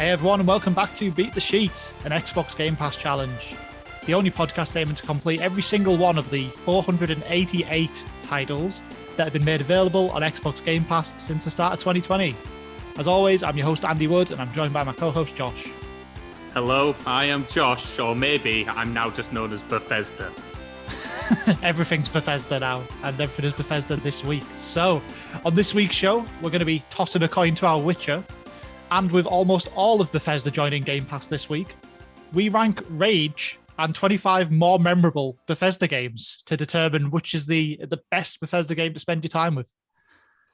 Hey everyone, and welcome back to Beat the Sheet, an Xbox Game Pass challenge. The only podcast aiming to complete every single one of the 488 titles that have been made available on Xbox Game Pass since the start of 2020. As always, I'm your host Andy Wood, and I'm joined by my co-host Josh. Hello, I am Josh, or maybe I'm now just known as Bethesda. Everything's Bethesda now, and everything is Bethesda this week. So, on this week's show, we're going to be tossing a coin to our Witcher, and with almost all of Bethesda joining Game Pass this week, we rank Rage and 25 more memorable Bethesda games to determine which is the best Bethesda game to spend your time with.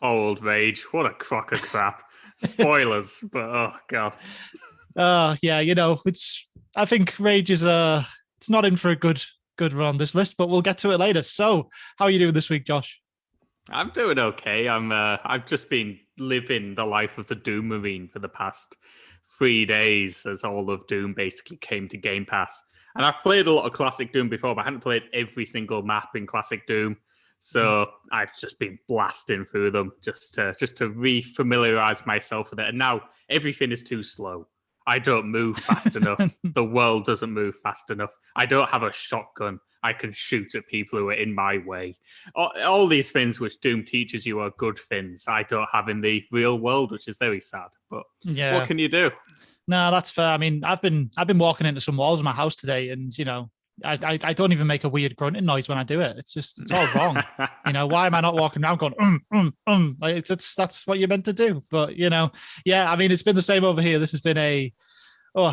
Oh, old Rage, what a crock of crap. Spoilers, but oh god. Yeah, you know, I think Rage is it's not in for a good run on this list, but we'll get to it later. So, how are you doing this week, Josh? I'm doing okay. I've just been living the life of the Doom Marine for the past 3 days as all of Doom basically came to Game Pass. And I've played a lot of classic Doom before, but I hadn't played every single map in classic Doom. So I've just been blasting through them just to re-familiarize myself with it. And now everything is too slow. I don't move fast enough. The world doesn't move fast enough. I don't have a shotgun. I can shoot at people who are in my way. All these things which Doom teaches you are good things I don't have in the real world, which is very sad. But yeah, what can you do? No, that's fair. I mean, I've been walking into some walls in my house today, and you know, I don't even make a weird grunting noise when I do it. It's all wrong. You know, why am I not walking around going Like that's what you're meant to do. But you know, yeah, I mean, it's been the same over here. This has been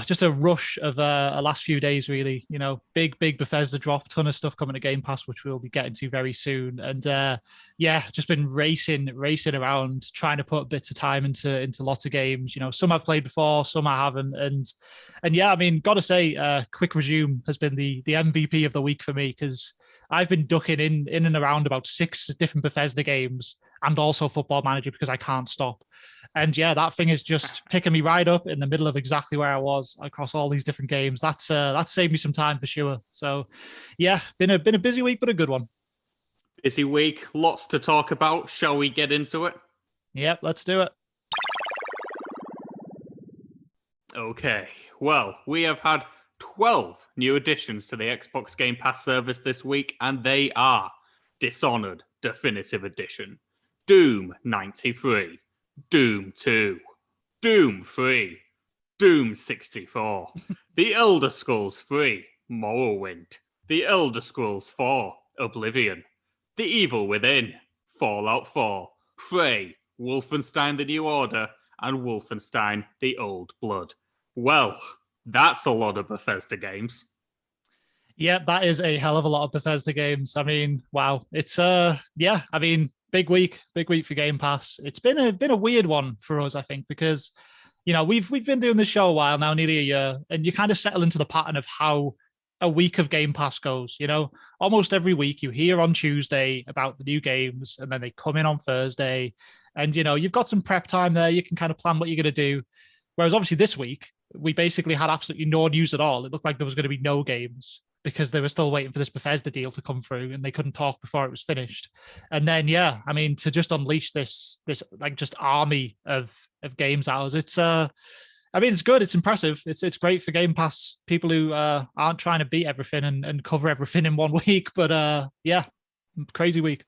just a rush of a last few days, really. You know, big Bethesda drop, ton of stuff coming to Game Pass, which we'll be getting to very soon. And yeah, just been racing around, trying to put bits of time into lots of games. You know, some I've played before, some I haven't. And yeah, I mean, gotta say, Quick Resume has been the MVP of the week for me, because I've been ducking in and around about 6 different Bethesda games and also Football Manager because I can't stop. And yeah, that thing is just picking me right up in the middle of exactly where I was across all these different games. That's saved me some time for sure. So yeah, been a busy week, but a good one. Busy week, lots to talk about. Shall we get into it? Yep, let's do it. Okay, well, we have had 12 new additions to the Xbox Game Pass service this week, and they are Dishonored Definitive Edition, Doom 93, Doom 2, Doom 3, Doom 64, The Elder Scrolls 3, Morrowind, The Elder Scrolls 4, Oblivion, The Evil Within, Fallout 4, Prey, Wolfenstein The New Order, and Wolfenstein The Old Blood. Well, that's a lot of Bethesda games. Yeah, that is a hell of a lot of Bethesda games. I mean, wow. It's yeah, I mean, big week for Game Pass. It's been a weird one for us, I think, because you know, we've been doing this show a while now, nearly a year, and you kind of settle into the pattern of how a week of Game Pass goes. You know, almost every week you hear on Tuesday about the new games, and then they come in on Thursday, and you know, you've got some prep time there. You can kind of plan what you're going to do. Whereas obviously this week we basically had absolutely no news at all. It looked like there was going to be no games, because they were still waiting for this Bethesda deal to come through and they couldn't talk before it was finished. And then, yeah, I mean, to just unleash this like just army of games hours, it's, I mean, it's good. It's impressive. It's great for Game Pass people who aren't trying to beat everything and cover everything in 1 week. But yeah, crazy week.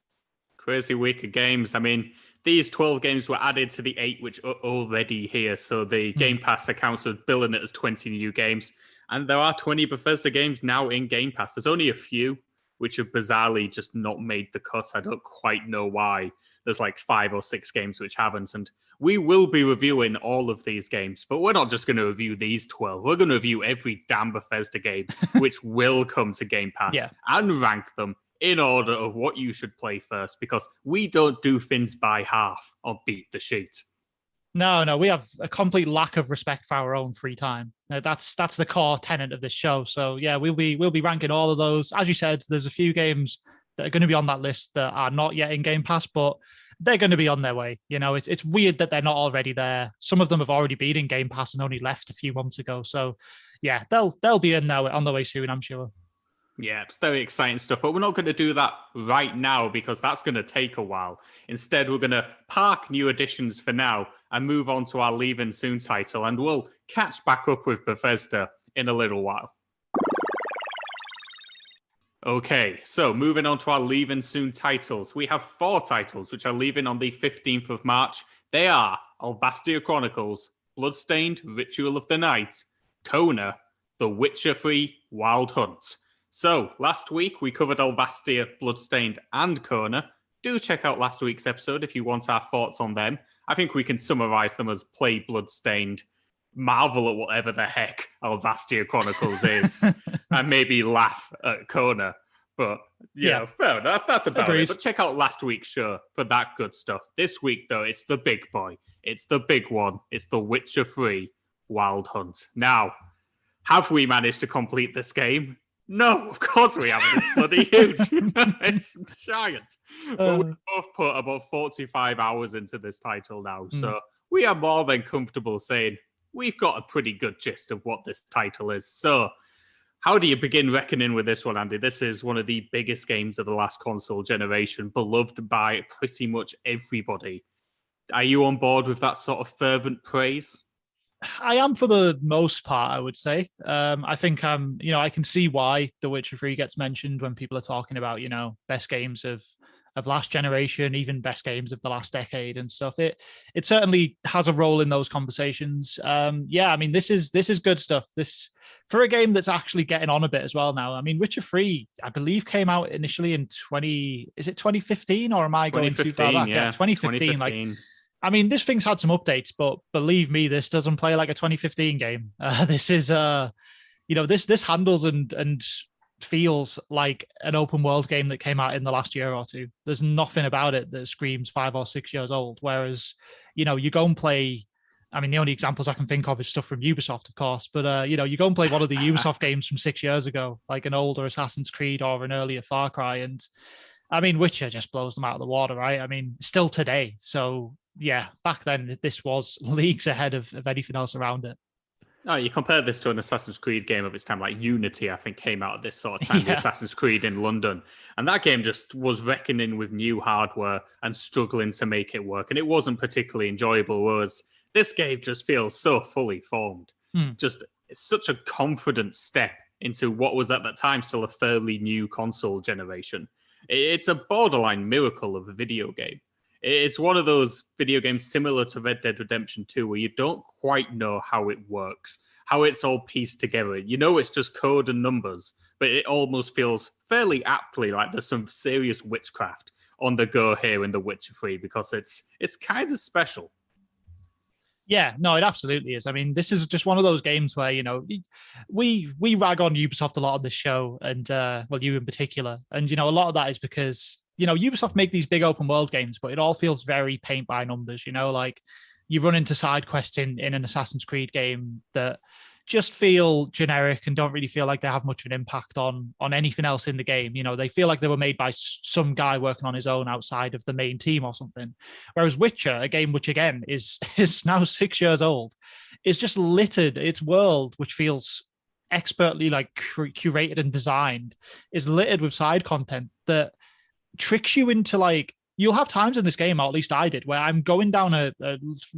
Crazy week of games. I mean, these 12 games were added to the 8 which are already here. So the Game Pass accounts are billing it as 20 new games. And there are 20 Bethesda games now in Game Pass. There's only a few which have bizarrely just not made the cut. I don't quite know why. There's like 5 or 6 games which haven't. And we will be reviewing all of these games. But we're not just going to review these 12. We're going to review every damn Bethesda game which will come to Game Pass and rank them in order of what you should play first. Because we don't do things by half or beat the sheet. No, we have a complete lack of respect for our own free time. That's the core tenet of this show. So yeah, we'll be ranking all of those. As you said, there's a few games that are going to be on that list that are not yet in Game Pass, but they're going to be on their way. You know, it's weird that they're not already there. Some of them have already been in Game Pass and only left a few months ago. So yeah, they'll be in now on the way soon, I'm sure. Yeah, it's very exciting stuff, but we're not going to do that right now because that's going to take a while. Instead, we're going to park new additions for now and move on to our Leaving Soon title, and we'll catch back up with Bethesda in a little while. Okay, so moving on to our Leaving Soon titles. We have 4 titles which are leaving on the 15th of March. They are Alvastia Chronicles, Bloodstained, Ritual of the Night, Kona, The Witcher 3, Wild Hunt. So, last week we covered Alvastia, Bloodstained, and Kona. Do check out last week's episode if you want our thoughts on them. I think we can summarize them as play Bloodstained, marvel at whatever the heck Alvastia Chronicles is, and maybe laugh at Kona. But, yeah, fair enough. That's about it. But check out last week's show for that good stuff. This week, though, it's the big boy. It's the big one. It's The Witcher 3, Wild Hunt. Now, have we managed to complete this game? No, of course we haven't. It's bloody huge. It's giant. But we've both put about 45 hours into this title now. So we are more than comfortable saying we've got a pretty good gist of what this title is. So how do you begin reckoning with this one, Andy? This is one of the biggest games of the last console generation, beloved by pretty much everybody. Are you on board with that sort of fervent praise? I am for the most part, I would say. I think I can see why The Witcher 3 gets mentioned when people are talking about, best games of last generation, even best games of the last decade and stuff. It certainly has a role in those conversations. This is good stuff. This for a game that's actually getting on a bit as well now. I mean, Witcher 3, I believe, came out initially in 2015, or am I going too far back? Yeah, 2015. Like, I mean, this thing's had some updates, but believe me, this doesn't play like a 2015 game. This is, this handles and feels like an open world game that came out in the last year or two. There's nothing about it that screams 5 or 6 years old. Whereas, you go and play. I mean, the only examples I can think of is stuff from Ubisoft, of course. But you go and play one of the Ubisoft games from 6 years ago, like an older Assassin's Creed or an earlier Far Cry, and I mean, Witcher just blows them out of the water, right? I mean, still today. So yeah, back then this was leagues ahead of anything else around it. Oh, you compare this to an Assassin's Creed game of its time, like Unity, I think, came out at this sort of time, the Assassin's Creed in London. And that game just was reckoning with new hardware and struggling to make it work. And it wasn't particularly enjoyable, whereas this game just feels so fully formed. Just such a confident step into what was at that time still a fairly new console generation. It's a borderline miracle of a video game. It's one of those video games similar to Red Dead Redemption 2 where you don't quite know how it works, how it's all pieced together. You know it's just code and numbers, but it almost feels fairly aptly like there's some serious witchcraft on the go here in The Witcher 3 because it's kind of special. Yeah, no, it absolutely is. I mean, this is just one of those games where, we rag on Ubisoft a lot on this show, and you in particular. And, a lot of that is because, Ubisoft make these big open world games, but it all feels very paint by numbers, like you run into side quests in an Assassin's Creed game that just feel generic and don't really feel like they have much of an impact on anything else in the game. They feel like they were made by some guy working on his own outside of the main team or something. Whereas Witcher, a game which again is now 6 years old, is just littered. Its world, which feels expertly like curated and designed, is littered with side content that tricks you into like, you'll have times in this game, or at least I did, where I'm going down a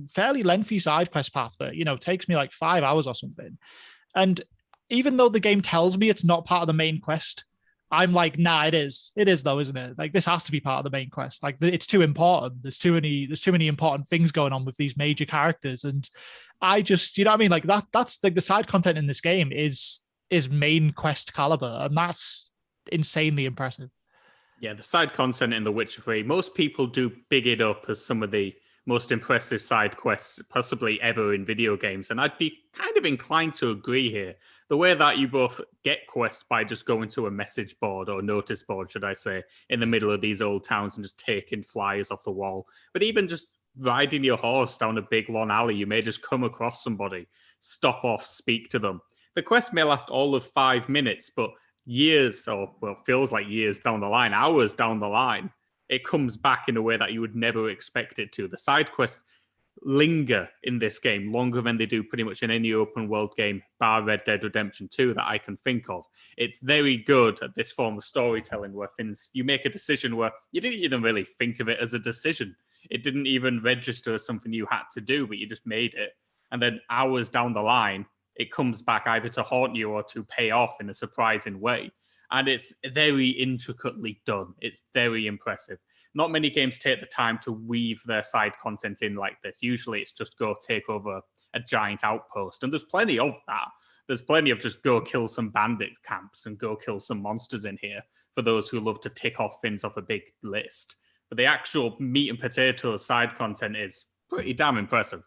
fairly lengthy side quest path that, takes me like 5 hours or something. And even though the game tells me it's not part of the main quest, I'm like, nah, it is. It is though, isn't it? Like, this has to be part of the main quest. Like, it's too important. There's too many important things going on with these major characters. And I just, what I mean? Like that's like the side content in this game is main quest caliber. And that's insanely impressive. Yeah, the side content in The Witcher 3, most people do big it up as some of the most impressive side quests possibly ever in video games. And I'd be kind of inclined to agree here. The way that you both get quests by just going to a message board or notice board, should I say, in the middle of these old towns and just taking flyers off the wall. But even just riding your horse down a big long alley, you may just come across somebody, stop off, speak to them. The quest may last all of 5 minutes, but years, or well, feels like years down the line, hours down the line, it comes back in a way that you would never expect it to. The side quest linger in this game longer than they do pretty much in any open world game, bar Red Dead Redemption 2 that I can think of. It's very good at this form of storytelling where things, you make a decision where you didn't even really think of it as a decision. It didn't even register as something you had to do, but you just made it. And then hours down the line, it comes back either to haunt you or to pay off in a surprising way. And it's very intricately done. It's very impressive. Not many games take the time to weave their side content in like this. Usually it's just go take over a giant outpost. And there's plenty of that. There's plenty of just go kill some bandit camps and go kill some monsters in here for those who love to tick off things off a big list. But the actual meat and potatoes side content is pretty damn impressive.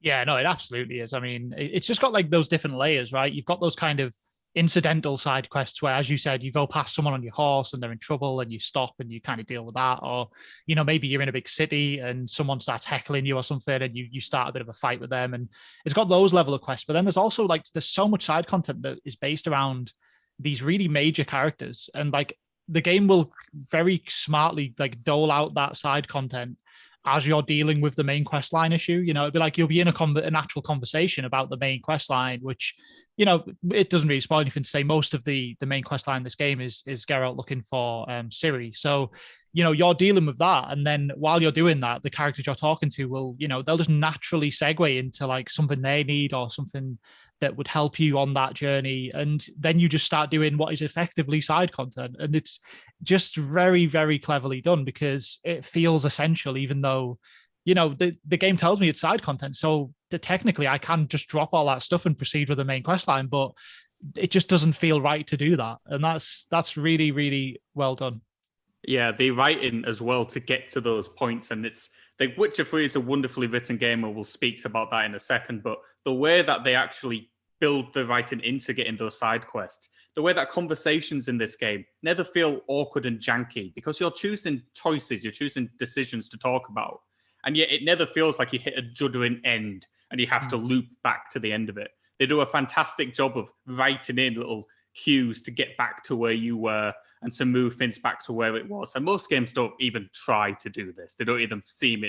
Yeah, no, it absolutely is. I mean, it's just got like those different layers, right? You've got those kind of incidental side quests where, as you said, you go past someone on your horse and they're in trouble and you stop and you kind of deal with that. Or, you know, maybe you're in a big city and someone starts heckling you or something and you start a bit of a fight with them. And it's got those level of quests. But then there's also like, there's so much side content that is based around these really major characters. And like the game will very smartly like dole out that side content as you're dealing with the main quest line issue. You know, it'd be like you'll be in an actual conversation about the main quest line, which, you know, it doesn't really spoil anything to say most of the main quest line in this game is Geralt looking for Ciri. So, you know, you're dealing with that. And then while you're doing that, the characters you're talking to will, you know, they'll just naturally segue into like something they need or something that would help you on that journey. And then you just start doing what is effectively side content. And it's just very, very cleverly done because it feels essential, even though, you know, the game tells me it's side content. So technically I can just drop all that stuff and proceed with the main quest line, but it just doesn't feel right to do that. And that's really, really well done. Yeah, the writing as well to get to those points. And it's The Witcher 3 is a wonderfully written game, and we'll speak about that in a second. But the way that they actually build the writing into getting those side quests, the way that conversations in this game never feel awkward and janky because you're choosing choices, you're choosing decisions to talk about. And yet it never feels like you hit a juddering end and you have to loop back to the end of it. They do a fantastic job of writing in little cues to get back to where you were and to move things back to where it was. And most games don't even try to do this. They don't even deem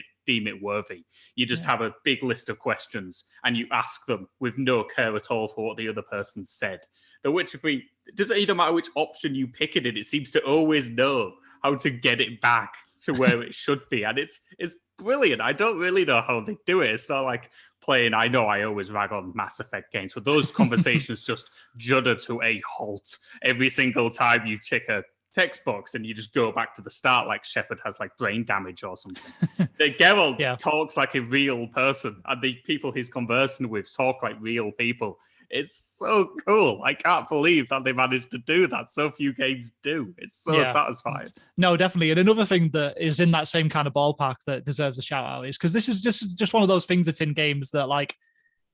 it worthy. You just have a big list of questions and you ask them with no care at all for what the other person said. The Witcher 3, it doesn't even matter which option you pick it in, it seems to always know how to get it back to where it should be. And it's brilliant. I don't really know how they do it. It's not like playing, I know I always rag on Mass Effect games, but those conversations just judder to a halt every single time you check a text box and you just go back to the start like Shepard has like brain damage or something. Geralt talks like a real person and the people he's conversing with talk like real people. It's so cool. I can't believe that they managed to do that. So few games do. It's so satisfying. No, definitely. And another thing that is in that same kind of ballpark that deserves a shout out is because this is just one of those things that's in games that like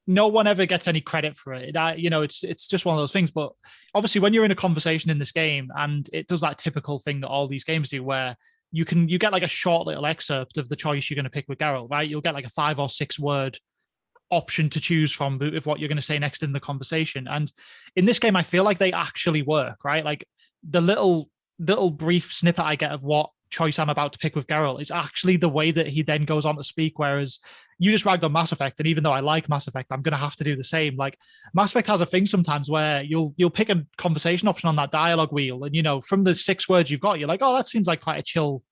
no one ever gets any credit for it. You know, it's just one of those things. But obviously, when you're in a conversation in this game, and it does that typical thing that all these games do, where you get like a short little excerpt of the choice you're going to pick with Geralt, right? You'll get like a 5 or 6 word option to choose from of what you're going to say next in the conversation. And in this game, I feel like they actually work, right? Like the little brief snippet I get of what choice I'm about to pick with Geralt is actually the way that he then goes on to speak. Whereas you just ragged on Mass Effect, and even though I like Mass Effect, I'm going to have to do the same. Like Mass Effect has a thing sometimes where you'll pick a conversation option on that dialogue wheel, and you know from the 6 words you've got, you're like, oh, that seems like quite a chill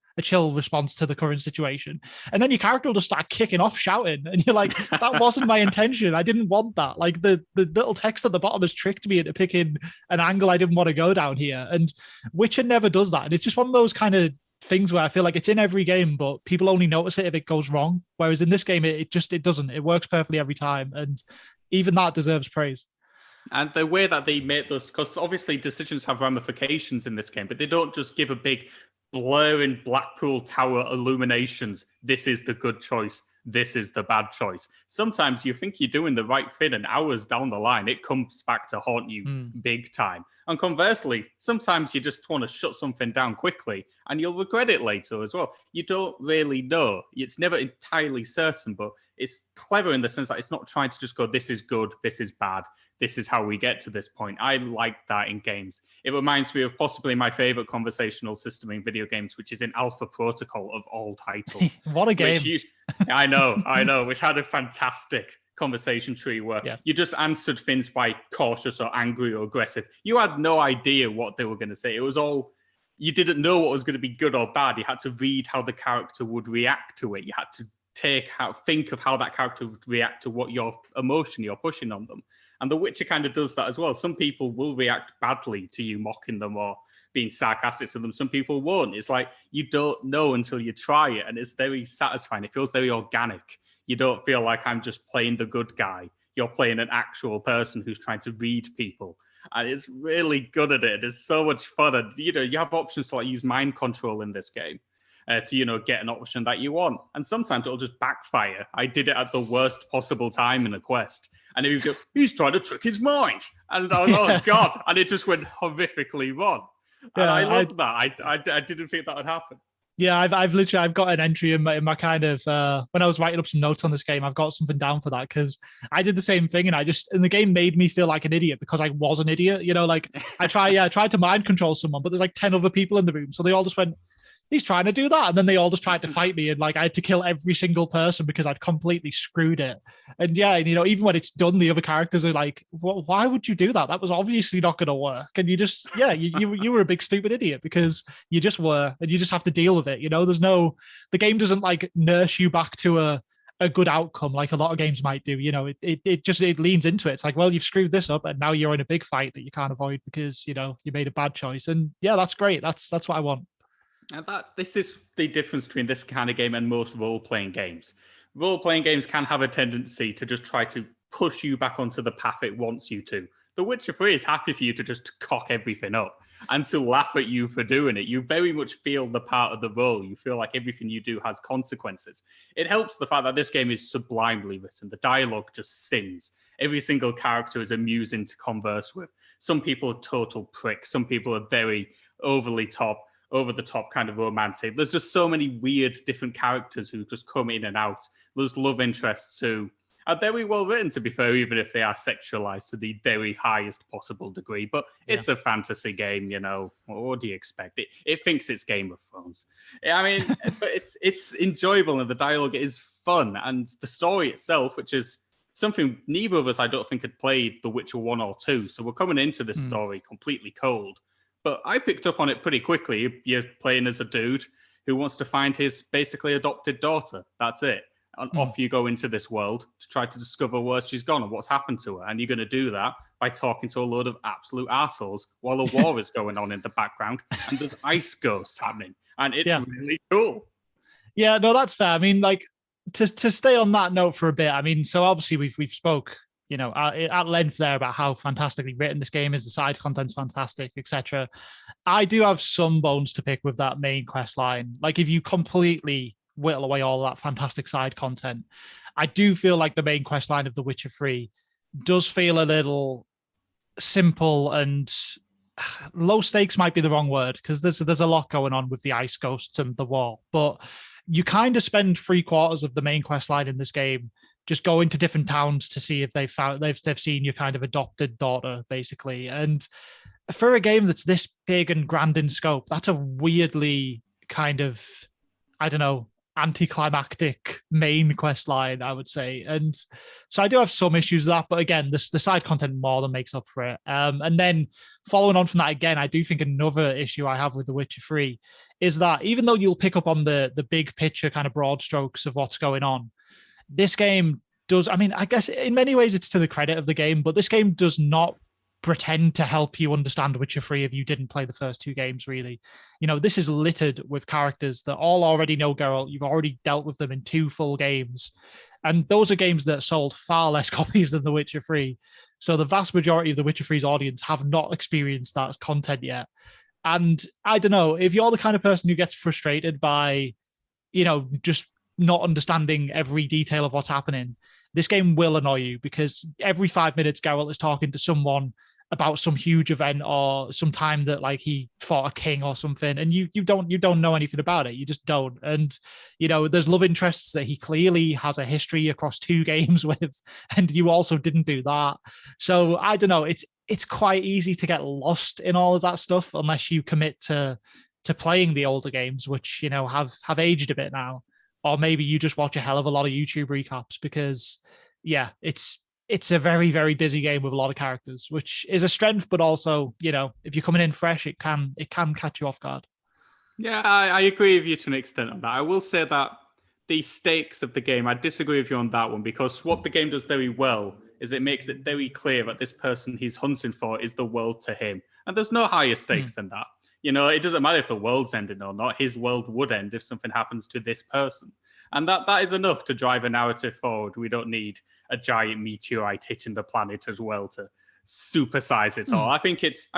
response to the current situation. And then your character will just start kicking off shouting. And you're like, that wasn't my intention. I didn't want that. Like the little text at the bottom has tricked me into picking an angle I didn't want to go down here. And Witcher never does that. And it's just one of those kind of things where I feel like it's in every game, but people only notice it if it goes wrong. Whereas in this game, it doesn't. It works perfectly every time. And even that deserves praise. And the way that they make those, because obviously decisions have ramifications in this game, but they don't just give a big blurring Blackpool Tower illuminations. This is the good choice. This is the bad choice. Sometimes you think you're doing the right thing, and hours down the line, it comes back to haunt you big time. And conversely, sometimes you just want to shut something down quickly, and you'll regret it later as well. You don't really know. It's never entirely certain, but it's clever in the sense that it's not trying to just go, this is good, this is bad. This is how we get to this point. I like that in games. It reminds me of possibly my favorite conversational system in video games, which is in Alpha Protocol of all titles. What a game. I know, which had a fantastic conversation tree where you just answered things by cautious or angry or aggressive. You had no idea what they were going to say. It was all, you didn't know what was going to be good or bad. You had to read how the character would react to it. You had to think of how that character would react to what your emotion you're pushing on them. And The Witcher kind of does that as well. Some people will react badly to you mocking them or being sarcastic to them. Some people won't. It's like you don't know until you try it, and it's very satisfying. It feels very organic. You don't feel like I'm just playing the good guy. You're playing an actual person who's trying to read people, and it's really good at it. It's so much fun. And you have options to use mind control in this game to get an option that you want, and sometimes it'll just backfire. I did it at the worst possible time in a quest, and then you go, he's trying to trick his mind, and I was, oh god, and it just went horrifically wrong. And I love that. I didn't think that would happen. Yeah, I've got an entry in my kind of when I was writing up some notes on this game, I've got something down for that because I did the same thing, and the game made me feel like an idiot because I was an idiot. I tried to mind control someone, but there's like 10 other people in the room, so they all just went, he's trying to do that. And then they all just tried to fight me. And I had to kill every single person because I'd completely screwed it. And even when it's done, the other characters are like, well, why would you do that? That was obviously not going to work. And you just, you were a big stupid idiot because you just were, and you just have to deal with it. The game doesn't nurse you back to a good outcome like a lot of games might do. It leans into it. It's like, well, you've screwed this up and now you're in a big fight that you can't avoid because, you made a bad choice. And yeah, that's great. That's what I want. And this is the difference between this kind of game and most role-playing games. Role-playing games can have a tendency to just try to push you back onto the path it wants you to. The Witcher 3 is happy for you to just cock everything up and to laugh at you for doing it. You very much feel the part of the role. You feel like everything you do has consequences. It helps the fact that this game is sublimely written. The dialogue just sings. Every single character is amusing to converse with. Some people are total pricks. Some people are very over the top kind of romantic. There's just so many weird different characters who just come in and out. There's love interests who are very well written, to be fair, even if they are sexualized to the very highest possible degree. But it's a fantasy game, what do you expect? It thinks it's Game of Thrones. I mean, but it's enjoyable and the dialogue is fun. And the story itself, which is something neither of us, I don't think, had played The Witcher 1 or 2. So we're coming into this story completely cold. But I picked up on it pretty quickly. You're playing as a dude who wants to find his basically adopted daughter. That's it. And off you go into this world to try to discover where she's gone and what's happened to her. And you're going to do that by talking to a load of absolute assholes while a war is going on in the background and there's ice ghosts happening. And it's really cool. Yeah, no, that's fair. I mean, to stay on that note for a bit, I mean, so obviously we've spoke at length there about how fantastically written this game is, the side content's fantastic, etc. I do have some bones to pick with that main quest line. If you completely whittle away all that fantastic side content, I do feel like the main quest line of The Witcher 3 does feel a little simple and low stakes might be the wrong word because there's a lot going on with the ice ghosts and the war, but you kind of spend 3/4 of the main quest line in this game just going to different towns to see if they've seen your kind of adopted daughter, basically. And for a game that's this big and grand in scope, that's a weirdly kind of, I don't know, anticlimactic main quest line, I would say. And so I do have some issues with that, but again, the side content more than makes up for it. And then following on from that again, I do think another issue I have with The Witcher 3 is that even though you'll pick up on the big picture kind of broad strokes of what's going on, this game does, I mean, I guess in many ways it's to the credit of the game, but this game does not pretend to help you understand Witcher 3 if you didn't play the first 2 games, really. This is littered with characters that all already know Geralt. You've already dealt with them in 2 full games. And those are games that sold far less copies than The Witcher 3. So the vast majority of The Witcher 3's audience have not experienced that content yet. And I don't know, if you're the kind of person who gets frustrated by, just not understanding every detail of what's happening, this game will annoy you because every 5 minutes Geralt is talking to someone about some huge event or some time that he fought a king or something, and you don't know anything about it. You just don't. And there's love interests that he clearly has a history across 2 games with, and you also didn't do that. So I don't know. It's quite easy to get lost in all of that stuff unless you commit to playing the older games, which have aged a bit now. or maybe you just watch a hell of a lot of YouTube recaps because, yeah, it's a very, very busy game with a lot of characters, which is a strength, but also, if you're coming in fresh, it can catch you off guard. Yeah, I agree with you to an extent on that. I will say that the stakes of the game, I disagree with you on that one, because what the game does very well is it makes it very clear that this person he's hunting for is the world to him. And there's no higher stakes than that. It doesn't matter if the world's ending or not. His world would end if something happens to this person. And that is enough to drive a narrative forward. We don't need a giant meteorite hitting the planet as well to supersize it all. I think it's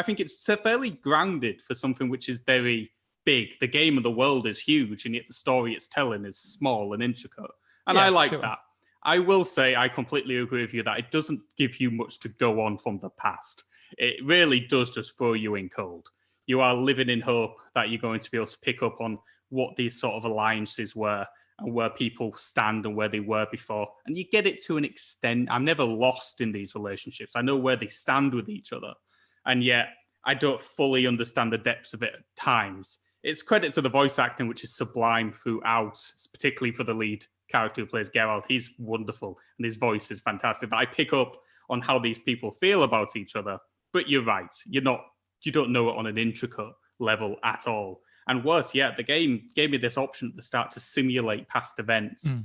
fairly grounded for something which is very big. The game and the world is huge, and yet the story it's telling is small and intricate. And I like that. I will say I completely agree with you that it doesn't give you much to go on from the past. It really does just throw you in cold. You are living in hope that you're going to be able to pick up on what these sort of alliances were and where people stand and where they were before. And you get it to an extent. I'm never lost in these relationships. I know where they stand with each other. And yet I don't fully understand the depths of it at times. It's credit to the voice acting, which is sublime throughout, particularly for the lead character who plays Geralt. He's wonderful, and his voice is fantastic. But I pick up on how these people feel about each other. But you're right. You don't know it on an intricate level at all. And worse yet, the game gave me this option at the start to simulate past events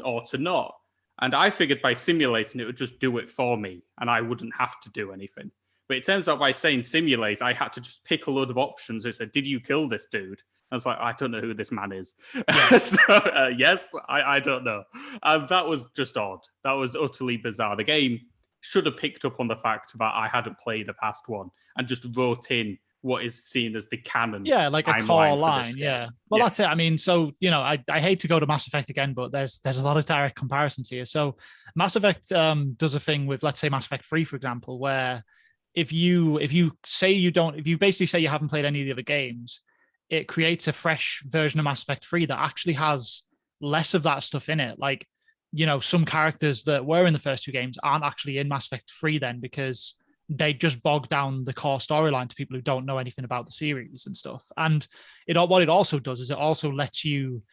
or to not. And I figured by simulating, it would just do it for me, and I wouldn't have to do anything. But it turns out by saying simulate, I had to just pick a load of options. It said, did you kill this dude? I was like, I don't know who this man is. Yeah. Yes, I don't know. That was just odd. That was utterly bizarre. The game should have picked up on the fact that I hadn't played a past one and just wrote in what is seen as the canon. Yeah, like a core line. Yeah. Well, that's it. I mean, so, I hate to go to Mass Effect again, but there's a lot of direct comparisons here. So Mass Effect does a thing with, let's say, Mass Effect 3, for example, where if you basically say you haven't played any of the other games, it creates a fresh version of Mass Effect 3 that actually has less of that stuff in it. Like, some characters that were in the first two games aren't actually in Mass Effect 3 then, because they just bog down the core storyline to people who don't know anything about the series and stuff. And what it also does is it also lets you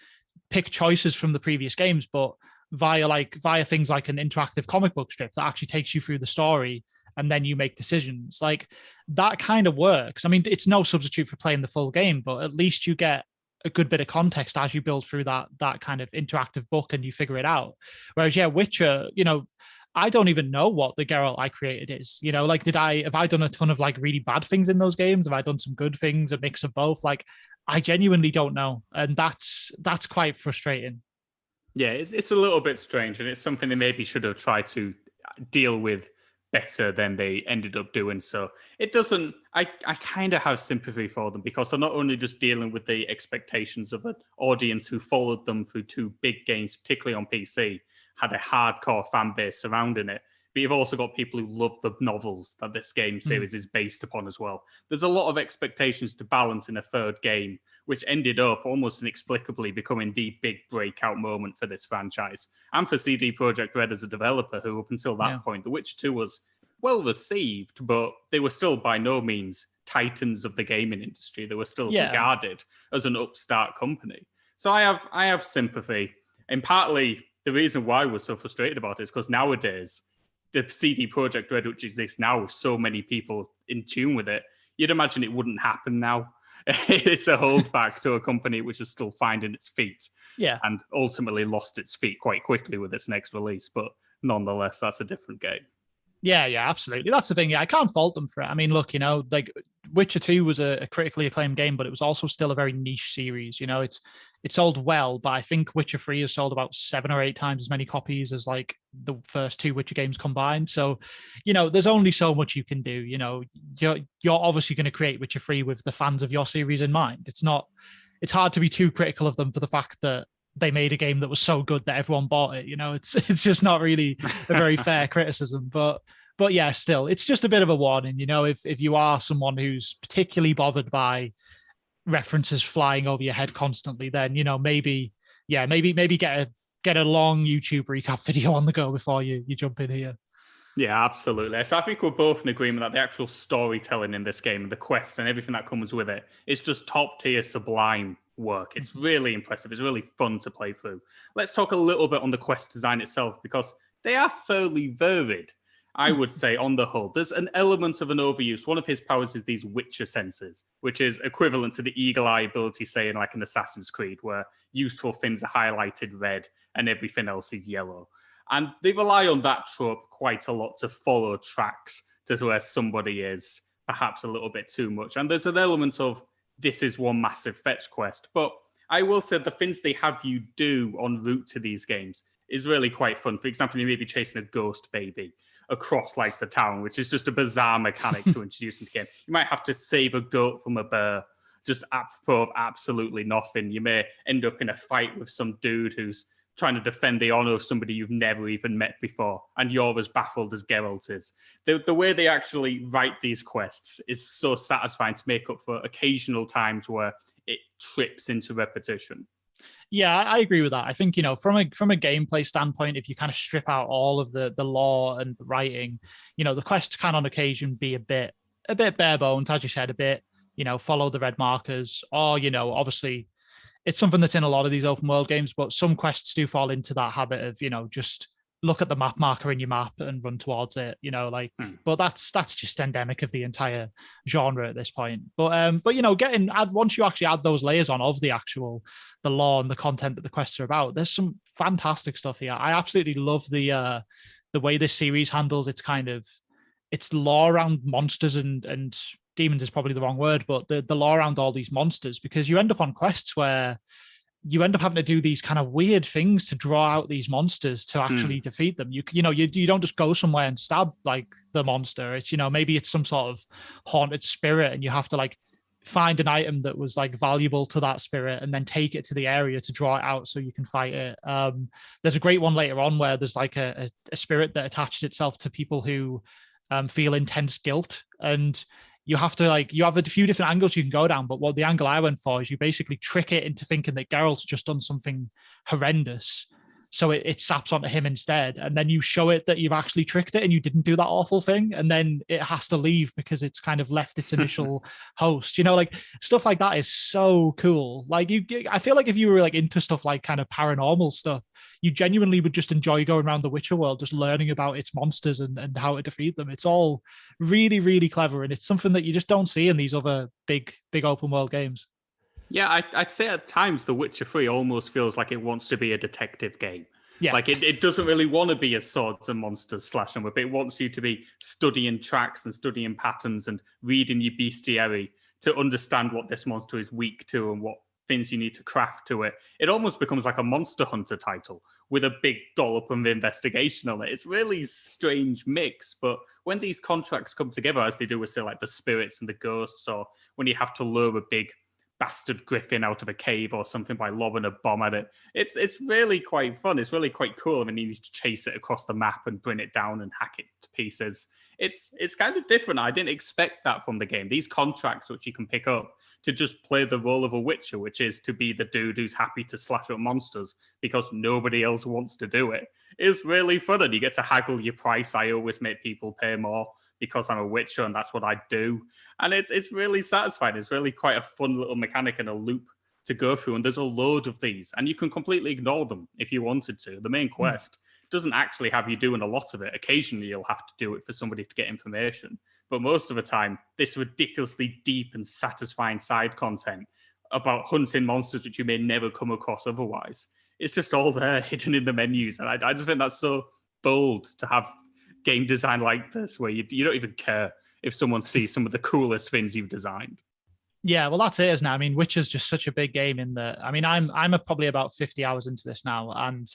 pick choices from the previous games, but via things like an interactive comic book strip that actually takes you through the story, and then you make decisions. Like, that kind of works. I mean, it's no substitute for playing the full game, but at least you get a good bit of context as you build through that kind of interactive book and you figure it out. Whereas, Witcher, I don't even know what the Geralt I created is. Like, have I done a ton of like really bad things in those games? Have I done some good things, a mix of both? Like, I genuinely don't know. And that's quite frustrating. Yeah, it's a little bit strange, and it's something they maybe should have tried to deal with better than they ended up doing. So it doesn't, I kind of have sympathy for them, because they're not only just dealing with the expectations of an audience who followed them through two big games, particularly on PC, had a hardcore fan base surrounding it, but you've also got people who love the novels that this game series is based upon as well. There's a lot of expectations to balance in a third game, which ended up almost inexplicably becoming the big breakout moment for this franchise. And for CD Projekt Red as a developer, who up until that point, The Witcher 2 was well received, but they were still by no means titans of the gaming industry. They were still regarded as an upstart company. So I have sympathy. And partly the reason why we're so frustrated about it is because nowadays, the CD Projekt Red, which exists now with so many people in tune with it, you'd imagine it wouldn't happen now. It's a holdback to a company which is still finding its feet. Yeah. And ultimately lost its feet quite quickly with its next release. But nonetheless, that's a different game. Yeah, absolutely. That's the thing. Yeah, I can't fault them for it. I mean, look, like Witcher 2 was a critically acclaimed game, but it was also still a very niche series. It sold well, but I think Witcher 3 has sold about 7 or 8 times as many copies as like the first two Witcher games combined. So, there's only so much you can do. You're obviously going to create Witcher 3 with the fans of your series in mind. It's hard to be too critical of them for the fact that they made a game that was so good that everyone bought it. It's just not really a very fair criticism, but yeah, still, it's just a bit of a warning. If you are someone who's particularly bothered by references flying over your head constantly, then maybe get a long YouTube recap video on the go before you jump in here. Yeah, absolutely. So I think we're both in agreement that the actual storytelling in this game, the quests and everything that comes with it, is just top tier sublime work. It's really impressive. It's really fun to play through. Let's talk a little bit on the quest design itself, because they are fairly varied, I would say, on the whole. There's an element of an overuse. One of his powers is these Witcher senses, which is equivalent to the eagle eye ability, say, in like an Assassin's Creed, where useful things are highlighted red and everything else is yellow. And they rely on that trope quite a lot to follow tracks to where somebody is, perhaps a little bit too much. And there's an element of this is one massive fetch quest. But I will say the things they have you do en route to these games is really quite fun. For example, you may be chasing a ghost baby across like the town, which is just a bizarre mechanic to introduce into the game. You might have to save a goat from a bear, just apropos of absolutely nothing. You may end up in a fight with some dude who's trying to defend the honor of somebody you've never even met before, and you're as baffled as Geralt is. The way they actually write these quests is so satisfying to make up for occasional times where it trips into repetition. Yeah, I agree with that. I think, from a gameplay standpoint, if you kind of strip out all of the lore and the writing, the quests can on occasion be a bit bare bones, as you said, a bit, follow the red markers, or, obviously it's something that's in a lot of these open world games, but some quests do fall into that habit of, just look at the map marker in your map and run towards it, but that's just endemic of the entire genre at this point. But once you actually add those layers on of the lore and the content that the quests are about, there's some fantastic stuff here. I absolutely love the way this series handles its lore around monsters and demons is probably the wrong word, but the lore around all these monsters, because you end up on quests where you end up having to do these kind of weird things to draw out these monsters to actually defeat them. You don't just go somewhere and stab like the monster. It's, maybe it's some sort of haunted spirit and you have to like find an item that was like valuable to that spirit and then take it to the area to draw it out so you can fight it. There's a great one later on where there's like a spirit that attaches itself to people who feel intense guilt, and you have a few different angles you can go down, but what the angle I went for is you basically trick it into thinking that Geralt's just done something horrendous. So it saps onto him instead. And then you show it that you've actually tricked it and you didn't do that awful thing. And then it has to leave because it's kind of left its initial host, stuff like that is so cool. Like I feel like if you were like into stuff like kind of paranormal stuff, you genuinely would just enjoy going around the Witcher world, just learning about its monsters and how to defeat them. It's all really, really clever. And it's something that you just don't see in these other big open world games. Yeah, I'd say at times The Witcher 3 almost feels like it wants to be a detective game. Yeah. Like it doesn't really want to be a swords and monsters slash and whip. It wants you to be studying tracks and studying patterns and reading your bestiary to understand what this monster is weak to and what things you need to craft to it. It almost becomes like a Monster Hunter title with a big dollop of investigation on it. It's really strange mix, but when these contracts come together, as they do with, say, like the spirits and the ghosts, or when you have to lure a big bastard griffin out of a cave or something by lobbing a bomb at it, it's really quite fun. It's really quite cool. I mean, you need to chase it across the map and bring it down and hack it to pieces. It's kind of different. I didn't expect that from the game. These contracts, which you can pick up to just play the role of a Witcher, which is to be the dude who's happy to slash up monsters because nobody else wants to do it, is really fun. And you get to haggle your price. I always make people pay more because I'm a Witcher and that's what I do. And it's really satisfying. It's really quite a fun little mechanic and a loop to go through. And there's a load of these. And you can completely ignore them if you wanted to. The main quest doesn't actually have you doing a lot of it. Occasionally, you'll have to do it for somebody to get information. But most of the time, this ridiculously deep and satisfying side content about hunting monsters which you may never come across otherwise, it's just all there hidden in the menus. And I just think that's so bold to have game design like this, where you don't even care if someone sees some of the coolest things you've designed. Yeah, well, that's it, isn't it? I mean, Witcher's just such a big game in that. I mean, I'm probably about 50 hours into this now, and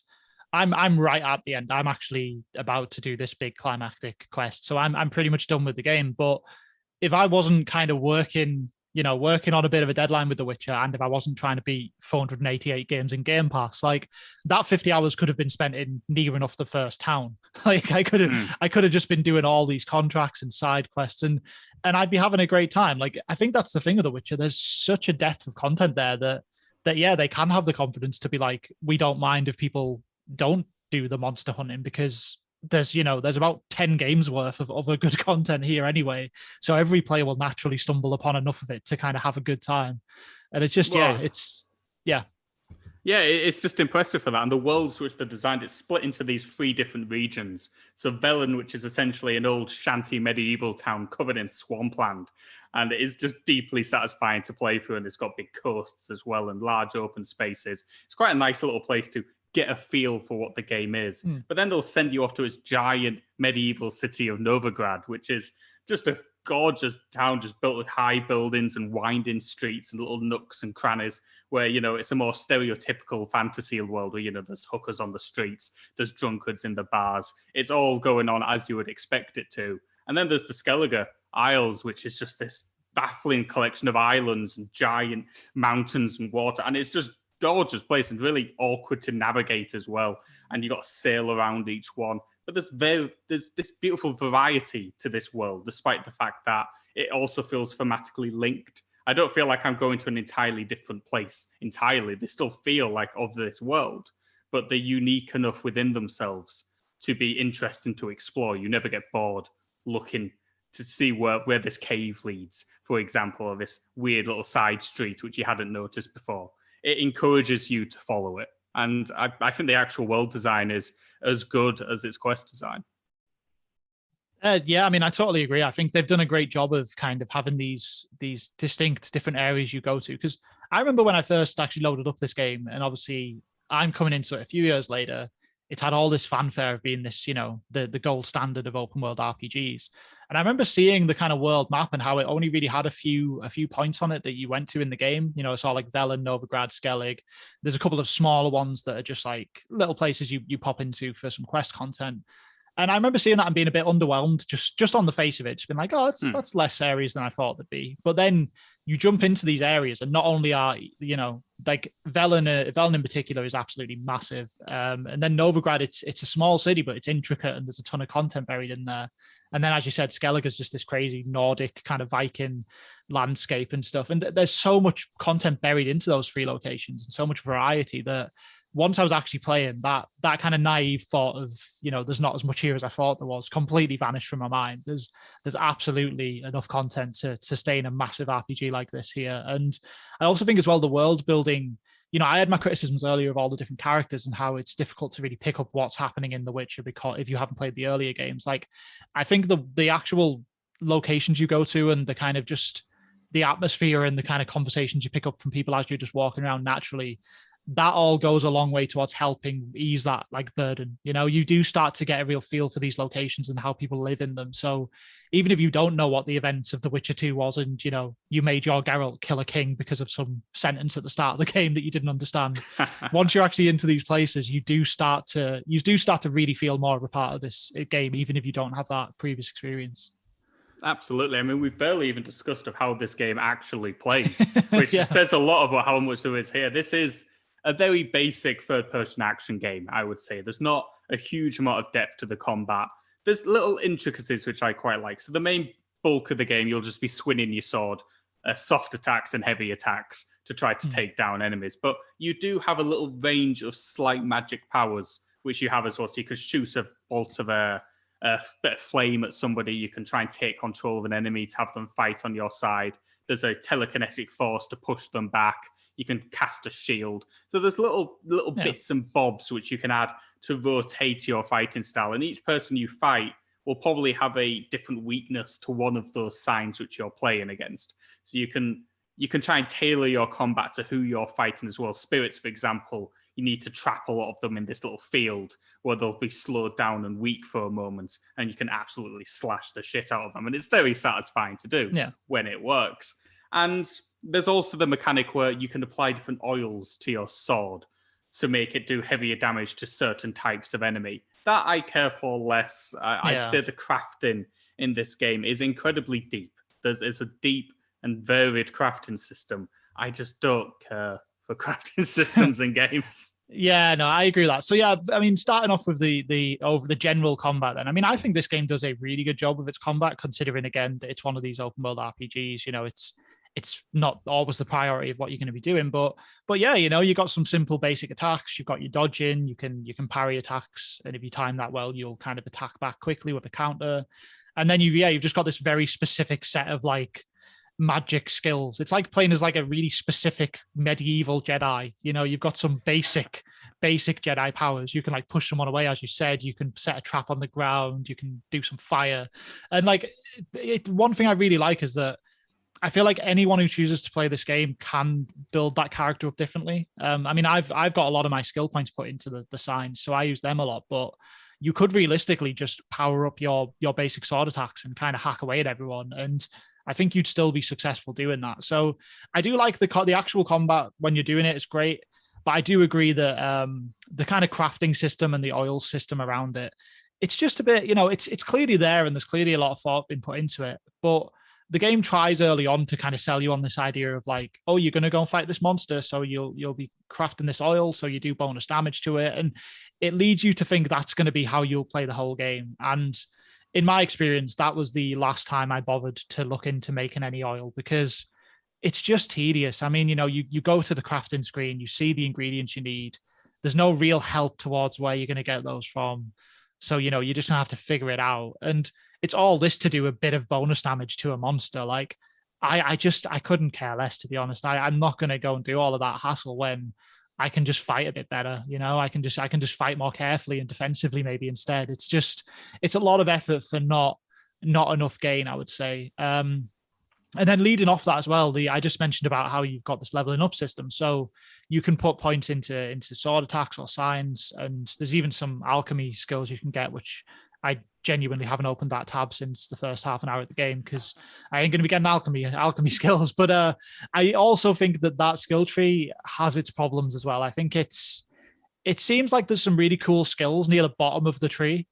I'm right at the end. I'm actually about to do this big climactic quest, so I'm pretty much done with the game. But if I wasn't kind of working on a bit of a deadline with The Witcher, and if I wasn't trying to beat 488 games in Game Pass, like that 50 hours could have been spent in near enough the first town. Like I could have just been doing all these contracts and side quests, and I'd be having a great time. Like I think that's the thing of The Witcher. There's such a depth of content there that yeah, they can have the confidence to be like, we don't mind if people don't do the monster hunting, because there's about 10 games worth of other good content here anyway. So every player will naturally stumble upon enough of it to kind of have a good time. And it's just, it's Yeah. Yeah, it's just impressive for that. And the worlds which they're designed, it's split into these 3 different regions. So Velen, which is essentially an old shanty medieval town covered in swampland. And it is just deeply satisfying to play through. And it's got big coasts as well and large open spaces. It's quite a nice little place to get a feel for what the game is. But then they'll send you off to its giant medieval city of Novigrad, which is just a gorgeous town just built with high buildings and winding streets and little nooks and crannies where, it's a more stereotypical fantasy world where, there's hookers on the streets, there's drunkards in the bars. It's all going on as you would expect it to. And then there's the Skellige Isles, which is just this baffling collection of islands and giant mountains and water. And it's just gorgeous place and really awkward to navigate as well. And you got to sail around each one. But there's this beautiful variety to this world, despite the fact that it also feels thematically linked. I don't feel like I'm going to an entirely different place entirely. They still feel like of this world, but they're unique enough within themselves to be interesting to explore. You never get bored looking to see where this cave leads, for example, or this weird little side street, which you hadn't noticed before. It encourages you to follow it. And I think the actual world design is as good as its quest design. Yeah, I mean, I totally agree. I think they've done a great job of kind of having these distinct different areas you go to. Because I remember when I first actually loaded up this game, and obviously I'm coming into it a few years later, it had all this fanfare of being this, the gold standard of open world RPGs. And I remember seeing the kind of world map and how it only really had a few points on it that you went to in the game. It's all like Velen, Novigrad, Skellig. There's a couple of smaller ones that are just like little places you pop into for some quest content. And I remember seeing that and being a bit underwhelmed just on the face of it. Just been like, oh, that's less areas than I thought there'd be. But then you jump into these areas, and not only are, like Velen in particular is absolutely massive. And then Novigrad, it's a small city, but it's intricate and there's a ton of content buried in there. And then, as you said, Skellige is just this crazy Nordic kind of Viking landscape and stuff. And there's so much content buried into those 3 locations and so much variety that once I was actually playing, that kind of naive thought of, there's not as much here as I thought there was, completely vanished from my mind. There's absolutely enough content to sustain a massive RPG like this here. And I also think as well, the world building, I had my criticisms earlier of all the different characters and how it's difficult to really pick up what's happening in The Witcher because if you haven't played the earlier games. Like, I think the actual locations you go to and the kind of just the atmosphere and the kind of conversations you pick up from people as you're just walking around naturally, that all goes a long way towards helping ease that like burden. You do start to get a real feel for these locations and how people live in them. So even if you don't know what the events of The Witcher 2 was, and you made your Geralt kill a king because of some sentence at the start of the game that you didn't understand, once you're actually into these places, you do start to really feel more of a part of this game, even if you don't have that previous experience. Absolutely. I mean, we've barely even discussed of how this game actually plays, which says a lot about how much there is here. This is a very basic third-person action game, I would say. There's not a huge amount of depth to the combat. There's little intricacies, which I quite like. So the main bulk of the game, you'll just be swinging your sword, soft attacks and heavy attacks to try to take down enemies. But you do have a little range of slight magic powers, which you have as well. So you can shoot a bolt of a bit of flame at somebody. You can try and take control of an enemy to have them fight on your side. There's a telekinetic force to push them back. You can cast a shield. So there's little bits and bobs which you can add to rotate your fighting style. And each person you fight will probably have a different weakness to one of those signs which you're playing against. So you can try and tailor your combat to who you're fighting as well. Spirits, for example, you need to trap a lot of them in this little field where they'll be slowed down and weak for a moment, and you can absolutely slash the shit out of them. And it's very satisfying to do when it works. And there's also the mechanic where you can apply different oils to your sword to make it do heavier damage to certain types of enemy. That I care for less. I'd say the crafting in this game is incredibly deep. It's a deep and varied crafting system. I just don't care for crafting systems in games. Yeah, no, I agree with that. So yeah, I mean, starting off with the general combat then. I mean, I think this game does a really good job of its combat, considering again that it's one of these open world RPGs. It's not always the priority of what you're going to be doing, but yeah, you got some simple basic attacks. You've got your dodging. You can parry attacks, and if you time that well, you'll kind of attack back quickly with a counter. And then you've just got this very specific set of like magic skills. It's like playing as like a really specific medieval Jedi. You know, you've got some basic Jedi powers. You can like push someone away, as you said. You can set a trap on the ground. You can do some fire, and like one thing I really like is that I feel like anyone who chooses to play this game can build that character up differently. I mean, I've got a lot of my skill points put into the signs, so I use them a lot. But you could realistically just power up your basic sword attacks and kind of hack away at everyone, and I think you'd still be successful doing that. So I do like the actual combat when you're doing it. It's great, but I do agree that the kind of crafting system and the oil system around it, it's just a bit, you know, it's clearly there and there's clearly a lot of thought been put into it, but the game tries early on to kind of sell you on this idea of like, oh, you're going to go and fight this monster, so you'll be crafting this oil, so you do bonus damage to it, and it leads you to think that's going to be how you'll play the whole game. And in my experience, that was the last time I bothered to look into making any oil, because it's just tedious. I mean, you know, you go to the crafting screen, you see the ingredients you need. There's no real help towards where you're going to get those from. So, you know, you're just going to have to figure it out. And it's all this to do a bit of bonus damage to a monster. Like, I couldn't care less, to be honest. I'm not going to go and do all of that hassle when I can just fight a bit better. You know, I can just fight more carefully and defensively maybe instead. It's a lot of effort for not enough gain, I would say. And then leading off that as well, I just mentioned about how you've got this leveling up system. So you can put points into sword attacks or signs, and there's even some alchemy skills you can get, which I genuinely haven't opened that tab since the first half an hour of the game, because I ain't going to be getting alchemy skills. But I also think that skill tree has its problems as well. I think it seems like there's some really cool skills near the bottom of the tree,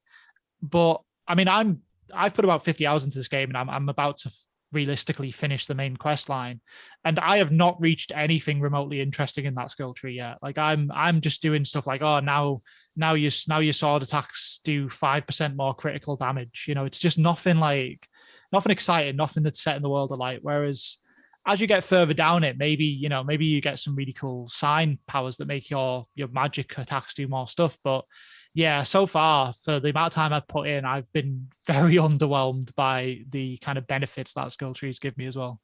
but I mean, I've put about 50 hours into this game, and I'm about to realistically finish the main quest line, and I have not reached anything remotely interesting in that skill tree yet. Like I'm just doing stuff like, oh, now your sword attacks do 5% more critical damage. You know, it's just nothing exciting, nothing that's setting the world alight. Whereas as you get further down it, maybe you get some really cool sign powers that make your magic attacks do more stuff. But yeah, so far, for the amount of time I've put in, I've been very underwhelmed by the kind of benefits that skill trees give me as well.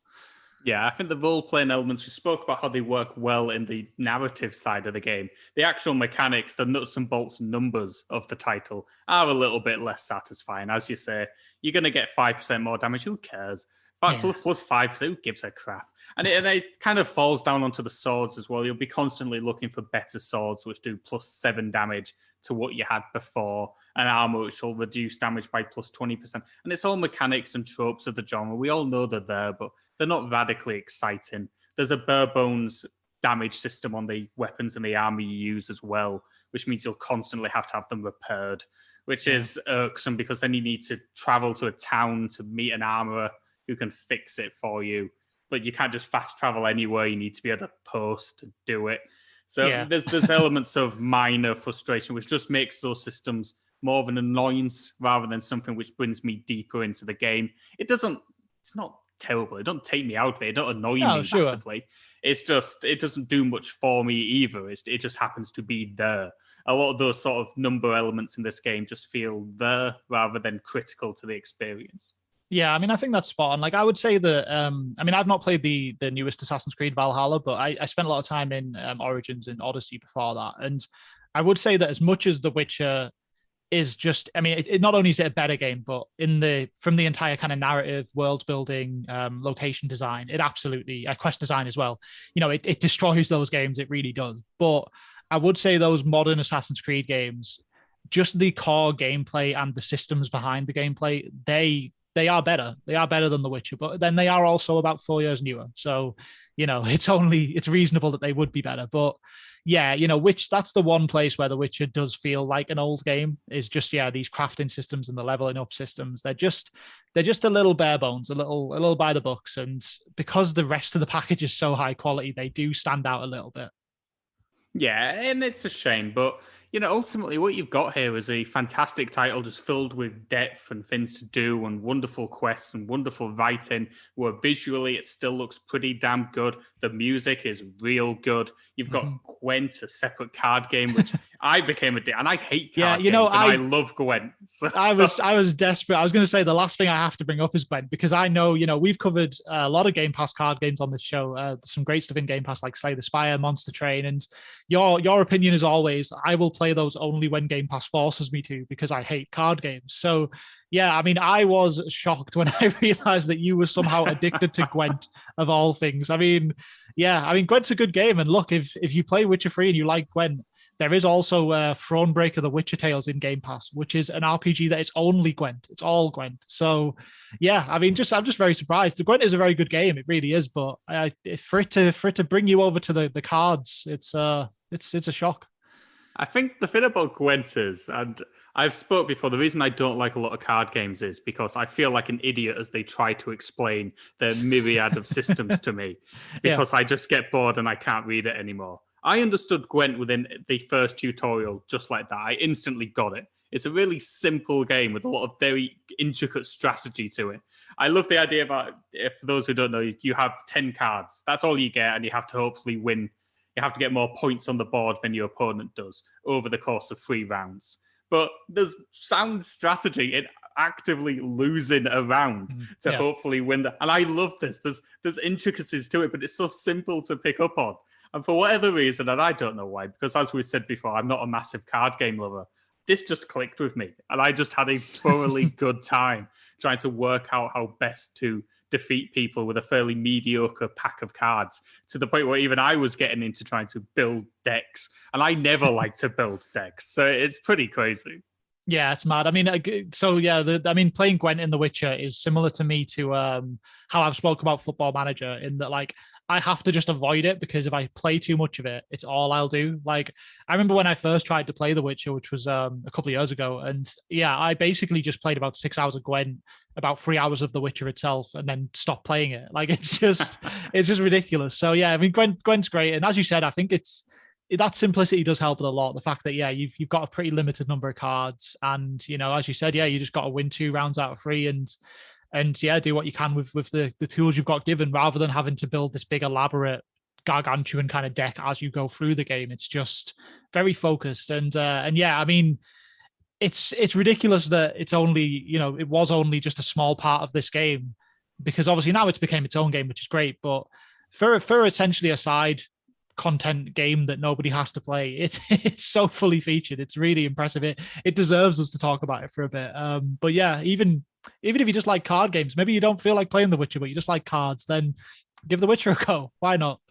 Yeah, I think the role-playing elements, we spoke about how they work well in the narrative side of the game. The actual mechanics, the nuts and bolts numbers of the title are a little bit less satisfying. As you say, you're going to get 5% more damage. Who cares? Plus 5%, who gives a crap? And it kind of falls down onto the swords as well. You'll be constantly looking for better swords, which do plus 7 damage to what you had before, and armor which will reduce damage by plus 20%. And it's all mechanics and tropes of the genre. We all know they're there, but they're not radically exciting. There's a bare bones damage system on the weapons and the armor you use as well, which means you'll constantly have to have them repaired, which is irksome, because then you need to travel to a town to meet an armorer who can fix it for you. But you can't just fast travel anywhere. You need to be at a post to do it. So there's elements of minor frustration, which just makes those systems more of an annoyance rather than something which brings me deeper into the game. It's not terrible. It don't take me out of it. It don't annoy me massively. It's just, it doesn't do much for me either. It just happens to be there. A lot of those sort of number elements in this game just feel there rather than critical to the experience. Yeah, I mean, I think that's spot on. Like, I would say that, I mean, I've not played the newest Assassin's Creed Valhalla, but I spent a lot of time in Origins and Odyssey before that. And I would say that as much as The Witcher is just, I mean, it not only is it a better game, but from the entire kind of narrative, world building, location design, it absolutely, quest design as well, you know, it destroys those games. It really does. But I would say those modern Assassin's Creed games, just the core gameplay and the systems behind the gameplay, they are better. They are better than The Witcher, but then they are also about 4 years newer. So, you know, it's reasonable that they would be better. But yeah, you know, that's the one place where The Witcher does feel like an old game, is just, these crafting systems and the leveling up systems. They're just a little bare bones, a little by the books. And because the rest of the package is so high quality, they do stand out a little bit. Yeah, and it's a shame, but Ultimately what you've got here is a fantastic title just filled with depth and things to do and wonderful quests and wonderful writing, where visually it still looks pretty damn good. The music is real good. You've got Gwent, a separate card game, which I became addicted, and I hate card games, and I love Gwent. So. I was desperate. I was going to say the last thing I have to bring up is Gwent, because I know, we've covered a lot of Game Pass card games on this show. There's some great stuff in Game Pass, like Slay the Spire, Monster Train, and your opinion is always, I will play those only when Game Pass forces me to, because I hate card games. So yeah, I mean, I was shocked when I realized that you were somehow addicted to Gwent of all things. I mean, Gwent's a good game. And look, if you play Witcher 3 and you like Gwent, there is also Thronebreaker: The Witcher Tales in Game Pass, which is an RPG that is only Gwent. It's all Gwent. So yeah, I mean, I'm just very surprised. The Gwent is a very good game. It really is. But for it to bring you over to the cards, it's a shock. I think the thing about Gwent is, and I've spoke before, the reason I don't like a lot of card games is because I feel like an idiot as they try to explain the myriad of systems to me, because I just get bored and I can't read it anymore. I understood Gwent within the first tutorial just like that. I instantly got it. It's a really simple game with a lot of very intricate strategy to it. I love the idea about, if for those who don't know, you have 10 cards. That's all you get, and you have to hopefully win. You have to get more points on the board than your opponent does over the course of 3 rounds. But there's sound strategy in actively losing a round to hopefully win that. And I love this. There's intricacies to it, but it's so simple to pick up on. And for whatever reason, and I don't know why, because as we said before, I'm not a massive card game lover, this just clicked with me. And I just had a thoroughly good time trying to work out how best to defeat people with a fairly mediocre pack of cards, to the point where even I was getting into trying to build decks, and I never like to build decks, so it's pretty crazy. Yeah, it's mad. I mean, playing Gwent in The Witcher is similar to me to how I've spoke about Football Manager, in that, like, I have to just avoid it, because if I play too much of it, it's all I'll do. Like, I remember when I first tried to play The Witcher, which was a couple of years ago, and I basically just played about 6 hours of Gwent, about 3 hours of The Witcher itself, and then stopped playing it. Like, it's just ridiculous. So yeah, I mean, Gwent's great, and as you said, I think that simplicity does help it a lot. The fact that you've got a pretty limited number of cards, and as you said, you just got to win 2 rounds out of 3, and do what you can with the tools you've got given, rather than having to build this big elaborate gargantuan kind of deck as you go through the game. It's just very focused, and I mean, it's ridiculous that it's only it was only just a small part of this game, because obviously now it's became its own game, which is great. But for essentially a side content game that nobody has to play, it's so fully featured. It's really impressive. It deserves us to talk about it for a bit. But yeah, even if you just like card games, maybe you don't feel like playing The Witcher, but you just like cards, then give The Witcher a go. Why not?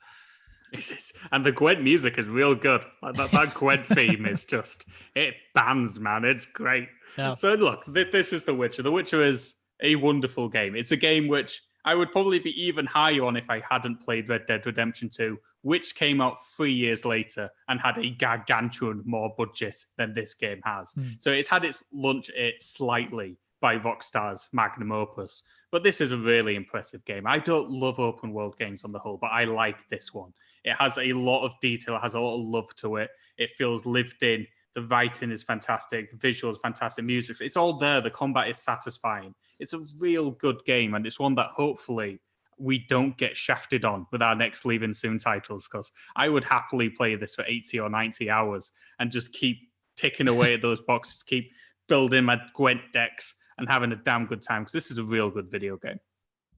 And the Gwent music is real good. That Gwent theme is just, it bands, man. It's great. Yeah. So look, this is The Witcher. The Witcher is a wonderful game. It's a game which I would probably be even higher on if I hadn't played Red Dead Redemption 2, which came out 3 years later and had a gargantuan more budget than this game has. So it's had its lunch slightly by Rockstar's magnum opus. But this is a really impressive game. I don't love open world games on the whole, but I like this one. It has a lot of detail, it has a lot of love to it. It feels lived in. The writing is fantastic. The visuals, fantastic music. It's all there. The combat is satisfying. It's a real good game, and it's one that hopefully we don't get shafted on with our next Leaving Soon titles, because I would happily play this for 80 or 90 hours and just keep ticking away at those boxes, keep building my Gwent decks and having a damn good time, because this is a real good video game.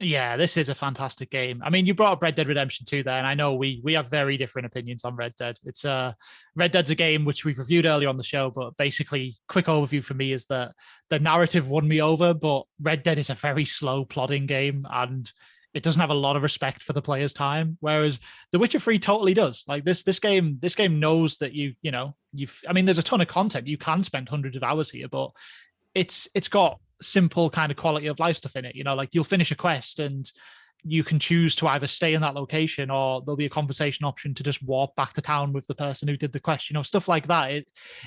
Yeah, this is a fantastic game. I mean, you brought up Red Dead Redemption 2 there, and I know we have very different opinions on Red Dead. It's Red Dead's a game which we've reviewed earlier on the show, but basically, quick overview for me is that the narrative won me over, but Red Dead is a very slow, plodding game, and it doesn't have a lot of respect for the player's time. Whereas The Witcher 3 totally does. Like this game knows that I mean, there's a ton of content. You can spend hundreds of hours here, but it's got simple kind of quality of life stuff in it. Like you'll finish a quest and you can choose to either stay in that location or there'll be a conversation option to just walk back to town with the person who did the quest, stuff like that.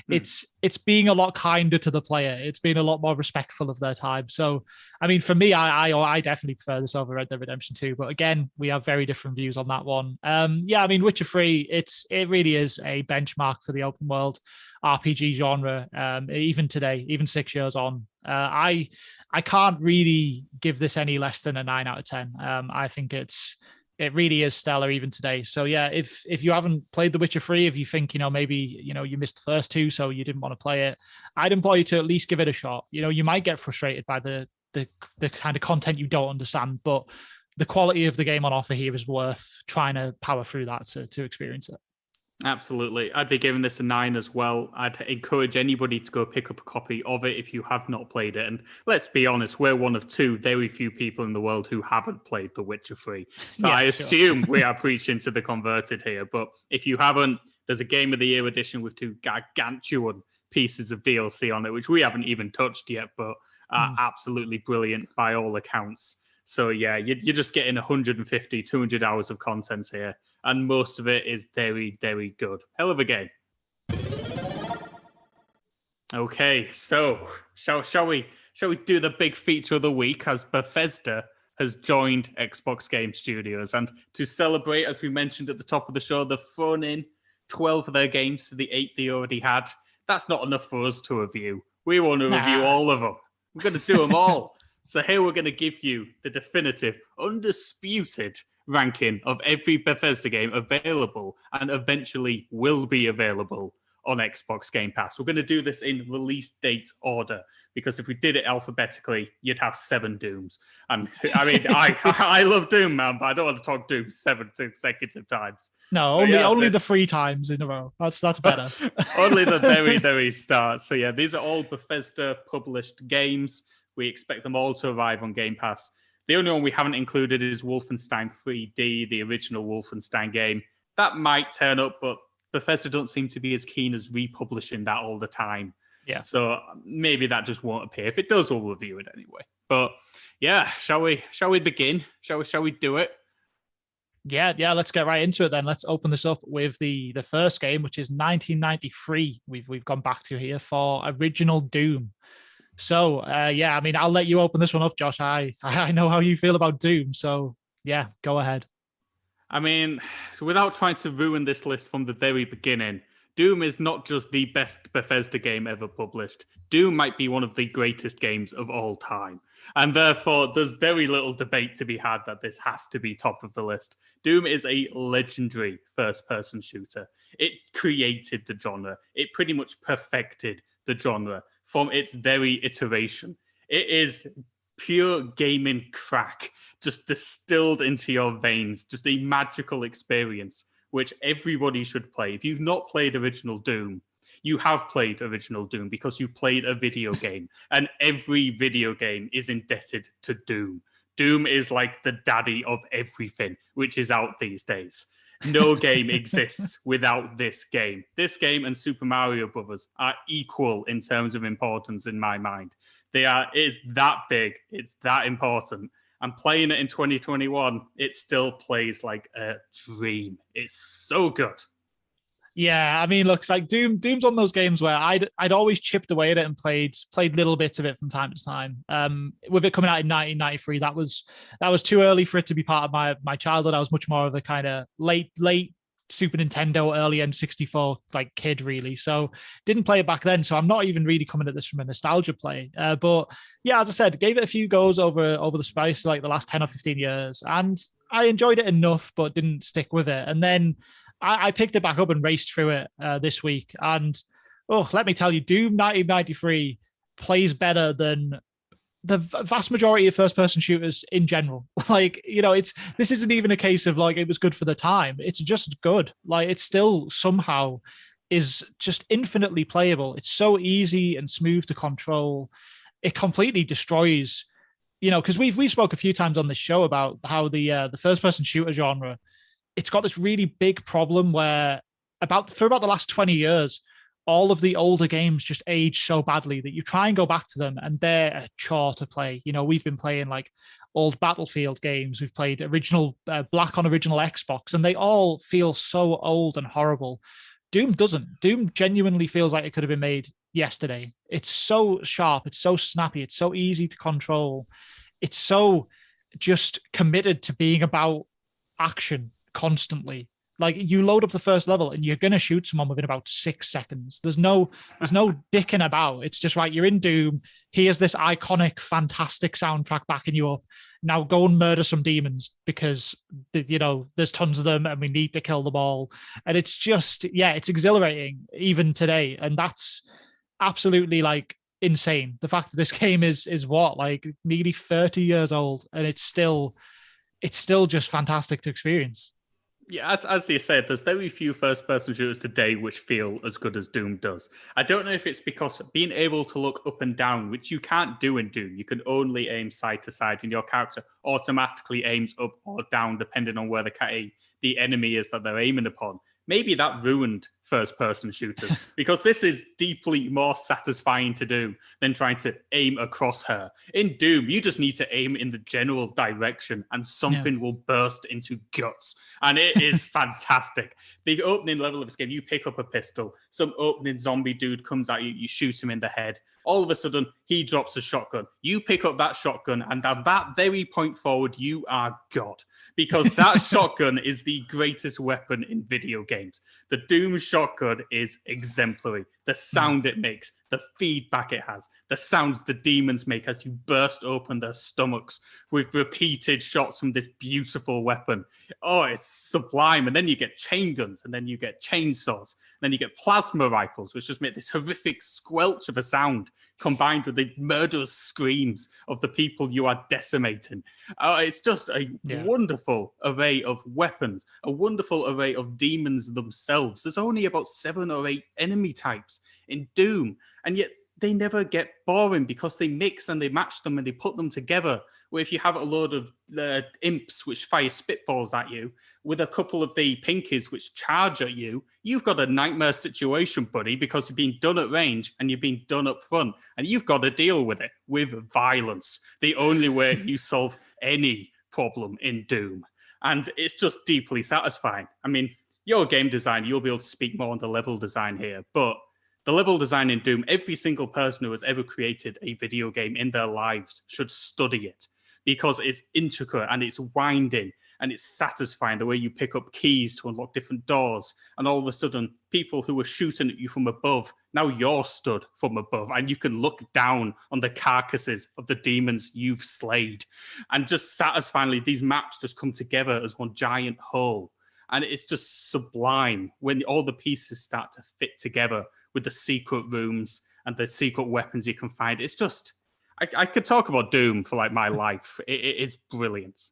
It's being a lot kinder to the player. It's being a lot more respectful of their time. So, I mean, for me, I definitely prefer this over Red Dead Redemption 2. But again, we have very different views on that one. Yeah, I mean, Witcher 3, it really is a benchmark for the open world RPG genre. Even today, even 6 years on, I can't really give this any less than a 9 out of 10. I think it really is stellar even today. So yeah, if you haven't played The Witcher 3, if you think, maybe, you missed the first two, so you didn't want to play it, I'd implore you to at least give it a shot. You might get frustrated by the kind of content you don't understand, but the quality of the game on offer here is worth trying to power through that to experience it. Absolutely. I'd be giving this a 9 as well. I'd encourage anybody to go pick up a copy of it if you have not played it. And let's be honest, we're one of two very few people in the world who haven't played The Witcher 3. So yeah, I assume we are preaching to the converted here. But if you haven't, there's a Game of the Year edition with 2 gargantuan pieces of DLC on it, which we haven't even touched yet, but are absolutely brilliant by all accounts. So yeah, you're just getting 150, 200 hours of content here. And most of it is very, very good. Hell of a game. Okay, so shall we do the big feature of the week, as Bethesda has joined Xbox Game Studios, and to celebrate, as we mentioned at the top of the show, they've thrown in 12 of their games to the 8 they already had. That's not enough for us to review. We want to review all of them. We're going to do them all. So here we're going to give you the definitive, undisputed ranking of every Bethesda game available and eventually will be available on Xbox Game Pass. We're going to do this in release date order, because if we did it alphabetically, you'd have 7 Dooms. And I mean, I love Doom, man, but I don't want to talk Doom 7 consecutive times. No, so, only the 3 times in a row. That's better. Only the very, very start. So yeah, these are all Bethesda published games. We expect them all to arrive on Game Pass. The only one we haven't included is Wolfenstein 3D, the original Wolfenstein game. That might turn up, but Bethesda don't seem to be as keen as republishing that all the time. Yeah. So maybe that just won't appear. If it does, we'll review it anyway. But yeah, shall we begin? Shall we do it? Yeah, let's get right into it then. Let's open this up with the first game, which is 1993. We've gone back to here for original Doom. So, yeah, I mean, I'll let you open this one up, Josh. I know how you feel about Doom. So, yeah, go ahead. I mean, without trying to ruin this list from the very beginning, Doom is not just the best Bethesda game ever published. Doom might be one of the greatest games of all time. And therefore, there's very little debate to be had that this has to be top of the list. Doom is a legendary first-person shooter. It created the genre. It pretty much perfected the genre from its very iteration. It is pure gaming crack, just distilled into your veins, just a magical experience, which everybody should play. If you've not played original Doom, you have played original Doom because you've played a video game, and every video game is indebted to Doom. Doom is like the daddy of everything, which is out these days. No game exists without this game. This game and Super Mario Brothers are equal in terms of importance in my mind. It's that big. It's that important. And playing it in 2021, it still plays like a dream. It's so good. Yeah, I mean, looks like Doom's one of those games where I'd always chipped away at it and played little bits of it from time to time. With it coming out in 1993, that was too early for it to be part of my childhood. I was much more of a kind of late Super Nintendo, early N64 like kid, really. So didn't play it back then. So I'm not even really coming at this from a nostalgia play. But yeah, as I said, gave it a few goes over the space like the last 10 or 15 years, and I enjoyed it enough, but didn't stick with it. And then I picked it back up and raced through it this week. And let me tell you, Doom 1993 plays better than the vast majority of first-person shooters in general. Like, this isn't even a case of like it was good for the time. It's just good. Like, it still somehow is just infinitely playable. It's so easy and smooth to control. It completely destroys, because we spoke a few times on this show about how the first-person shooter genre, it's got this really big problem where for about the last 20 years, all of the older games just age so badly that you try and go back to them and they're a chore to play. We've been playing like old Battlefield games. We've played original Black on original Xbox, and they all feel so old and horrible. Doom doesn't. Doom genuinely feels like it could have been made yesterday. It's so sharp. It's so snappy. It's so easy to control. It's so just committed to being about action constantly. Like, you load up the first level and you're going to shoot someone within about 6 seconds. There's no dicking about. It's just right. You're in Doom. Here's this iconic, fantastic soundtrack backing you up. Now go and murder some demons because, there's tons of them and we need to kill them all. And it's just, it's exhilarating even today. And that's absolutely like insane. The fact that this game is what, like nearly 30 years old, and it's still just fantastic to experience. Yeah, as you said, there's very few first-person shooters today which feel as good as Doom does. I don't know if it's because being able to look up and down, which you can't do in Doom, you can only aim side to side, and your character automatically aims up or down depending on where the enemy is that they're aiming upon. Maybe that ruined first-person shooters because this is deeply more satisfying to do than trying to aim across her. In Doom, you just need to aim in the general direction and something will burst into guts. And it is fantastic. The opening level of this game, you pick up a pistol, some opening zombie dude comes at you, you shoot him in the head. All of a sudden, he drops a shotgun. You pick up that shotgun, and at that very point forward, you are God. Because that shotgun is the greatest weapon in video games. The Doom shotgun is exemplary. The sound it makes, the feedback it has, the sounds the demons make as you burst open their stomachs with repeated shots from this beautiful weapon. Oh, it's sublime. And then you get chain guns, and then you get chainsaws, and then you get plasma rifles, which just make this horrific squelch of a sound combined with the murderous screams of the people you are decimating. It's just a wonderful array of weapons, a wonderful array of demons themselves. There's only about 7 or 8 enemy types in Doom, and yet they never get boring because they mix and they match them and they put them together. Where if you have a load of imps which fire spitballs at you with a couple of the pinkies which charge at you, you've got a nightmare situation, buddy, because you've been done at range and you've been done up front, and you've got to deal with it with violence. The only way you solve any problem in Doom. And it's just deeply satisfying. I mean, you're a game designer, you'll be able to speak more on the level design here, but the level design in Doom, every single person who has ever created a video game in their lives should study it because it's intricate and it's winding and it's satisfying the way you pick up keys to unlock different doors. And all of a sudden, people who were shooting at you from above, now you're stood from above and you can look down on the carcasses of the demons you've slayed. And just satisfyingly, these maps just come together as one giant whole. And it's just sublime when all the pieces start to fit together with the secret rooms and the secret weapons you can find. It's just, I could talk about Doom for like my life. It is brilliant.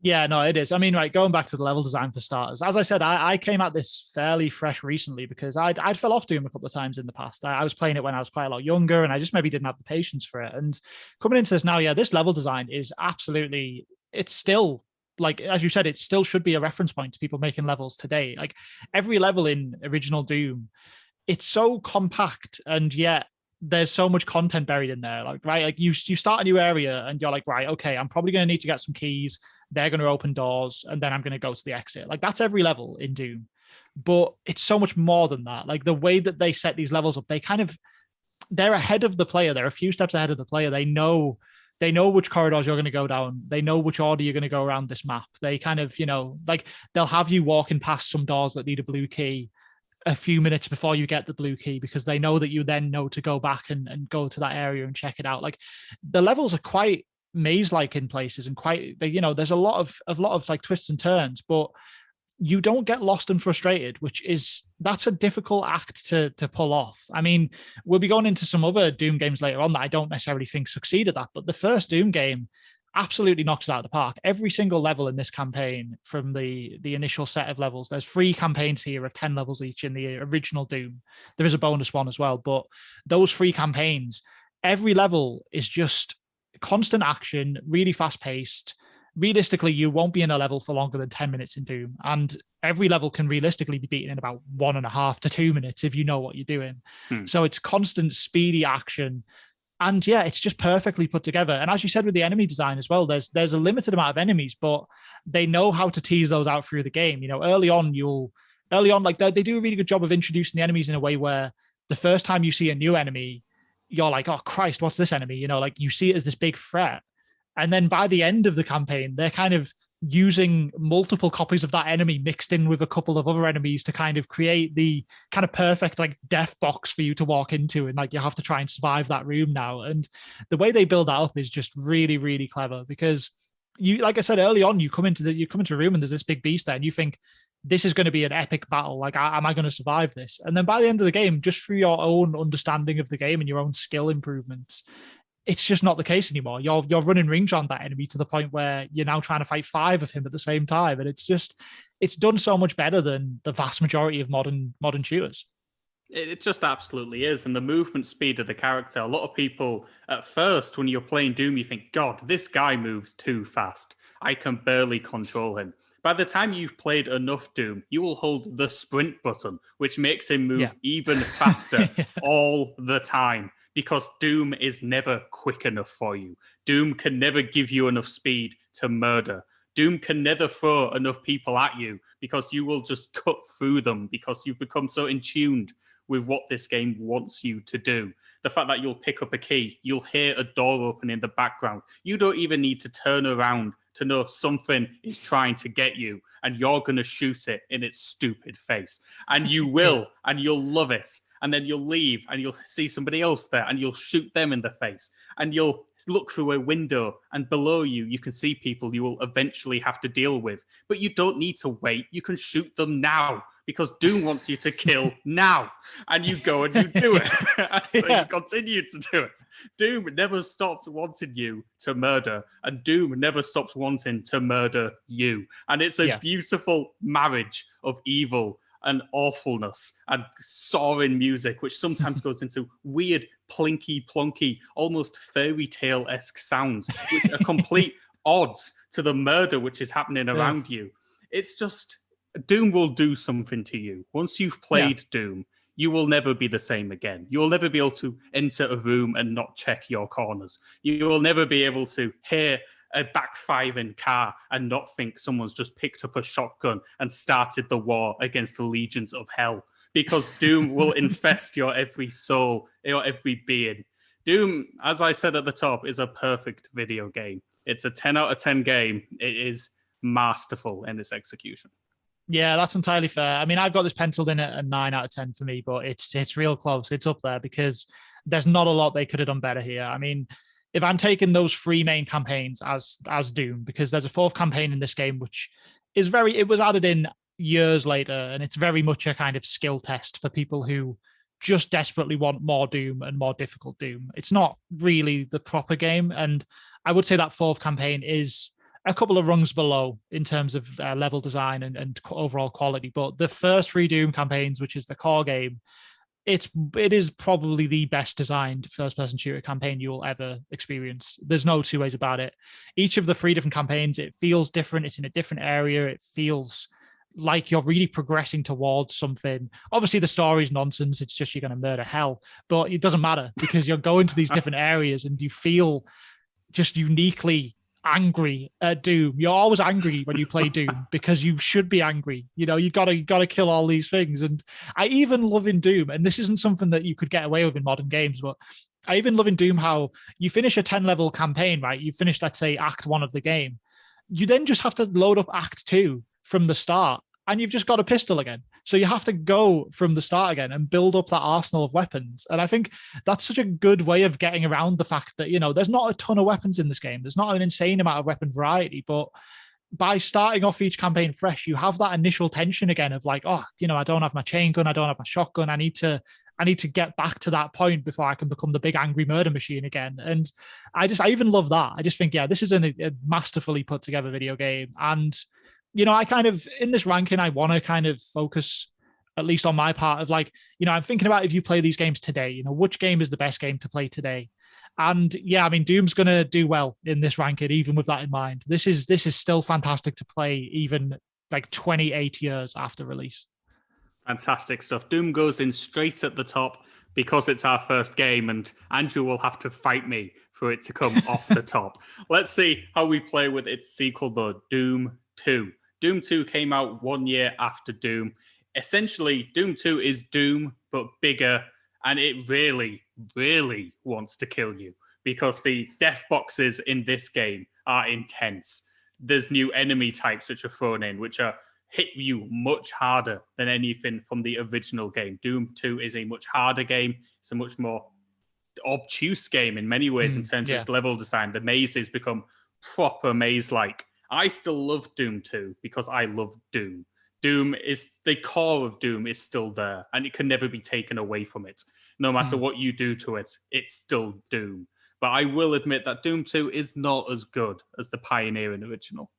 Yeah, no, it is. I mean, right, going back to the level design for starters, as I said, I came at this fairly fresh recently because I'd fell off Doom a couple of times in the past. I was playing it when I was quite a lot younger and I just maybe didn't have the patience for it. And coming into this now, this level design is absolutely, it's still, like, as you said, it still should be a reference point to people making levels today. Like every level in original Doom, it's so compact and yet there's so much content buried in there. Like, right, like you start a new area and you're like, right, okay, I'm probably going to need to get some keys. They're going to open doors and then I'm going to go to the exit. Like that's every level in Doom, but it's so much more than that. Like the way that they set these levels up, they're ahead of the player. They're a few steps ahead of the player. They know which corridors you're going to go down. They know which order you're going to go around this map. They kind of, like they'll have you walking past some doors that need a blue key a few minutes before you get the blue key because they know that you then know to go back and go to that area and check it out. Like the levels are quite maze-like in places and quite, there's a lot of like twists and turns, but you don't get lost and frustrated, that's a difficult act to pull off. I mean, we'll be going into some other Doom games later on that I don't necessarily think succeed at that, but the first Doom game absolutely knocks it out of the park. Every single level in this campaign from the initial set of levels, there's 3 campaigns here of 10 levels each in the original Doom. There is a bonus one as well, but those 3 campaigns, every level is just constant action, really fast paced, realistically, you won't be in a level for longer than 10 minutes in Doom. And every level can realistically be beaten in about 1.5 to 2 minutes if you know what you're doing. So it's constant speedy action. And yeah, it's just perfectly put together. And as you said with the enemy design as well, there's a limited amount of enemies, but they know how to tease those out through the game. You know, early on, like they do a really good job of introducing the enemies in a way where the first time you see a new enemy, you're like, oh Christ, what's this enemy? You know, like you see it as this big threat. And then by the end of the campaign, they're kind of using multiple copies of that enemy mixed in with a couple of other enemies to kind of create the kind of perfect like death box for you to walk into. And like you have to try and survive that room now. And the way they build that up is just really, really clever because you, like I said early on, you come into a room and there's this big beast there and you think this is going to be an epic battle. Like, am I going to survive this? And then by the end of the game, just through your own understanding of the game and your own skill improvements, it's just not the case anymore. You're running rings around that enemy to the point where you're now trying to fight 5 of him at the same time. And it's done so much better than the vast majority of modern shooters. It just absolutely is. And the movement speed of the character, a lot of people at first, when you're playing Doom, you think, God, this guy moves too fast. I can barely control him. By the time you've played enough Doom, you will hold the sprint button, which makes him move even faster all the time. Because Doom is never quick enough for you. Doom can never give you enough speed to murder. Doom can never throw enough people at you because you will just cut through them because you've become so in tune with what this game wants you to do. The fact that you'll pick up a key, you'll hear a door open in the background. You don't even need to turn around to know something is trying to get you and you're going to shoot it in its stupid face. And you will, and you'll love it. And then you'll leave and you'll see somebody else there and you'll shoot them in the face. And you'll look through a window and below you, you can see people you will eventually have to deal with. But you don't need to wait. You can shoot them now because Doom wants you to kill now. And you go and you do it. So you continue to do it. Doom never stops wanting you to murder. And Doom never stops wanting to murder you. And it's a beautiful marriage of evil and awfulness and soaring music, which sometimes goes into weird, plinky, plonky, almost fairy tale-esque sounds, which are complete odds to the murder which is happening around you. It's just, Doom will do something to you. Once you've played Doom, you will never be the same again. You will never be able to enter a room and not check your corners. You will never be able to hear a backfiring car and not think someone's just picked up a shotgun and started the war against the legions of hell, because Doom will infest your every soul, your every being. Doom, as I said at the top, is a perfect video game. It's a 10 out of 10 game. It is masterful in its execution. Yeah, that's entirely fair. I mean, I've got this penciled in at a 9 out of 10 for me, but it's real close. It's up there because there's not a lot they could have done better here. I mean, if I'm taking those 3 main campaigns as Doom, because there's a 4th campaign in this game, which is it was added in years later, and it's very much a kind of skill test for people who just desperately want more Doom and more difficult Doom. It's not really the proper game. And I would say that 4th campaign is a couple of rungs below in terms of level design and overall quality. But the first 3 Doom campaigns, which is the core game, it is probably the best designed first-person shooter campaign you will ever experience. There's no 2 ways about it. Each of the 3 different campaigns, it feels different. It's in a different area. It feels like you're really progressing towards something. Obviously, the story's nonsense. It's just you're going to murder hell. But it doesn't matter because you're going to these different areas and you feel just uniquely angry at Doom. You're always angry when you play Doom because you should be angry. You know, you gotta kill all these things. And I even love in Doom, and this isn't something that you could get away with in modern games, but I even love in Doom how you finish a 10-level campaign, right? You finish, let's say, Act 1 of the game. You then just have to load up Act 2 from the start, and you've just got a pistol again. So you have to go from the start again and build up that arsenal of weapons. And I think that's such a good way of getting around the fact that, you know, there's not a ton of weapons in this game. There's not an insane amount of weapon variety, but by starting off each campaign fresh, you have that initial tension again of like, oh, you know, I don't have my chain gun, I don't have my shotgun. I need to get back to that point before I can become the big angry murder machine again. And I even love that. I just think, yeah, this is a masterfully put together video game. And, you know, I kind of, in this ranking, I want to kind of focus at least on my part, of like, I'm thinking about if you play these games today, which game is the best game to play today? And yeah, I mean, Doom's going to do well in this ranking, even with that in mind. This is still fantastic to play, even like 28 years after release. Fantastic stuff. Doom goes in straight at the top because it's our first game, and Andrew will have to fight me for it to come off the top. Let's see how we play with its sequel, though, Doom 2. Doom 2 came out 1 year after Doom. Essentially, Doom 2 is Doom, but bigger, and it really, really wants to kill you because the death boxes in this game are intense. There's new enemy types which are thrown in, which are hit you much harder than anything from the original game. Doom 2 is a much harder game. It's a much more obtuse game in many ways in terms of its level design. The mazes become proper maze-like. I still love Doom 2 because I love Doom. Doom is the core of Doom is still there, and it can never be taken away from it. No matter what you do to it, it's still Doom. But I will admit that Doom 2 is not as good as the pioneering original.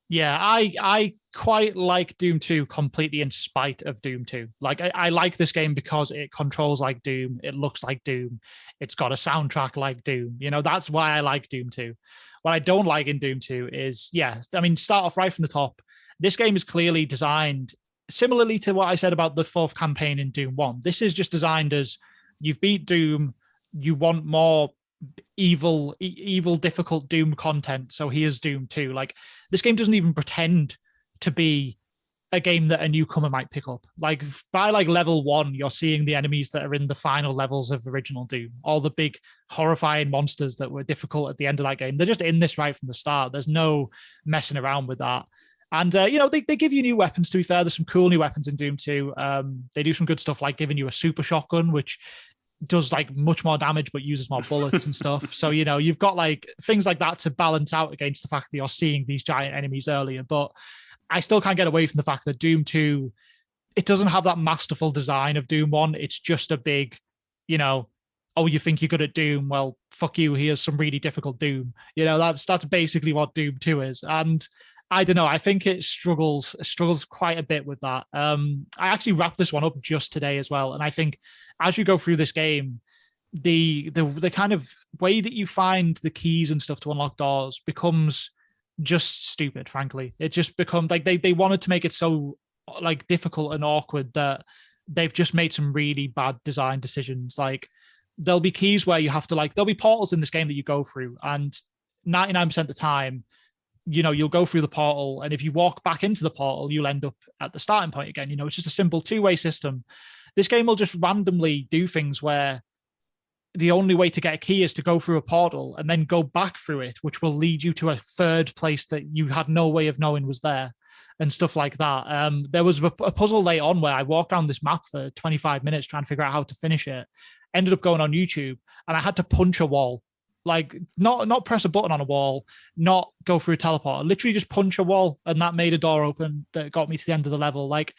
Yeah, I quite like Doom 2 completely in spite of Doom 2. Like, I like this game because it controls like Doom, it looks like Doom, it's got a soundtrack like Doom. That's why I like Doom 2. What I don't like in Doom 2 is, start off right from the top. This game is clearly designed similarly to what I said about the fourth campaign in Doom 1. This is just designed as you've beat Doom, you want more evil, difficult Doom content. So here's Doom 2. Like, this game doesn't even pretend to be a game that a newcomer might pick up. Like, by like level 1, you're seeing the enemies that are in the final levels of original Doom. All the big horrifying monsters that were difficult at the end of that game. They're just in this right from the start. There's no messing around with that. And, they give you new weapons, to be fair. There's some cool new weapons in Doom 2. They do some good stuff like giving you a super shotgun, which does like much more damage but uses more bullets and stuff. So, you've got like things like that to balance out against the fact that you're seeing these giant enemies earlier. But I still can't get away from the fact that Doom 2, it doesn't have that masterful design of Doom 1. It's just a big, oh, you think you're good at Doom? Well, fuck you. Here's some really difficult Doom. That's basically what Doom 2 is. And I don't know. I think it struggles quite a bit with that. I actually wrapped this one up just today as well, and I think as you go through this game, the kind of way that you find the keys and stuff to unlock doors becomes just stupid. Frankly, it just becomes like they wanted to make it so like difficult and awkward that they've just made some really bad design decisions. Like, there'll be keys where you have to there'll be portals in this game that you go through, and 99% of the time, you'll go through the portal, and if you walk back into the portal, you'll end up at the starting point again. It's just a simple two-way system. This game will just randomly do things where the only way to get a key is to go through a portal and then go back through it, which will lead you to a third place that you had no way of knowing was there, and stuff like that. There was a puzzle late on where I walked around this map for 25 minutes trying to figure out how to finish it. Ended up going on YouTube, and I had to punch a wall. Like, not press a button on a wall, not go through a teleporter, literally just punch a wall, and that made a door open that got me to the end of the level. Like,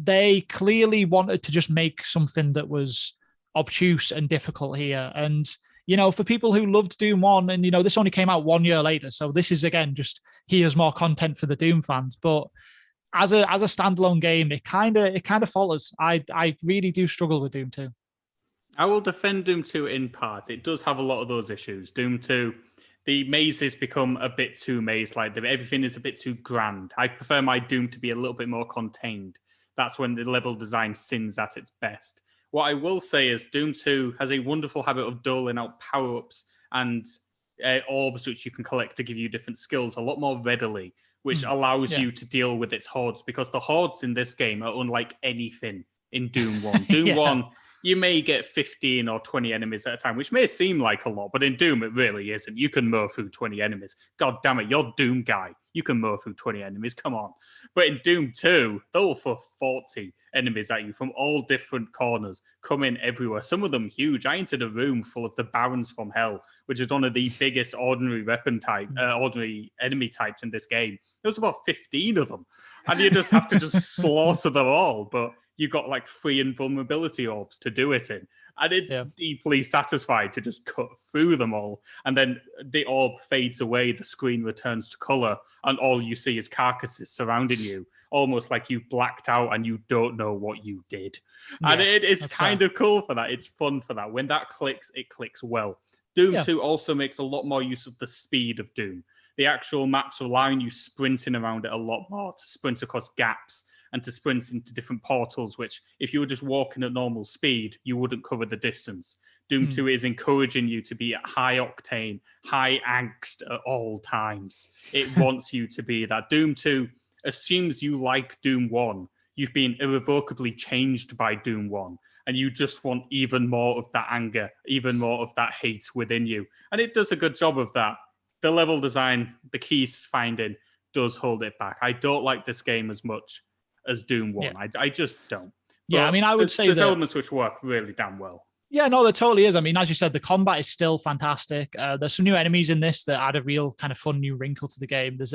they clearly wanted to just make something that was obtuse and difficult here. And, for people who loved Doom 1, and, this only came out 1 year later, so this is, again, just here's more content for the Doom fans. But as a standalone game, it kind of falters. I really do struggle with Doom 2. I will defend Doom 2 in part. It does have a lot of those issues. Doom 2, the mazes become a bit too maze-like. Everything is a bit too grand. I prefer my Doom to be a little bit more contained. That's when the level design sins at its best. What I will say is Doom 2 has a wonderful habit of doling out power-ups and orbs which you can collect to give you different skills a lot more readily, which allows you to deal with its hordes, because the hordes in this game are unlike anything in Doom 1. Doom 1... you may get 15 or 20 enemies at a time, which may seem like a lot, but in Doom, it really isn't. You can mow through 20 enemies. God damn it, you're Doom guy. You can mow through 20 enemies, come on. But in Doom 2, they'll throw 40 enemies at you from all different corners, coming everywhere. Some of them huge. I entered a room full of the Barons from Hell, which is one of the biggest ordinary ordinary enemy types in this game. There was about 15 of them. And you just have to just slaughter them all, but you've got like 3 invulnerability orbs to do it in. And it's deeply satisfying to just cut through them all. And then the orb fades away, the screen returns to color, and all you see is carcasses surrounding you. almost like you've blacked out and you don't know what you did. And Yeah, it's that's kind fair. of cool for that. It's fun for that. When that clicks, it clicks well. Doom Yeah. 2 also makes a lot more use of the speed of Doom. The actual maps allowing you sprinting around it a lot more, to sprint across gaps and to sprint into different portals, which if you were just walking at normal speed, you wouldn't cover the distance. Doom 2 is encouraging you to be at high octane, high angst at all times. It wants you to be that. Doom 2 assumes you like Doom 1. You've been irrevocably changed by Doom 1, and you just want even more of that anger, even more of that hate within you. And it does a good job of that. The level design, the keys finding, does hold it back. I don't like this game as much as Doom 1. Yeah. I just don't. Yeah, I mean, I would say there's that elements which work really damn well. Yeah, no, there totally is. I mean, as you said, the combat is still fantastic. There's some new enemies in this that add a real kind of fun new wrinkle to the game. There's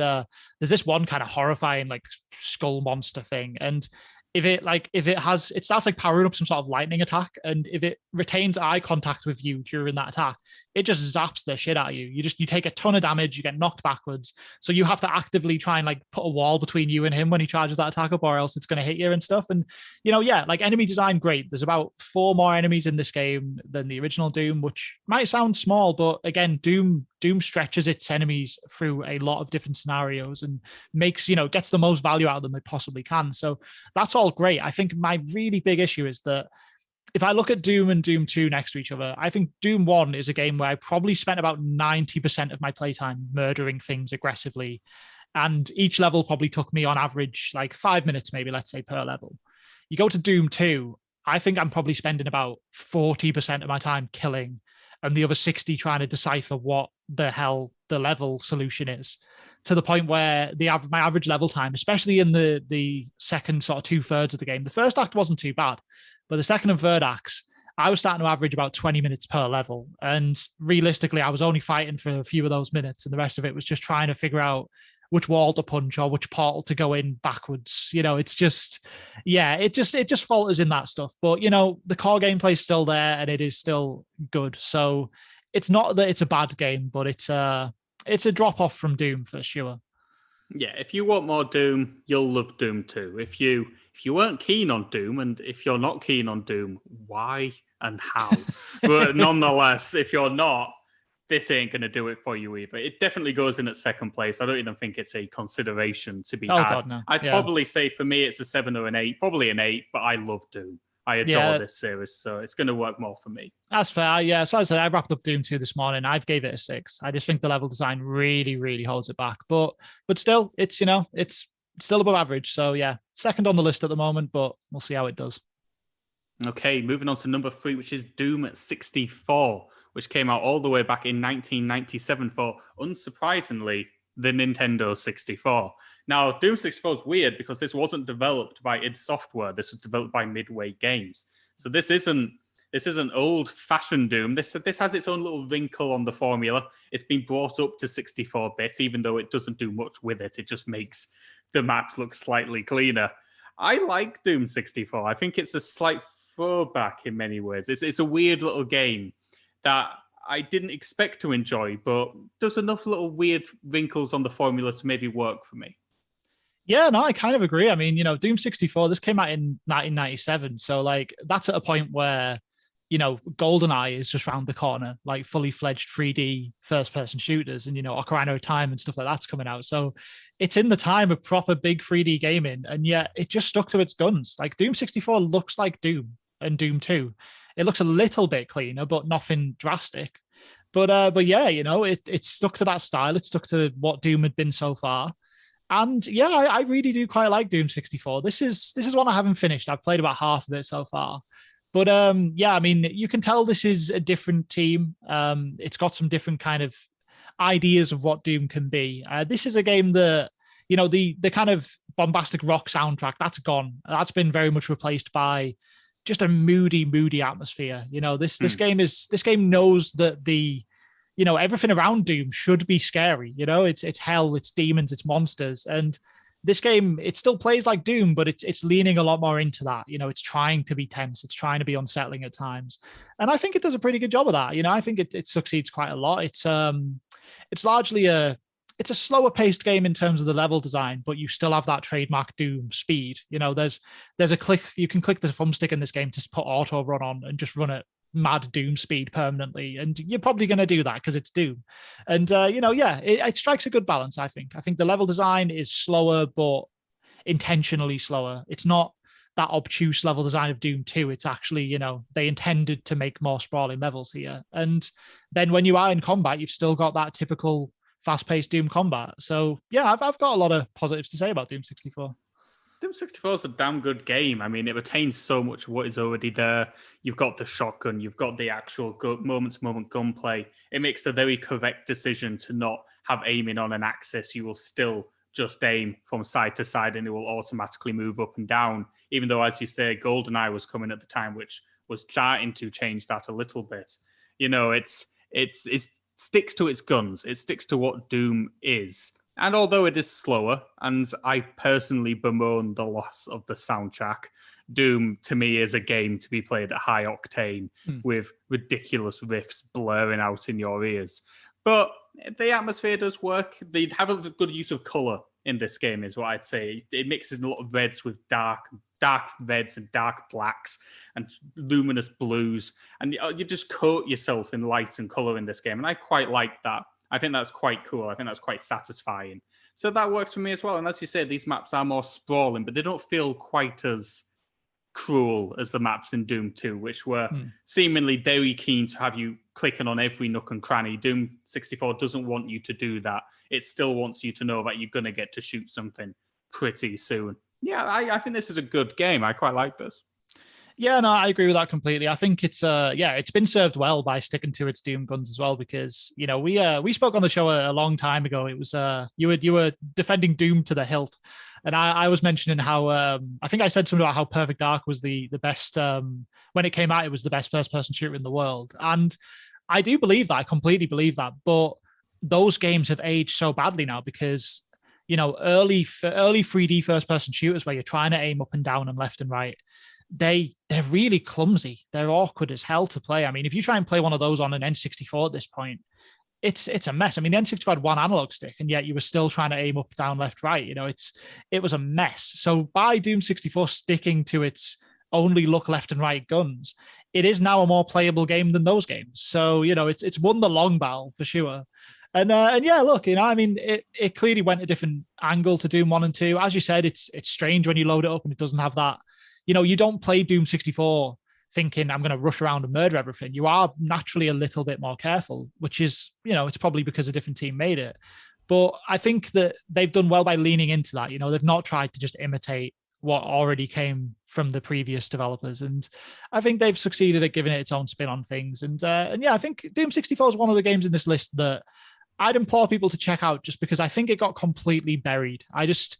this one kind of horrifying like skull monster thing, and if it starts like powering up some sort of lightning attack, and if it retains eye contact with you during that attack, it just zaps the shit out of you. You take a ton of damage, you get knocked backwards. So you have to actively try and like put a wall between you and him when he charges that attack up, or else it's going to hit you and stuff. And like enemy design, great. There's about 4 more enemies in this game than the original Doom, which might sound small, but again, Doom stretches its enemies through a lot of different scenarios and gets the most value out of them it possibly can. So that's all great. I think my really big issue is that if I look at Doom and Doom 2 next to each other, I think Doom 1 is a game where I probably spent about 90% of my playtime murdering things aggressively. And each level probably took me on average like 5 minutes, maybe, let's say, per level. You go to Doom 2, I think I'm probably spending about 40% of my time killing and the other 60 trying to decipher what the hell the level solution is, to the point where my average level time, especially in the second sort of 2/3 of the game, the first act wasn't too bad, but the second and third acts, I was starting to average about 20 minutes per level. And realistically, I was only fighting for a few of those minutes, and the rest of it was just trying to figure out which wall to punch or which portal to go in backwards. It's just, it just falters in that stuff. But, the core gameplay is still there and it is still good. So it's not that it's a bad game, but it's a drop off from Doom for sure. Yeah, if you want more Doom, you'll love Doom 2. If you weren't keen on Doom, and if you're not keen on Doom, why and how? But nonetheless, if you're not, this ain't going to do it for you either. It definitely goes in at second place. I don't even think it's a consideration to be had. God, no. I'd probably say for me it's a 7 or an 8, probably an 8, but I love Doom. I adore this series, so it's going to work more for me. That's fair. Yeah, so I said I wrapped up Doom 2 this morning. I've gave it a 6. I just think the level design really, really holds it back. But still, it's still above average. So yeah, second on the list at the moment, but we'll see how it does. Okay, moving on to number 3, which is Doom 64, which came out all the way back in 1997 for, unsurprisingly, the Nintendo 64. Now, Doom 64 is weird because this wasn't developed by id Software. This was developed by Midway Games. So this isn't old-fashioned Doom. This has its own little wrinkle on the formula. It's been brought up to 64-bit, even though it doesn't do much with it. It just makes the maps look slightly cleaner. I like Doom 64. I think it's a slight throwback in many ways. It's a weird little game that I didn't expect to enjoy, but there's enough little weird wrinkles on the formula to maybe work for me. Yeah, no, I kind of agree. I mean, Doom 64, this came out in 1997. So like that's at a point where, GoldenEye is just around the corner, like fully fledged 3D first person shooters, and, Ocarina of Time and stuff like that's coming out. So it's in the time of proper big 3D gaming. And yet it just stuck to its guns. Like Doom 64 looks like Doom and Doom 2. It looks a little bit cleaner, but nothing drastic. But yeah, it stuck to that style. It stuck to what Doom had been so far. And yeah, I really do quite like Doom 64. This is one I haven't finished. I've played about half of it so far. But yeah, I mean, you can tell this is a different team. It's got some different kind of ideas of what Doom can be. This is a game that, the kind of bombastic rock soundtrack, that's gone. That's been very much replaced by just a moody atmosphere. This game knows that everything around Doom should be scary. It's hell, it's demons, it's monsters. And this game, it still plays like Doom, but it's leaning a lot more into that. It's trying to be tense. It's trying to be unsettling at times. And I think it does a pretty good job of that. I think it succeeds quite a lot. It's largely a it's a slower paced game in terms of the level design, but you still have that trademark Doom speed. There's a click, you can click the thumbstick in this game to put auto run on and just run at mad Doom speed permanently, and you're probably going to do that because it's Doom. And it strikes a good balance. I think the level design is slower, but intentionally slower. It's not that obtuse level design of Doom 2. It's actually, they intended to make more sprawling levels here. And then when you are in combat, you've still got that typical fast-paced Doom combat. So yeah, I've got a lot of positives to say about Doom 64. Doom 64 is a damn good game. I mean, it retains so much of what is already there. You've got the shotgun, you've got the actual moment-to-moment gunplay. It makes the very correct decision to not have aiming on an axis. You will still just aim from side to side and it will automatically move up and down. Even though, as you say, GoldenEye was coming at the time, which was starting to change that a little bit. It sticks to its guns. It sticks to what Doom is. And although it is slower, and I personally bemoan the loss of the soundtrack, Doom, to me, is a game to be played at high octane with ridiculous riffs blaring out in your ears. But the atmosphere does work. They have a good use of color in this game, is what I'd say. It mixes a lot of reds with dark reds and dark blacks and luminous blues. And you just coat yourself in light and color in this game. And I quite like that. I think that's quite cool. I think that's quite satisfying. So that works for me as well. And as you say, these maps are more sprawling, but they don't feel quite as cruel as the maps in Doom 2, which were seemingly very keen to have you clicking on every nook and cranny. Doom 64 doesn't want you to do that. It still wants you to know that you're going to get to shoot something pretty soon. Yeah, I think this is a good game. I quite like this. Yeah, no, I agree with that completely. I think it's been served well by sticking to its Doom guns as well, because we spoke on the show a long time ago. It was you were defending Doom to the hilt, and I was mentioning how I think I said something about how Perfect Dark was the best when it came out. It was the best first person shooter in the world, and I do believe that. I completely believe that. But those games have aged so badly now because early 3D first person shooters where you're trying to aim up and down and left and right, they're really clumsy. They're awkward as hell to play. I mean, if you try and play one of those on an N64 at this point, it's a mess. I mean, the N64 had one analog stick, and yet you were still trying to aim up, down, left, right. It was a mess. So by Doom 64 sticking to its only look left and right guns, it is now a more playable game than those games. So it's won the long battle for sure. And yeah, look, I mean, it clearly went a different angle to Doom 1 and 2. As you said, it's strange when you load it up and it doesn't have that. You don't play Doom 64 thinking I'm going to rush around and murder everything. You are naturally a little bit more careful, which is, it's probably because a different team made it. But I think that they've done well by leaning into that. They've not tried to just imitate what already came from the previous developers. And I think they've succeeded at giving it its own spin on things. And yeah, I think Doom 64 is one of the games in this list that I'd implore people to check out, just because I think it got completely buried. I just,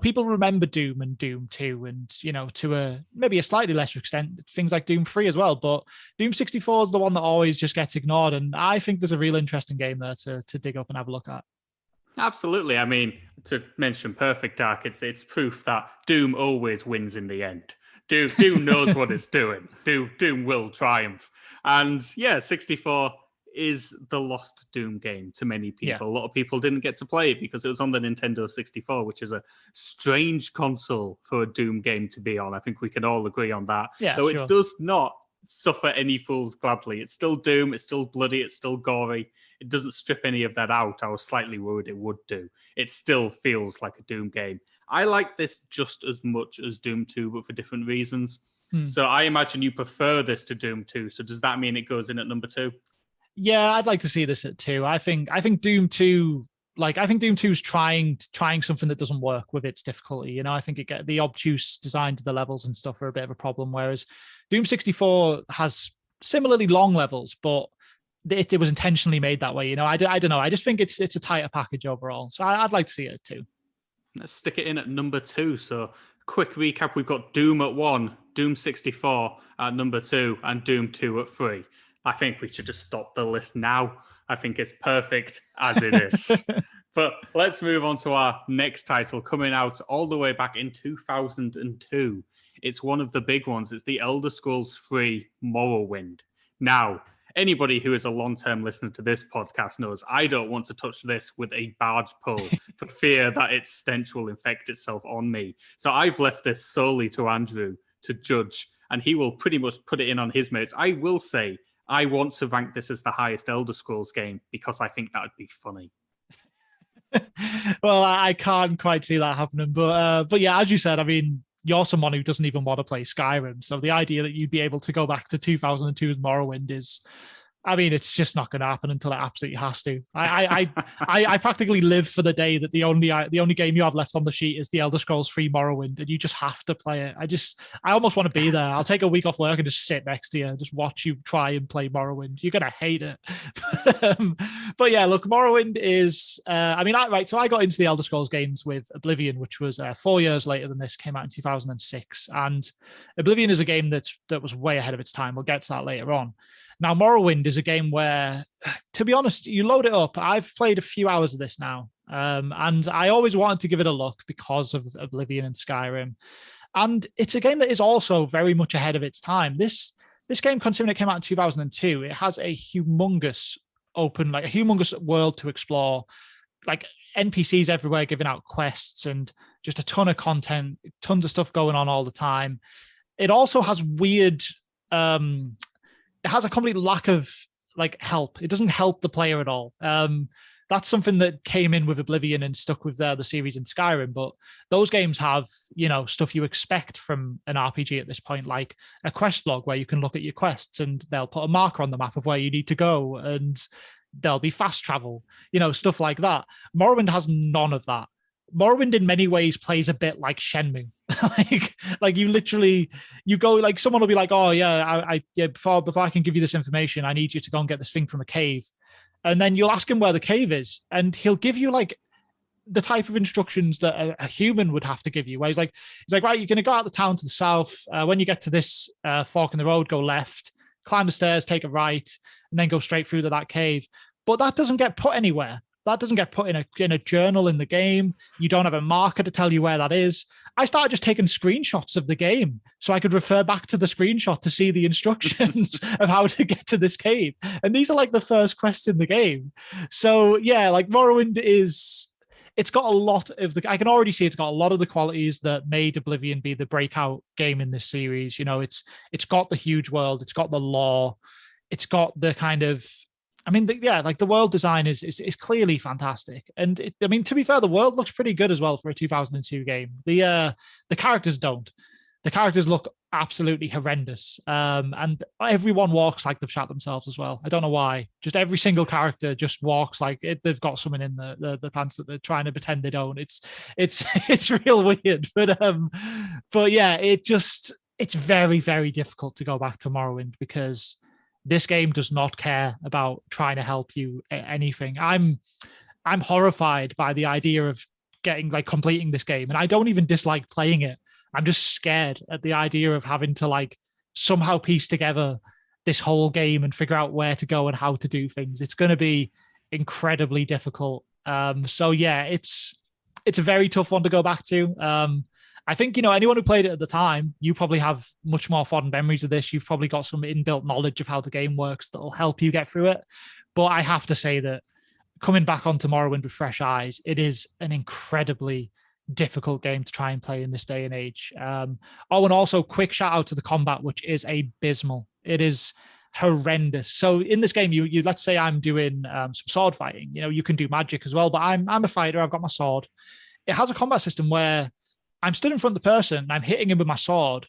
people remember Doom and Doom 2 and, to maybe a slightly lesser extent, things like Doom 3 as well. But Doom 64 is the one that always just gets ignored. And I think there's a real interesting game there to dig up and have a look at. Absolutely. I mean, to mention Perfect Dark, it's proof that Doom always wins in the end. Doom knows what it's doing. Doom will triumph. And yeah, 64 is the lost Doom game to many people. Yeah. A lot of people didn't get to play it because it was on the Nintendo 64, which is a strange console for a Doom game to be on. I think we can all agree on that. Yeah, though sure. It does not suffer any fools gladly. It's still Doom, it's still bloody, it's still gory. It doesn't strip any of that out. I was slightly worried it would do. It still feels like a Doom game. I like this just as much as Doom 2, but for different reasons. So I imagine you prefer this to Doom 2. So does that mean it goes in at number 2? Yeah, I'd like to see this at 2. I think Doom 2, I think Doom 2 is trying something that doesn't work with its difficulty. I think the obtuse design to the levels and stuff are a bit of a problem, whereas Doom 64 has similarly long levels, but it was intentionally made that way. I don't know. I just think it's a tighter package overall. So I'd like to see it at 2. Let's stick it in at number 2. So quick recap, we've got Doom at 1, Doom 64 at number 2, and Doom 2 at 3. I think we should just stop the list now. I think it's perfect as it is. But let's move on to our next title, coming out all the way back in 2002. It's one of the big ones. It's the Elder Scrolls 3 Morrowind. Now, anybody who is a long-term listener to this podcast knows I don't want to touch this with a barge pole for fear that its stench will infect itself on me. So I've left this solely to Andrew to judge, and he will pretty much put it in on his merits. I will say I want to rank this as the highest Elder Scrolls game because I think that would be funny. Well, I can't quite see that happening, but yeah, as you said, I mean, you're someone who doesn't even want to play Skyrim, so the idea that you'd be able to go back to 2002's Morrowind is, I mean, it's just not going to happen until it absolutely has to. I practically live for the day that the only game you have left on the sheet is the Elder Scrolls III Morrowind, and you just have to play it. I almost want to be there. I'll take a week off work and just sit next to you and just watch you try and play Morrowind. You're gonna hate it. But yeah, look, Morrowind is. So I got into the Elder Scrolls games with Oblivion, which was 4 years later than this. Came out in 2006, and Oblivion is a game that was way ahead of its time. We'll get to that later on. Now, Morrowind is a game where, to be honest, you load it up. I've played a few hours of this now, and I always wanted to give it a look because of Oblivion and Skyrim. And it's a game that is also very much ahead of its time. This game, considering it came out in 2002, it has a humongous world to explore, like NPCs everywhere giving out quests and just a ton of content, tons of stuff going on all the time. It also has weird... it has a complete lack of like help. It doesn't help the player at all. That's something that came in with Oblivion and stuck with the series in Skyrim. But those games have, stuff you expect from an RPG at this point, like a quest log where you can look at your quests and they'll put a marker on the map of where you need to go, and there'll be fast travel, stuff like that. Morrowind has none of that. Morrowind in many ways plays a bit like Shenmue. like you go, like someone will be like, oh yeah, before I can give you this information, I need you to go and get this thing from a cave. And then you'll ask him where the cave is, and he'll give you like the type of instructions that a human would have to give you, where he's like, right, you're going to go out the town to the south. When you get to this fork in the road, go left, climb the stairs, take a right, and then go straight through to that cave. But that doesn't get put anywhere. That doesn't get put in a journal in the game. You don't have a marker to tell you where that is. I started just taking screenshots of the game so I could refer back to the screenshot to see the instructions of how to get to this cave. And these are like the first quests in the game. So yeah, like Morrowind it's got a lot of I can already see it's got a lot of the qualities that made Oblivion be the breakout game in this series. It's got the huge world, it's got the lore, it's got the kind of, the world design is clearly fantastic. And to be fair, the world looks pretty good as well for a 2002 game. The characters don't. The characters look absolutely horrendous. And everyone walks like they've shot themselves as well. I don't know why. Just every single character just walks like they've got something in the pants that they're trying to pretend they don't. It's real weird. But yeah, it's very, very difficult to go back to Morrowind because this game does not care about trying to help you anything. I'm horrified by the idea of completing this game, and I don't even dislike playing it. I'm just scared at the idea of having to somehow piece together this whole game and figure out where to go and how to do things. It's going to be incredibly difficult. So yeah, it's a very tough one to go back to. I think, anyone who played it at the time, you probably have much more fond memories of this. You've probably got some inbuilt knowledge of how the game works that'll help you get through it. But I have to say that coming back onto Morrowind with fresh eyes, it is an incredibly difficult game to try and play in this day and age. And also quick shout out to the combat, which is abysmal. It is horrendous. So in this game, you let's say I'm doing some sword fighting. You can do magic as well, but I'm a fighter. I've got my sword. It has a combat system where I'm stood in front of the person and I'm hitting him with my sword,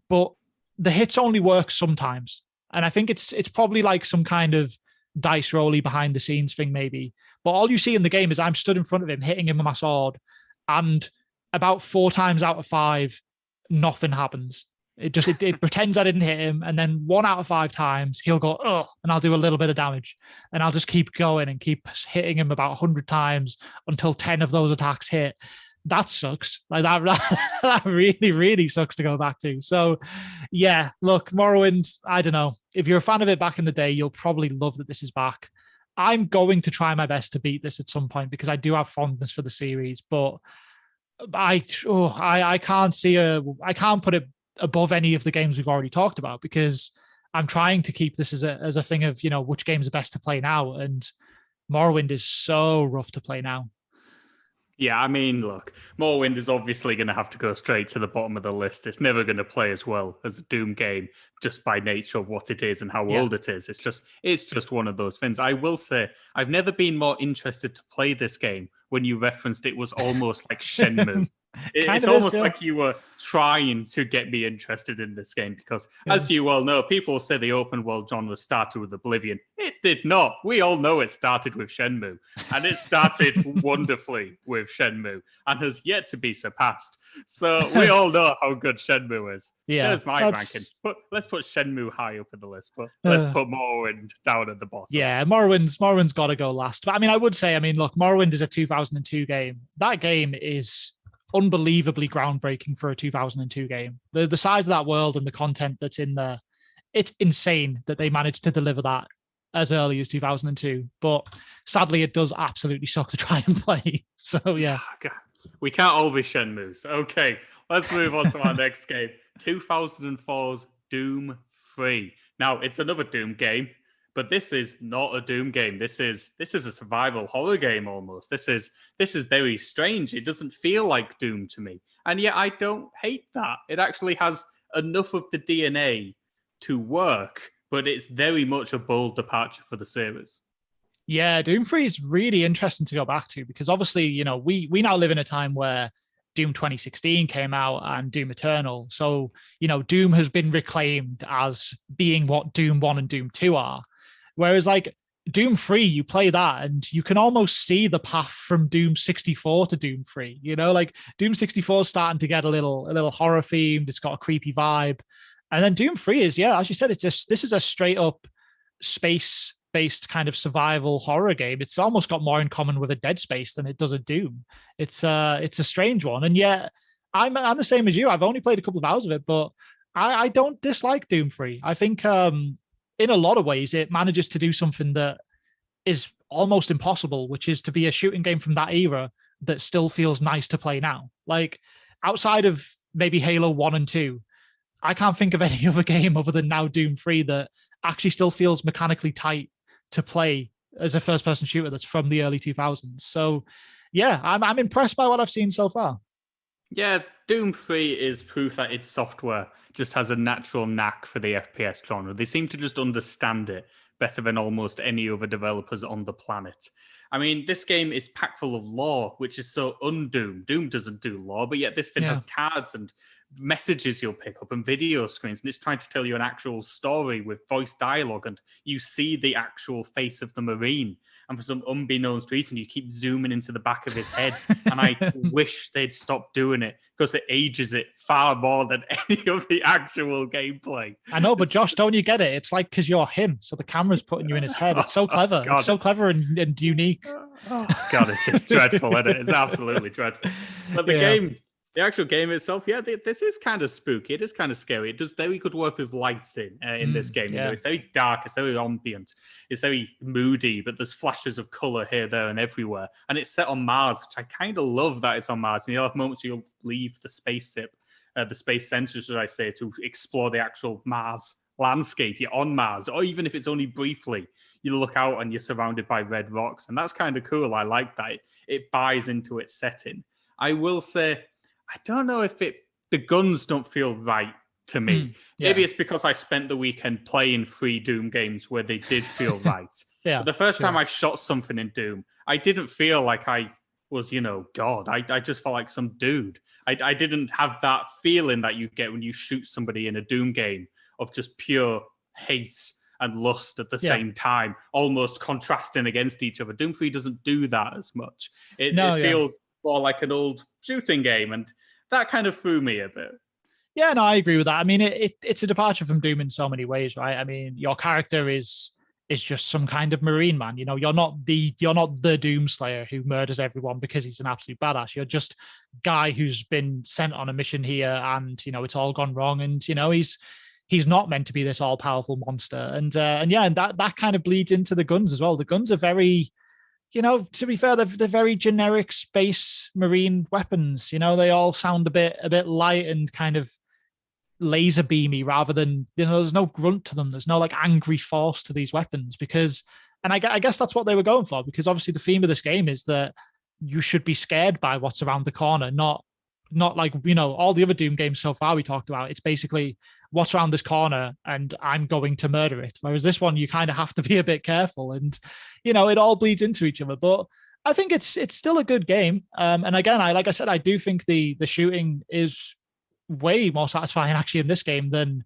but the hits only work sometimes. And I think it's probably like some kind of dice rolly behind the scenes thing maybe. But all you see in the game is I'm stood in front of him, hitting him with my sword, and about 4 times out of 5, nothing happens. It pretends I didn't hit him, and then 1 out of 5 times he'll go, oh, and I'll do a little bit of damage, and I'll just keep going and keep hitting him about 100 times until 10 of those attacks hit. That sucks. Like that really, really sucks to go back to. So yeah, look, Morrowind, I don't know. If you're a fan of it back in the day, you'll probably love that this is back. I'm going to try my best to beat this at some point because I do have fondness for the series, but I can't put it above any of the games we've already talked about because I'm trying to keep this as a thing of, which games are best to play now. And Morrowind is so rough to play now. Yeah, I mean, look, Morrowind is obviously going to have to go straight to the bottom of the list. It's never going to play as well as a Doom game just by nature of what it is and how old it is. It's just one of those things. I will say, I've never been more interested to play this game when you referenced it was almost like Shenmue. It's almost like you were trying to get me interested in this game because, as you well know, people say the open world genre started with Oblivion. It did not. We all know it started with Shenmue, and it started wonderfully with Shenmue and has yet to be surpassed. So we all know how good Shenmue is. Yeah, there's my ranking. But let's put Shenmue high up in the list, but let's put Morrowind down at the bottom. Yeah, Morrowind's got to go last. But I would say, look, Morrowind is a 2002 game. That game is unbelievably groundbreaking for a 2002 game. The size of that world and the content that's in there, it's insane that they managed to deliver that as early as 2002. But sadly, it does absolutely suck to try and play. So yeah, we can't all be Shenmues. Okay, let's move on to our next game, 2004's Doom 3. Now it's another Doom game, but this is not a Doom game. This is a survival horror game almost. This is very strange. It doesn't feel like Doom to me. And yet I don't hate that. It actually has enough of the DNA to work, but it's very much a bold departure for the series. Yeah, Doom 3 is really interesting to go back to because obviously, we now live in a time where Doom 2016 came out and Doom Eternal. So, Doom has been reclaimed as being what Doom 1 and Doom 2 are. Whereas like Doom 3, you play that and you can almost see the path from Doom 64 to Doom 3. Like Doom 64 is starting to get a little horror themed. It's got a creepy vibe. And then Doom 3 is, as you said, this is a straight up space-based kind of survival horror game. It's almost got more in common with a Dead Space than it does a Doom. It's a strange one. And yet I'm the same as you. I've only played a couple of hours of it, but I don't dislike Doom 3. I think in a lot of ways, it manages to do something that is almost impossible, which is to be a shooting game from that era that still feels nice to play now. Like outside of maybe Halo 1 and 2, I can't think of any other game other than now Doom 3 that actually still feels mechanically tight to play as a first-person shooter that's from the early 2000s. So, yeah, I'm impressed by what I've seen so far. Yeah, Doom 3 is proof that its software just has a natural knack for the FPS genre. They seem to just understand it better than almost any other developers on the planet. I mean, this game is packed full of lore, which is so un-Doom. Doom doesn't do lore, but yet this thing has cards and messages you'll pick up and video screens, and it's trying to tell you an actual story with voice dialogue, and you see the actual face of the Marine. And for some unbeknownst reason, you keep zooming into the back of his head. And I wish they'd stop doing it because it ages it far more than any of the actual gameplay. I know, but Josh, don't you get it? It's like because you're him, so the camera's putting you in his head. It's so clever. God, it's so clever and unique. Oh, God, it's just dreadful, isn't it? It's absolutely dreadful. But the actual game itself, this is kind of spooky. It is kind of scary. It does very good work with lights in this game. Yeah. It's very dark. It's very ambient. It's very moody, but there's flashes of color here, there, and everywhere. And it's set on Mars, which I kind of love that it's on Mars. And you'll have moments where you'll leave the spaceship, the space center, should I say, to explore the actual Mars landscape. You're on Mars, or even if it's only briefly, you look out and you're surrounded by red rocks. And that's kind of cool. I like that. It buys into its setting. I will say, I don't know if the guns don't feel right to me. Maybe it's because I spent the weekend playing 3 Doom games where they did feel right. But the first time I shot something in Doom, I didn't feel like I was, God. I just felt like some dude. I didn't have that feeling that you get when you shoot somebody in a Doom game of just pure hate and lust at the same time, almost contrasting against each other. Doom 3 doesn't do that as much. It feels more like an old shooting game, and that kind of threw me a bit. Yeah, no, I agree with that. I mean, it's a departure from Doom in so many ways, right? I mean, your character is just some kind of Marine man. You're not the Doom Slayer who murders everyone because he's an absolute badass. You're just guy who's been sent on a mission here, and it's all gone wrong, and he's not meant to be this all powerful monster. And that kind of bleeds into the guns as well. The guns are very, to be fair, they're very generic space marine weapons. They all sound a bit light and kind of laser beamy rather than, there's no grunt to them. There's no like angry force to these weapons because, and I guess that's what they were going for, because obviously the theme of this game is that you should be scared by what's around the corner, not like, all the other Doom games so far we talked about. It's basically what's around this corner and I'm going to murder it. Whereas this one, you kind of have to be a bit careful and, it all bleeds into each other. But I think it's still a good game. And again, like I said, I do think the shooting is way more satisfying actually in this game than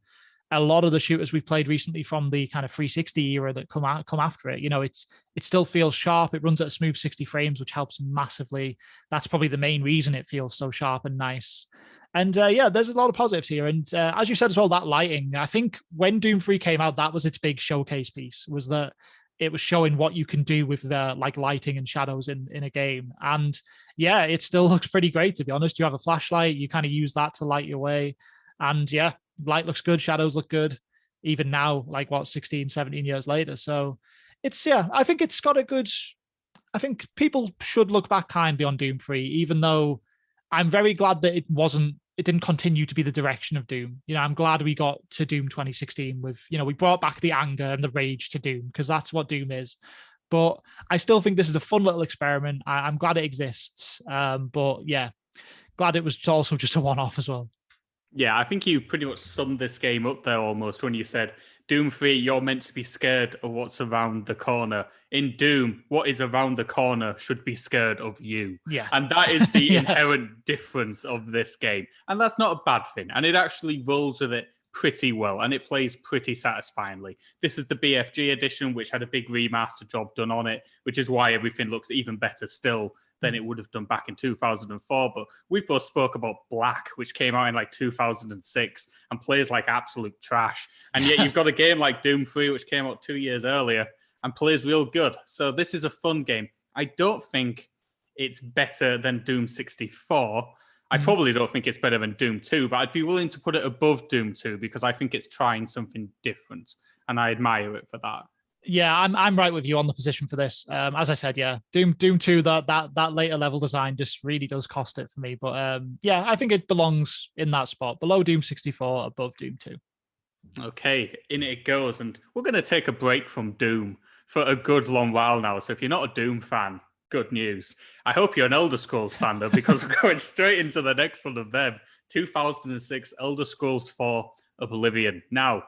a lot of the shooters we've played recently from the kind of 360 era that come after it. It still feels sharp. It runs at a smooth 60 frames, which helps massively. That's probably the main reason it feels so sharp and nice. And there's a lot of positives here. And as you said as well, that lighting, I think when Doom 3 came out, that was its big showcase piece, was that it was showing what you can do with like lighting and shadows in a game. And yeah, it still looks pretty great, to be honest. You have a flashlight, you kind of use that to light your way. And yeah, light looks good, shadows look good, even now, like 16, 17 years later. So I think it's got a good, I think people should look back kindly on Doom 3, even though I'm very glad that it didn't continue to be the direction of Doom. I'm glad we got to Doom 2016 with, we brought back the anger and the rage to Doom, because that's what Doom is. But I still think this is a fun little experiment. I'm glad it exists. But yeah, glad it was also just a one-off as well. Yeah, I think you pretty much summed this game up there almost when you said, Doom 3, you're meant to be scared of what's around the corner. In Doom, what is around the corner should be scared of you. Yeah. And that is the inherent difference of this game. And that's not a bad thing. And it actually rolls with it pretty well. And it plays pretty satisfyingly. This is the BFG edition, which had a big remaster job done on it, which is why everything looks even better still than it would have done back in 2004. But we both spoke about Black, which came out in like 2006 and plays like absolute trash. And yet you've got a game like Doom 3, which came out 2 years earlier and plays real good. So this is a fun game. I don't think it's better than Doom 64. I probably don't think it's better than Doom 2, but I'd be willing to put it above Doom 2 because I think it's trying something different. And I admire it for that. Yeah, I'm right with you on the position for this. As I said, yeah, Doom 2, that later level design just really does cost it for me. But yeah, I think it belongs in that spot, below Doom 64, above Doom 2. Okay, in it goes. And we're going to take a break from Doom for a good long while now. So if you're not a Doom fan, good news. I hope you're an Elder Scrolls fan, though, because we're going straight into the next one of them. 2006 Elder Scrolls 4 Oblivion. Now,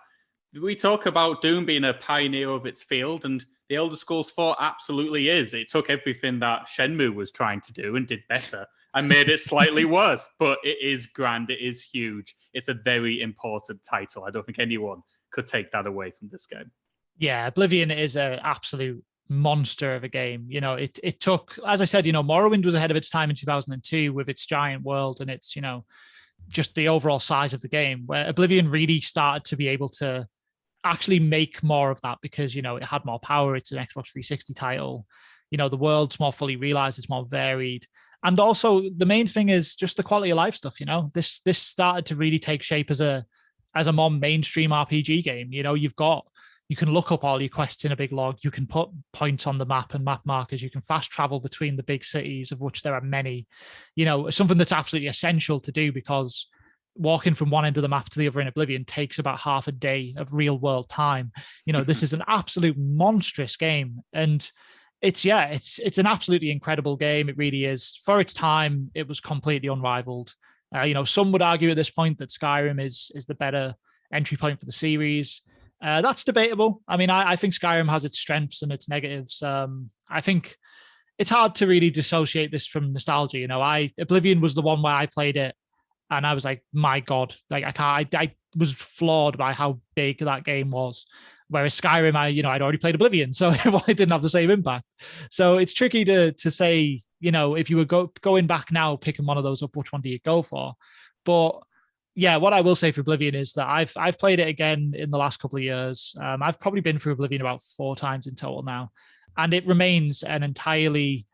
we talk about Doom being a pioneer of its field, and the Elder Scrolls 4 absolutely is. It took everything that Shenmue was trying to do and did better and made it slightly worse, but it is grand, it is huge. It's a very important title. I don't think anyone could take that away from this game. Yeah, Oblivion is an absolute monster of a game. It took, as I said, Morrowind was ahead of its time in 2002 with its giant world and its, just the overall size of the game, where Oblivion really started to be able to actually make more of that because, it had more power. It's an Xbox 360 title. The world's more fully realized. It's more varied. And also the main thing is just the quality of life stuff. This started to really take shape as a more mainstream RPG game. You can look up all your quests in a big log. You can put points on the map and map markers. You can fast travel between the big cities, of which there are many, something that's absolutely essential to do because walking from one end of the map to the other in Oblivion takes about half a day of real world time. This is an absolute monstrous game. And it's an absolutely incredible game. It really is. For its time, it was completely unrivaled. Some would argue at this point that Skyrim is the better entry point for the series. That's debatable. I mean, I think Skyrim has its strengths and its negatives. I think it's hard to really dissociate this from nostalgia. Oblivion was the one where I played it and I was like, my God, like I was floored by how big that game was. Whereas Skyrim, I'd already played Oblivion, so it didn't have the same impact. So it's tricky to say, if you were going back now, picking one of those up, which one do you go for? But yeah, what I will say for Oblivion is that I've played it again in the last couple of years. I've probably been through Oblivion about 4 times in total now, and it remains an entirely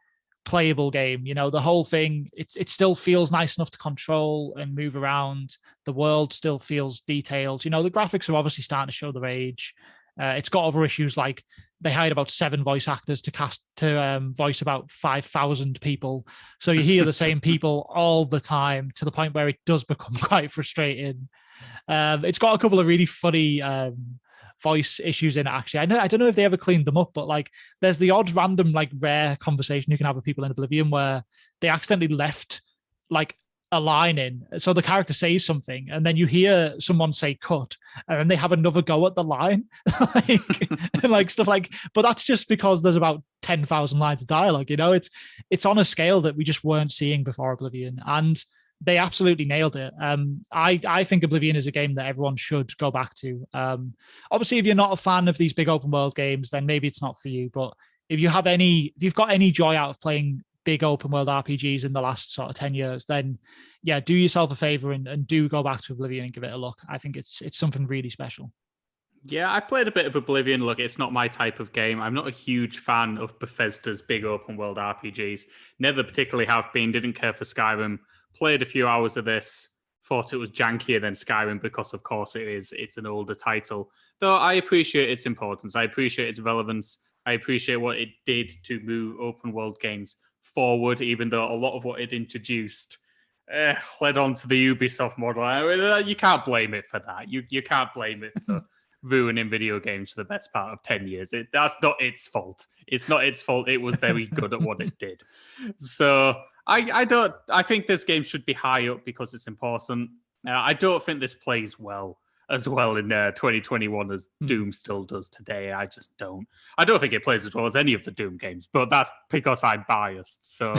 playable game. The whole thing, it still feels nice enough to control and move around. The world still feels detailed. The graphics are obviously starting to show their age. It's got other issues like they hired about 7 voice actors to voice about 5,000 people. So you hear the same people all the time to the point where it does become quite frustrating. It's got a couple of really funny voice issues in it, actually. I don't know if they ever cleaned them up, but like there's the odd random like rare conversation you can have with people in Oblivion where they accidentally left like a line in, so the character says something and then you hear someone say cut and then they have another go at the line. like stuff like, but that's just because there's about 10,000 lines of dialogue, it's on a scale that we just weren't seeing before Oblivion, and they absolutely nailed it. I think Oblivion is a game that everyone should go back to. Obviously, if you're not a fan of these big open world games, then maybe it's not for you. But if you've got any joy out of playing big open world RPGs in the last sort of 10 years, then yeah, do yourself a favor and do go back to Oblivion and give it a look. I think it's something really special. Yeah, I played a bit of Oblivion. Look, it's not my type of game. I'm not a huge fan of Bethesda's big open world RPGs. Never particularly have been. Didn't care for Skyrim. Played a few hours of this. Thought it was jankier than Skyrim because, of course, it's an older title. Though I appreciate its importance. I appreciate its relevance. I appreciate what it did to move open world games forward, even though a lot of what it introduced led on to the Ubisoft model. You can't blame it for that. You can't blame it for ruining video games for the best part of 10 years. That's not its fault. It's not its fault. It was very good at what it did. So I think this game should be high up because it's important. I don't think this plays as well in 2021 as Doom still does today. I just don't. I don't think it plays as well as any of the Doom games, but that's because I'm biased. So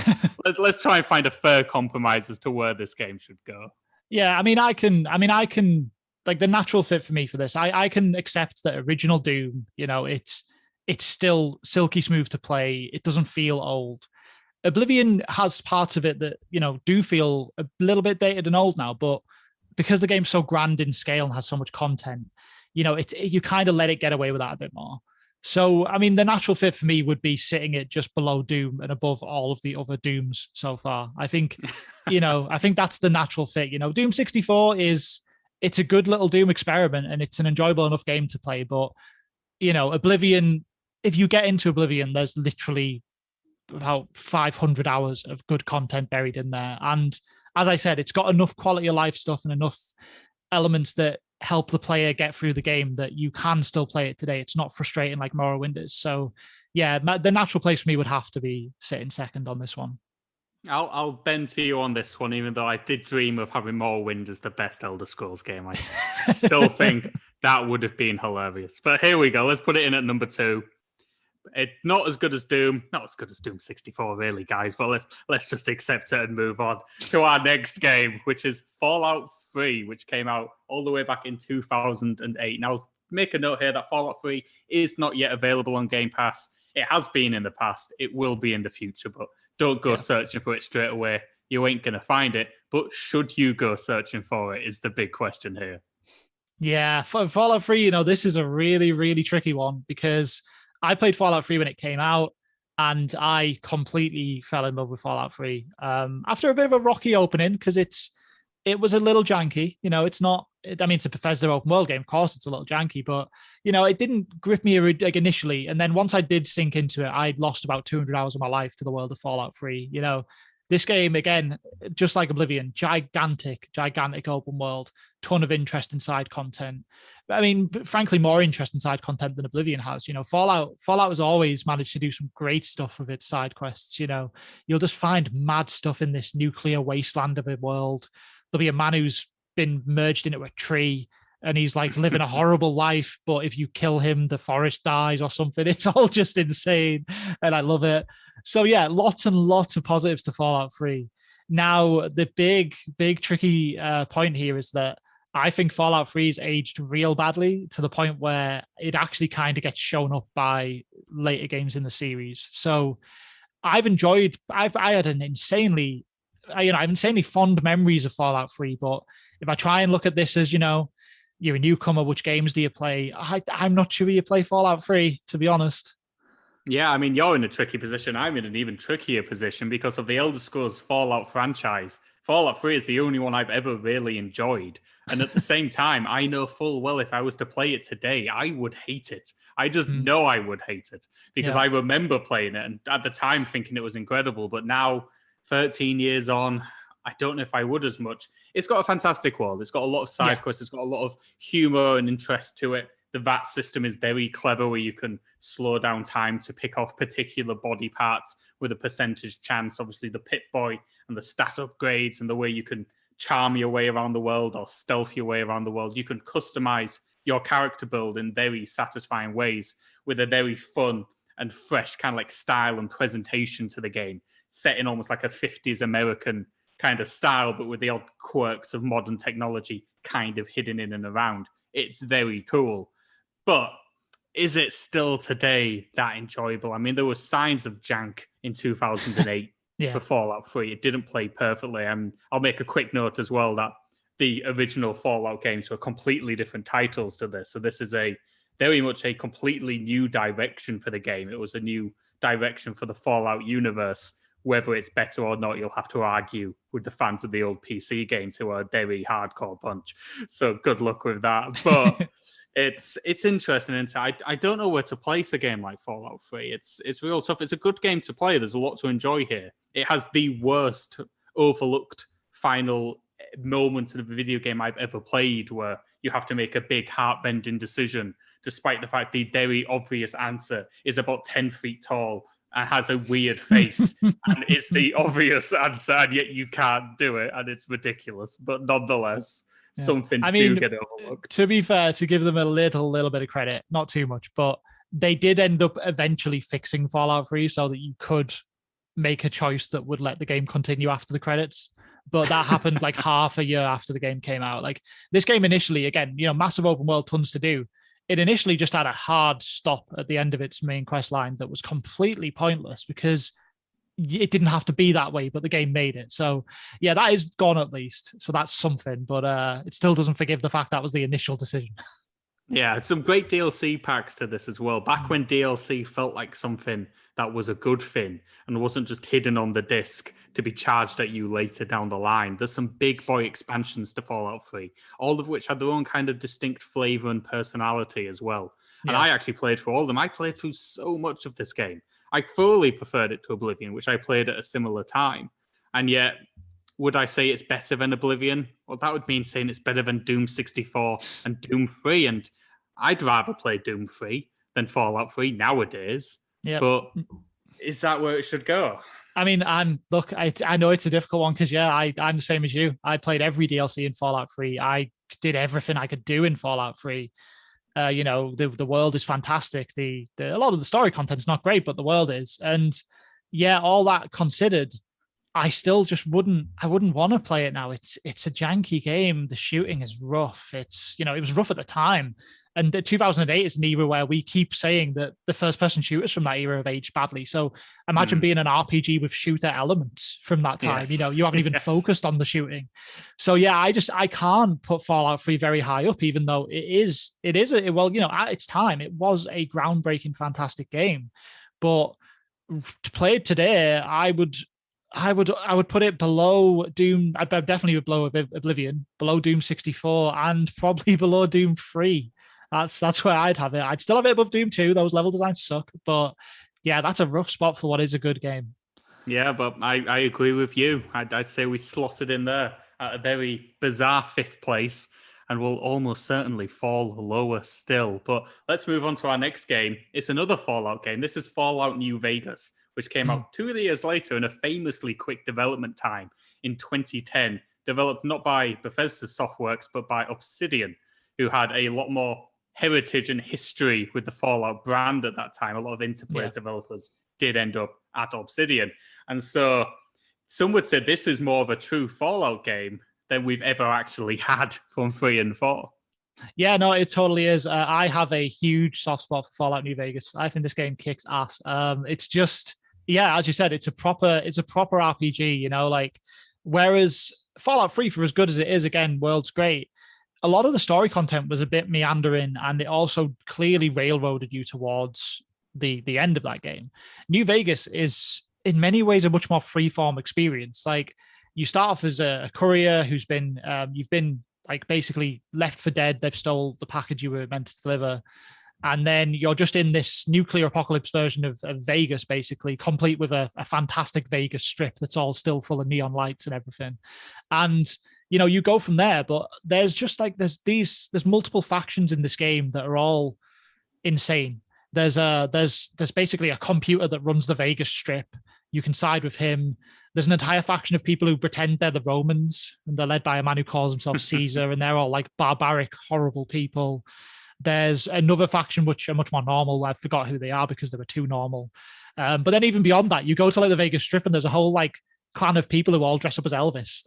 let's try and find a fair compromise as to where this game should go. Yeah, I can like the natural fit for me for this. I can accept that original Doom, it's still silky smooth to play. It doesn't feel old. Oblivion has parts of it that, do feel a little bit dated and old now, but because the game's so grand in scale and has so much content, you kind of let it get away with that a bit more. So, the natural fit for me would be sitting it just below Doom and above all of the other Dooms so far. I think, I think that's the natural fit. Doom 64 it's a good little Doom experiment and it's an enjoyable enough game to play. But, Oblivion, if you get into Oblivion, there's literally about 500 hours of good content buried in there. And as I said, it's got enough quality of life stuff and enough elements that help the player get through the game that you can still play it today. It's not frustrating like Morrowind is. So yeah, the natural place for me would have to be sitting second on this one. I'll bend to you on this one, even though I did dream of having Morrowind as the best Elder Scrolls game. I still think that would have been hilarious. But here we go. Let's put it in at number 2. It's not as good as Doom, not as good as Doom 64, really, guys. But let's just accept it and move on to our next game, which is Fallout 3, which came out all the way back in 2008. Now, make a note here that Fallout 3 is not yet available on Game Pass. It has been in the past. It will be in the future, but don't go searching for it straight away. You ain't going to find it. But should you go searching for it is the big question here. Yeah, for Fallout 3, this is a really, really tricky one because I played Fallout 3 when it came out, and I completely fell in love with Fallout 3 after a bit of a rocky opening because it was a little janky. It's a Bethesda open world game. Of course, it's a little janky, but it didn't grip me like initially. And then once I did sink into it, I'd lost about 200 hours of my life to the world of Fallout 3. This game, again, just like Oblivion, gigantic open world, ton of interesting side content. Frankly, more interesting side content than Oblivion has. Fallout has always managed to do some great stuff with its side quests. You'll just find mad stuff in this nuclear wasteland of a world. There'll be a man who's been merged into a tree and he's like living a horrible life, but if you kill him, the forest dies or something. It's all just insane, and I love it. So yeah, lots and lots of positives to Fallout 3. Now, the big tricky point here is that I think Fallout 3's aged real badly to the point where it actually kind of gets shown up by later games in the series. So I had an insanely fond memories of Fallout 3, but if I try and look at this as, you're a newcomer, which games do you play? I'm not sure you play Fallout 3, to be honest. Yeah, you're in a tricky position. I'm in an even trickier position because of the Elder Scrolls Fallout franchise. Fallout 3 is the only one I've ever really enjoyed. And at the same time, I know full well if I was to play it today, I would hate it. I just know I would hate it because I remember playing it and at the time thinking it was incredible. But now, 13 years on, I don't know if I would as much. It's got a fantastic world. It's got a lot of side quests. It's got a lot of humor and interest to it. The VAT system is very clever, where you can slow down time to pick off particular body parts with a percentage chance. Obviously, the Pip-Boy and the stat upgrades and the way you can charm your way around the world or stealth your way around the world. You can customize your character build in very satisfying ways with a very fun and fresh kind of like style and presentation to the game, set in almost like a 50s American kind of style, but with the odd quirks of modern technology kind of hidden in and around. It's very cool. But is it still today that enjoyable? I mean, there were signs of jank in 2008 for Fallout 3. It didn't play perfectly. And I'll make a quick note as well that the original Fallout games were completely different titles to this. So this is a very much a completely new direction for the game. It was a new direction for the Fallout universe. Whether it's better or not, you'll have to argue with the fans of the old PC games, who are a very hardcore bunch. So good luck with that. But it's interesting. And I don't know where to place a game like Fallout 3. It's real tough. It's a good game to play. There's a lot to enjoy here. It has the worst overlooked final moment of a video game I've ever played, where you have to make a big heart-bending decision, despite the fact the very obvious answer is about 10 feet tall and has a weird face and is the obvious answer, and yet you can't do it, and it's ridiculous. But nonetheless, some things do get overlooked. To be fair, to give them a little bit of credit, not too much, but they did end up eventually fixing Fallout 3 so that you could make a choice that would let the game continue after the credits. But that happened like half a year after the game came out. Like, this game initially, again, massive open world, tons to do. It initially just had a hard stop at the end of its main quest line that was completely pointless because it didn't have to be that way, but the game made it. So yeah, that is gone at least. So that's something, but it still doesn't forgive the fact that was the initial decision. Yeah, some great DLC packs to this as well. Back when DLC felt like something that was a good thing and wasn't just hidden on the disc to be charged at you later down the line. There's some big boy expansions to Fallout 3, all of which had their own kind of distinct flavor and personality as well. Yeah. And I actually played through all of them. I played through so much of this game. I thoroughly preferred it to Oblivion, which I played at a similar time. And yet, would I say it's better than Oblivion? Well, that would mean saying it's better than Doom 64 and Doom 3. And I'd rather play Doom 3 than Fallout 3 nowadays. Yeah. But is that where it should go? I mean, I know it's a difficult one because, I'm the same as you. I played every DLC in Fallout 3. I did everything I could do in Fallout 3. The world is fantastic. A lot of the story content's not great, but the world is. And all that considered, I still just wouldn't want to play it now. It's a janky game. The shooting is rough. It was rough at the time. And the 2008 is an era where we keep saying that the first-person shooters from that era have aged badly. So imagine being an RPG with shooter elements from that time. Yes. You haven't even focused on the shooting. So I can't put Fallout 3 very high up, even though at its time, it was a groundbreaking, fantastic game. But to play it today, I would put it below Doom. I'd definitely below Oblivion, below Doom 64, and probably below Doom 3. That's where I'd have it. I'd still have it above Doom 2. Those level designs suck, but that's a rough spot for what is a good game. Yeah, but I agree with you. I'd say we slotted in there at a very bizarre 5th place, and will almost certainly fall lower still. But let's move on to our next game. It's another Fallout game. This is Fallout New Vegas, which came out 2 years later in a famously quick development time in 2010, developed not by Bethesda Softworks, but by Obsidian, who had a lot more heritage and history with the Fallout brand at that time. A lot of Interplay's developers did end up at Obsidian. And so some would say this is more of a true Fallout game than we've ever actually had from 3 and 4. Yeah, no, it totally is. I have a huge soft spot for Fallout New Vegas. I think this game kicks ass. It's just, as you said, it's a proper RPG, whereas Fallout 3, for as good as it is, again, world's great. A lot of the story content was a bit meandering, and it also clearly railroaded you towards the end of that game. New Vegas is in many ways a much more freeform experience. Like, you start off as a courier who's been, you've been like basically left for dead. They've stole the package you were meant to deliver. And then you're just in this nuclear apocalypse version of Vegas, basically, complete with a fantastic Vegas strip that's all still full of neon lights and everything. And you go from there, but there's just like there's multiple factions in this game that are all insane. There's basically a computer that runs the Vegas Strip. You can side with him. There's an entire faction of people who pretend they're the Romans, and they're led by a man who calls himself Caesar, and they're all like barbaric, horrible people. There's another faction which are much more normal. I forgot who they are because they were too normal. But then even beyond that, you go to like the Vegas Strip, and there's a whole like clan of people who all dress up as Elvis.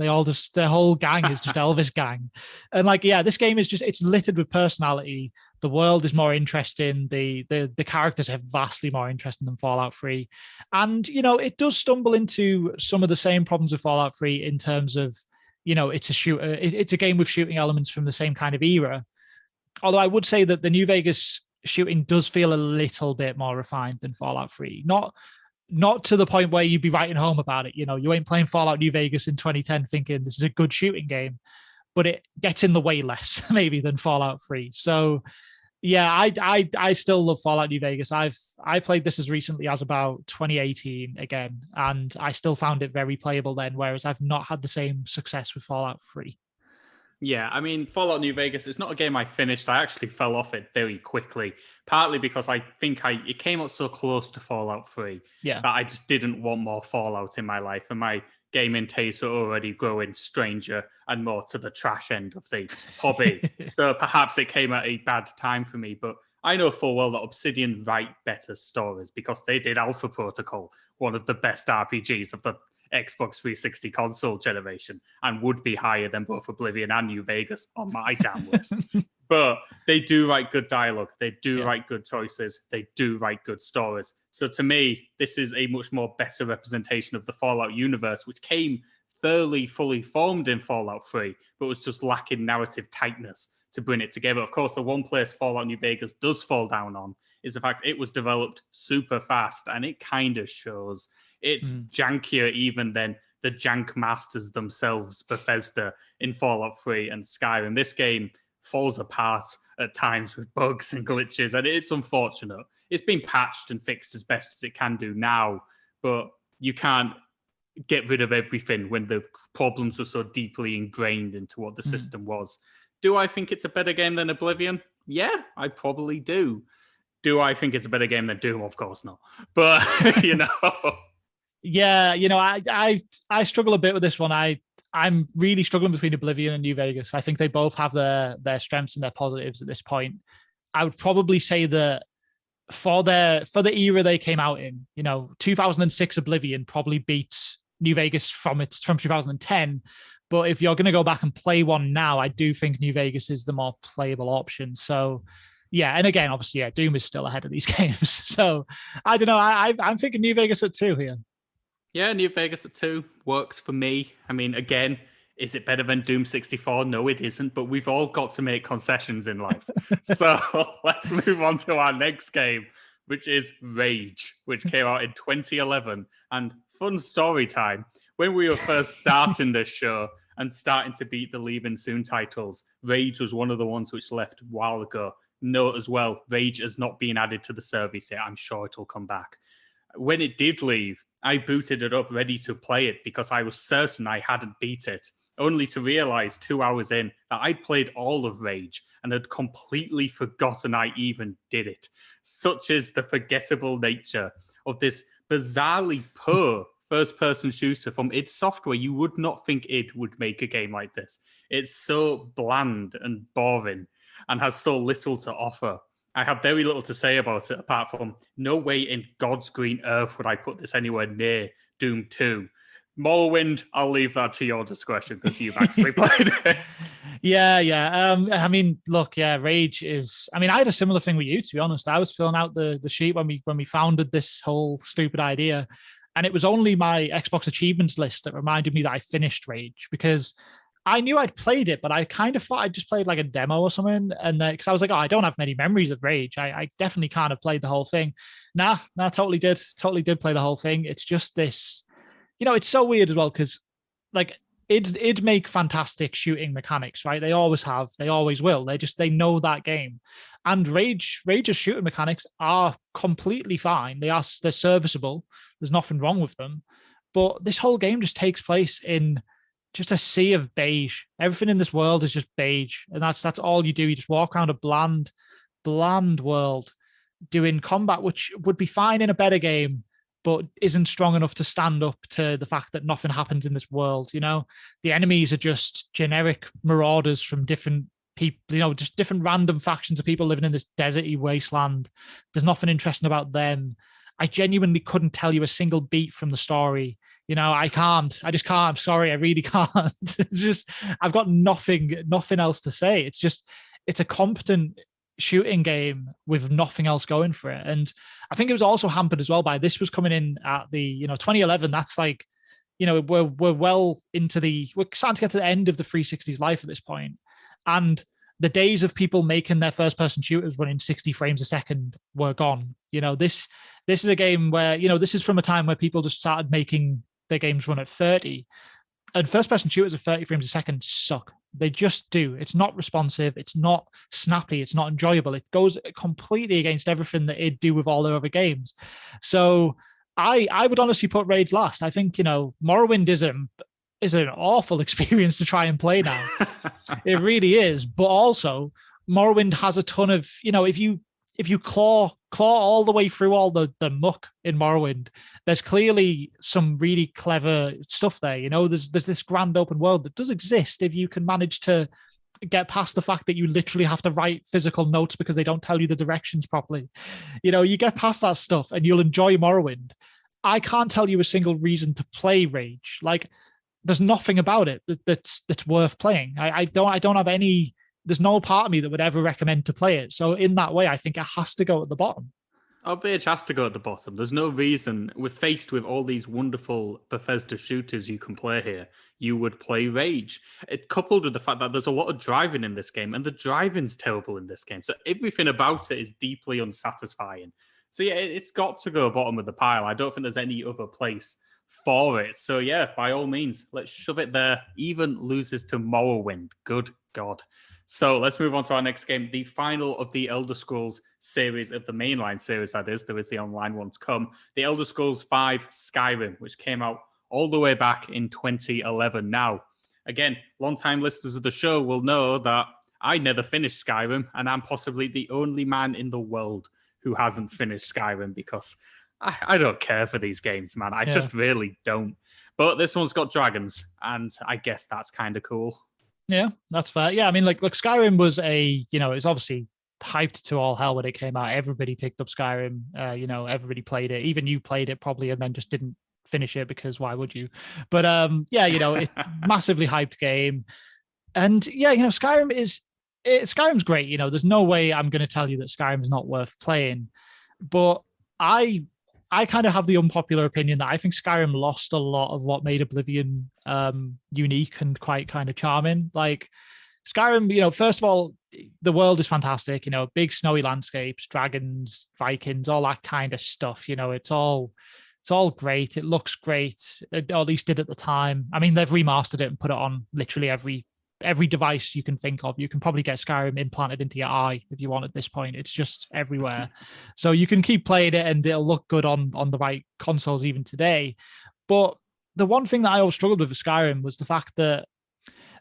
Their whole gang is just Elvis gang. And like, yeah, this game is just, it's littered with personality. The world is more interesting. The characters are vastly more interesting than Fallout 3. And, it does stumble into some of the same problems with Fallout 3 in terms of, it's a shooter. It's a game with shooting elements from the same kind of era. Although I would say that the New Vegas shooting does feel a little bit more refined than Fallout 3. Not to the point where you'd be writing home about it. You ain't playing Fallout New Vegas in 2010 thinking this is a good shooting game, but it gets in the way less maybe than Fallout 3. So yeah, I still love Fallout New Vegas. I played this as recently as about 2018 again, and I still found it very playable then, whereas I've not had the same success with Fallout 3. Yeah, I mean, Fallout New Vegas, it's not a game I finished. I actually fell off it very quickly, partly because I think it came up so close to Fallout 3 that I just didn't want more Fallout in my life, and my gaming tastes were already growing stranger and more to the trash end of the hobby. So perhaps it came at a bad time for me, but I know full well that Obsidian write better stories because they did Alpha Protocol, one of the best RPGs of the Xbox 360 console generation, and would be higher than both Oblivion and New Vegas on my damn list. But they do write good dialogue. They do write good choices. They do write good stories. So to me, this is a much more better representation of the Fallout universe, which came fairly fully formed in Fallout 3, but was just lacking narrative tightness to bring it together. Of course, the one place Fallout New Vegas does fall down on is the fact it was developed super fast, and it kind of shows. It's jankier even than the jank masters themselves, Bethesda, in Fallout 3 and Skyrim. This game falls apart at times with bugs and glitches, and it's unfortunate. It's been patched and fixed as best as it can do now, but you can't get rid of everything when the problems are so deeply ingrained into what the system was. Do I think it's a better game than Oblivion? Yeah, I probably do. Do I think it's a better game than Doom? Of course not. But, Yeah, I struggle a bit with this one. I'm really struggling between Oblivion and New Vegas. I think they both have their strengths and their positives at this point. I would probably say that for the era they came out in, 2006 Oblivion probably beats New Vegas from 2010. But if you're going to go back and play one now, I do think New Vegas is the more playable option. So yeah, and again, obviously, Doom is still ahead of these games. So I don't know. I'm thinking New Vegas at 2 here. Yeah, New Vegas at 2 works for me. I mean, again, is it better than Doom 64? No, it isn't, but we've all got to make concessions in life. So let's move on to our next game, which is Rage, which came out in 2011. And fun story time. When we were first starting this show and starting to beat the Leaving Soon titles, Rage was one of the ones which left a while ago. Note as well, Rage has not been added to the service yet. I'm sure it'll come back. When it did leave, I booted it up ready to play it because I was certain I hadn't beat it, only to realize 2 hours in that I'd played all of Rage and had completely forgotten I even did it. Such is the forgettable nature of this bizarrely poor first-person shooter from id Software. You would not think id would make a game like this. It's so bland and boring and has so little to offer. I have very little to say about it, apart from no way in God's green earth would I put this anywhere near Doom 2. Morrowind, I'll leave that to your discretion because you've actually played it. Yeah. I mean, look, Rage is... I mean, I had a similar thing with you, to be honest. I was filling out the sheet when we founded this whole stupid idea, and it was only my Xbox achievements list that reminded me that I finished Rage, because I knew I'd played it, but I kind of thought I'd just played like a demo or something. And because I was like, I don't have many memories of Rage. I definitely can't have played the whole thing. Nah, totally did play the whole thing. It's just this, it's so weird as well. Cause like it'd make fantastic shooting mechanics, right? They always have, they always will. They know that game. And Rage's shooting mechanics are completely fine. They're serviceable. There's nothing wrong with them. But this whole game just takes place in just a sea of beige. Everything in this world is just beige. And that's all you do. You just walk around a bland world doing combat, which would be fine in a better game, but isn't strong enough to stand up to the fact that nothing happens in this world. The enemies are just generic marauders from different people, just different random factions of people living in this deserty wasteland. There's nothing interesting about them. I genuinely couldn't tell you a single beat from the story. I just can't. I'm sorry. I really can't. It's just, I've got nothing else to say. It's a competent shooting game with nothing else going for it. And I think it was also hampered as well by this was coming in at the 2011. That's like, we're well into we're starting to get to the end of the 360's life at this point. And the days of people making their first person shooters running 60 frames a second were gone. This is a game where, this is from a time where people just started making their games run at 30. And first person shooters at 30 frames a second suck. They just do. It's not responsive. It's not snappy. It's not enjoyable. It goes completely against everything that it'd do with all their other games. So I would honestly put Rage last. I think, Morrowind is an awful experience to try and play now. It really is. But also, Morrowind has a ton of, if you claw all the way through all the muck in Morrowind, there's clearly some really clever stuff there. There's this grand open world that does exist if you can manage to get past the fact that you literally have to write physical notes because they don't tell you the directions properly. You get past that stuff and you'll enjoy Morrowind. I can't tell you a single reason to play Rage. Like, there's nothing about it that's worth playing. I don't have any. There's no part of me that would ever recommend to play it. So in that way, I think it has to go at the bottom. Oh, Rage has to go at the bottom. There's no reason. We're faced with all these wonderful Bethesda shooters you can play here. You would play Rage. It coupled with the fact that there's a lot of driving in this game, and the driving's terrible in this game. So everything about it is deeply unsatisfying. So yeah, it's got to go bottom of the pile. I don't think there's any other place for it. So yeah, by all means, let's shove it there. Even loses to Morrowind. Good God. So let's move on to our next game, the final of the Elder Scrolls series, of the mainline series, that is. There is the online one to come. The Elder Scrolls V Skyrim, which came out all the way back in 2011. Now, again, long-time listeners of the show will know that I never finished Skyrim, and I'm possibly the only man in the world who hasn't finished Skyrim because I don't care for these games, man. I just really don't. But this one's got dragons, and I guess that's kind of cool. Yeah, that's fair. Yeah, I mean, look, Skyrim was it's obviously hyped to all hell when it came out. Everybody picked up Skyrim. Everybody played it. Even you played it probably and then just didn't finish it because why would you? But it's massively hyped game. And yeah, Skyrim's great. There's no way I'm going to tell you that Skyrim's not worth playing. But I kind of have the unpopular opinion that I think Skyrim lost a lot of what made Oblivion unique and quite kind of charming. Like Skyrim, first of all, the world is fantastic. Big snowy landscapes, dragons, Vikings, all that kind of stuff. It's all great. It looks great, or at least did at the time. I mean, they've remastered it and put it on literally every device you can think of. You can probably get Skyrim implanted into your eye if you want at this point. It's just everywhere. So you can keep playing it and it'll look good on the right consoles even today. But the one thing that I always struggled with Skyrim was the fact that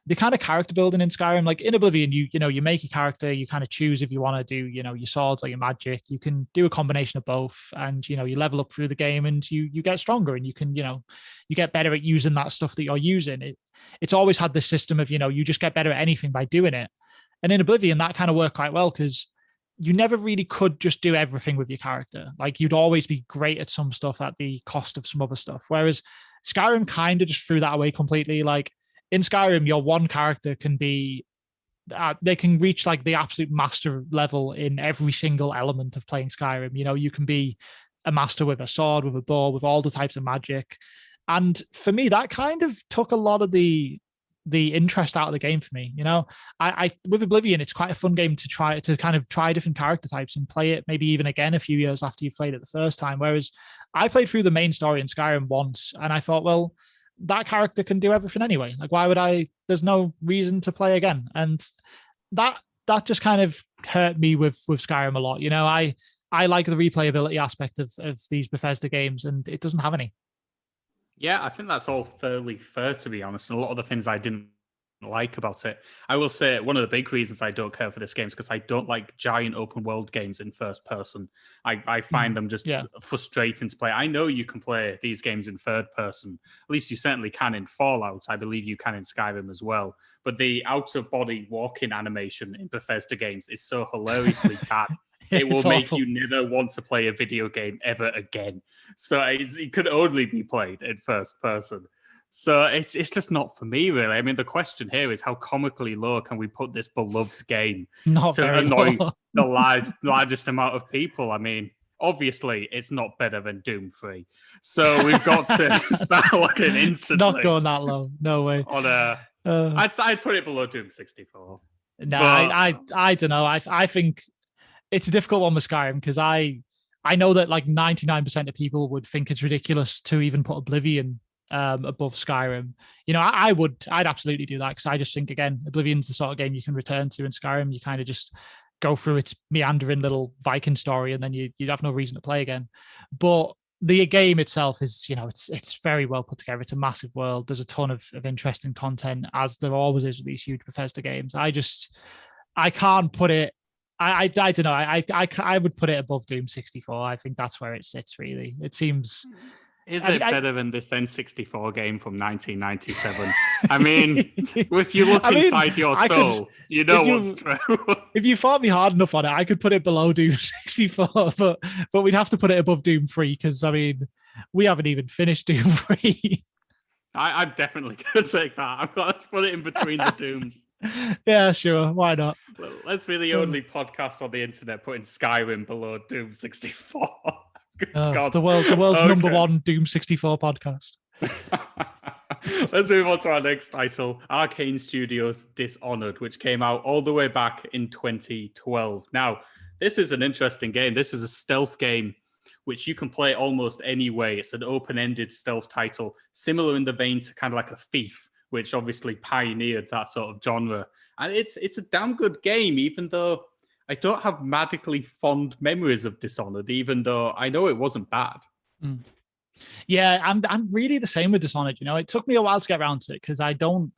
the kind of character building in Skyrim, like in Oblivion, you make a character, you kind of choose if you want to do, your swords or your magic. You can do a combination of both, and you level up through the game and you get stronger, and you can, you get better at using that stuff that you're using. It's always had this system of, you just get better at anything by doing it. And in Oblivion, that kind of worked quite well because you never really could just do everything with your character. Like you'd always be great at some stuff at the cost of some other stuff. Whereas Skyrim kind of just threw that away completely. Like in Skyrim, your one character can be, they can reach like the absolute master level in every single element of playing Skyrim. You can be a master with a sword, with a bow, with all the types of magic. And for me, that kind of took a lot of the interest out of the game for me. I with Oblivion, it's quite a fun game to try different character types and play it maybe even again a few years after you've played it the first time. Whereas I played through the main story in Skyrim once and I thought, well, that character can do everything anyway. Like, why would I? There's no reason to play again. And that just kind of hurt me with Skyrim a lot. You know, I like the replayability aspect of these Bethesda games, and it doesn't have any. Yeah, I think that's all fairly fair, to be honest. And a lot of the things I didn't like about it, I will say one of the big reasons I don't care for this game is because I don't like giant open world games in first person. I find them just frustrating to play. I know you can play these games in third person. At least you certainly can in Fallout. I believe you can in Skyrim as well. But the out of body walking animation in Bethesda games is so hilariously bad. It will make you never want to play a video game ever again. So it could only be played in first person. So it's just not for me, really. I mean, the question here is how comically low can we put this beloved game to annoy the largest amount of people? I mean, obviously, it's not better than Doom 3. So we've got to start looking instantly. It's not going that low. No way. I'd put it below Doom 64. No, I don't know. I think it's a difficult one with Skyrim because I know that like 99% of people would think it's ridiculous to even put Oblivion above Skyrim. You know, I'd absolutely do that because I just think, again, Oblivion's the sort of game you can return to in Skyrim. You kind of just go through its meandering little Viking story and then you'd have no reason to play again. But the game itself is, you know, it's very well put together. It's a massive world. There's a ton of interesting content, as there always is with these huge Bethesda games. I can't put it. I don't know. I would put it above Doom 64. I think that's where it sits. Really, it seems. Is it better than this N64 game from 1997? I mean, if you look inside your soul, you know what's true. If you fought me hard enough on it, I could put it below Doom 64, but we'd have to put it above Doom 3 because, I mean, we haven't even finished Doom 3. I'm definitely going to take that. Let's put it in between the Dooms. Yeah, sure. Why not? Well, let's be the only podcast on the internet putting Skyrim below Doom 64. God. The world's number one Doom 64 podcast. Let's move on to our next title, Arcane Studios' Dishonored, which came out all the way back in 2012. Now, this is an interesting game. This is a stealth game which you can play almost any way. It's an open-ended stealth title, similar in the vein to kind of like a Thief, which obviously pioneered that sort of genre. And it's a damn good game, even though I don't have magically fond memories of Dishonored, even though I know it wasn't bad. Yeah, I'm really the same with Dishonored. You know, it took me a while to get around to it because I don't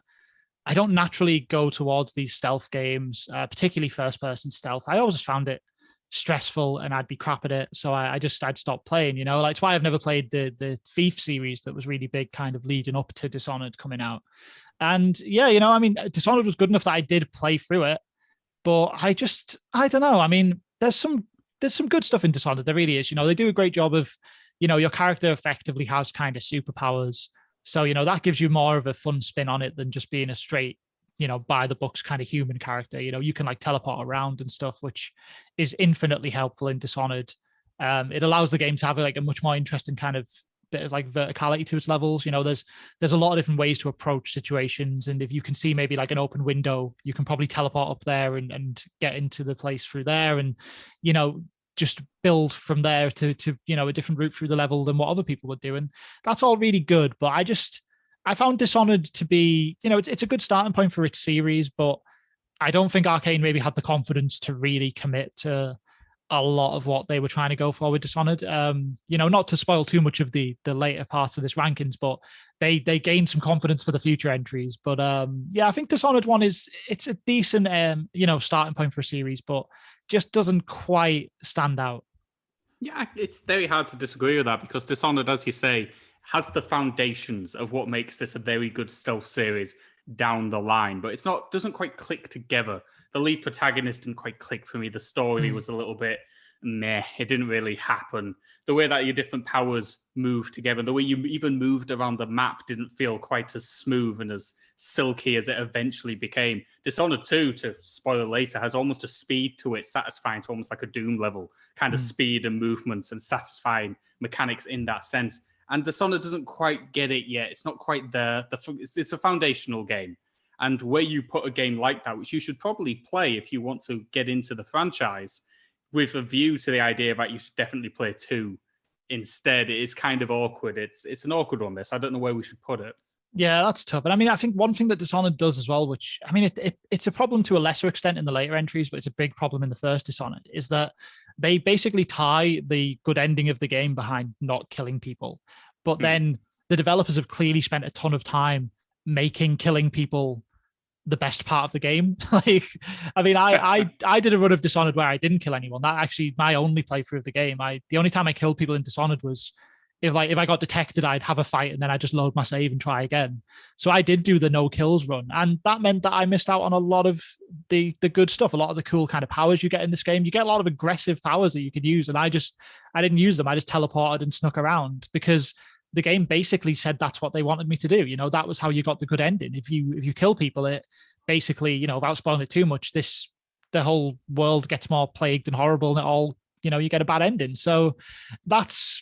naturally go towards these stealth games, particularly first-person stealth. I always found it stressful and I'd be crap at it. So I'd stop playing, you know, like it's why I've never played the Thief series that was really big kind of leading up to Dishonored coming out. And yeah, you know, I mean, Dishonored was good enough that I did play through it, but I don't know. I mean, there's some good stuff in Dishonored. There really is, you know, they do a great job of, you know, your character effectively has kind of superpowers. So, you know, that gives you more of a fun spin on it than just being a straight, you know, by the books kind of human character. You know, you can like teleport around and stuff, which is infinitely helpful in Dishonored. It allows the game to have like a much more interesting kind of bit of like verticality to its levels. You know, there's a lot of different ways to approach situations, and if you can see maybe like an open window, you can probably teleport up there and get into the place through there, and you know, just build from there to you know, a different route through the level than what other people would do. And that's all really good, but I found Dishonored to be, you know, it's a good starting point for its series, but I don't think Arcane maybe had the confidence to really commit to a lot of what they were trying to go for with Dishonored. You know, not to spoil too much of the later parts of this rankings, but they gained some confidence for the future entries. But yeah, I think Dishonored one it's a decent you know, starting point for a series, but just doesn't quite stand out. Yeah, it's very hard to disagree with that because Dishonored, as you say, has the foundations of what makes this a very good stealth series down the line, but doesn't quite click together. The lead protagonist didn't quite click for me. The story was a little bit meh. It didn't really happen. The way that your different powers moved together, the way you even moved around the map didn't feel quite as smooth and as silky as it eventually became. Dishonored 2, to spoil later, has almost a speed to it, satisfying to almost like a Doom level, kind of speed and movements and satisfying mechanics in that sense. And Dishonored doesn't quite get it yet. It's not quite there. It's a foundational game. And where you put a game like that, which you should probably play if you want to get into the franchise, with a view to the idea that you should definitely play 2, instead. It is kind of awkward. It's an awkward one, this. I don't know where we should put it. Yeah, that's tough. And I mean, I think one thing that Dishonored does as well, which I mean, it's a problem to a lesser extent in the later entries, but it's a big problem in the first Dishonored, is that they basically tie the good ending of the game behind not killing people. But then the developers have clearly spent a ton of time making killing people the best part of the game. Like, I mean, I did a run of Dishonored where I didn't kill anyone. That actually my only playthrough of the game. The only time I killed people in Dishonored was if I got detected, I'd have a fight and then I just load my save and try again. So I did do the no kills run, and that meant that I missed out on a lot of the good stuff, a lot of the cool kind of powers you get in this game. You get a lot of aggressive powers that you could use, and I didn't use them. I just teleported and snuck around because the game basically said that's what they wanted me to do. You know, that was how you got the good ending. If you kill people, it basically, you know, without spoiling it too much, the whole world gets more plagued and horrible, and it all, you know, you get a bad ending. So that's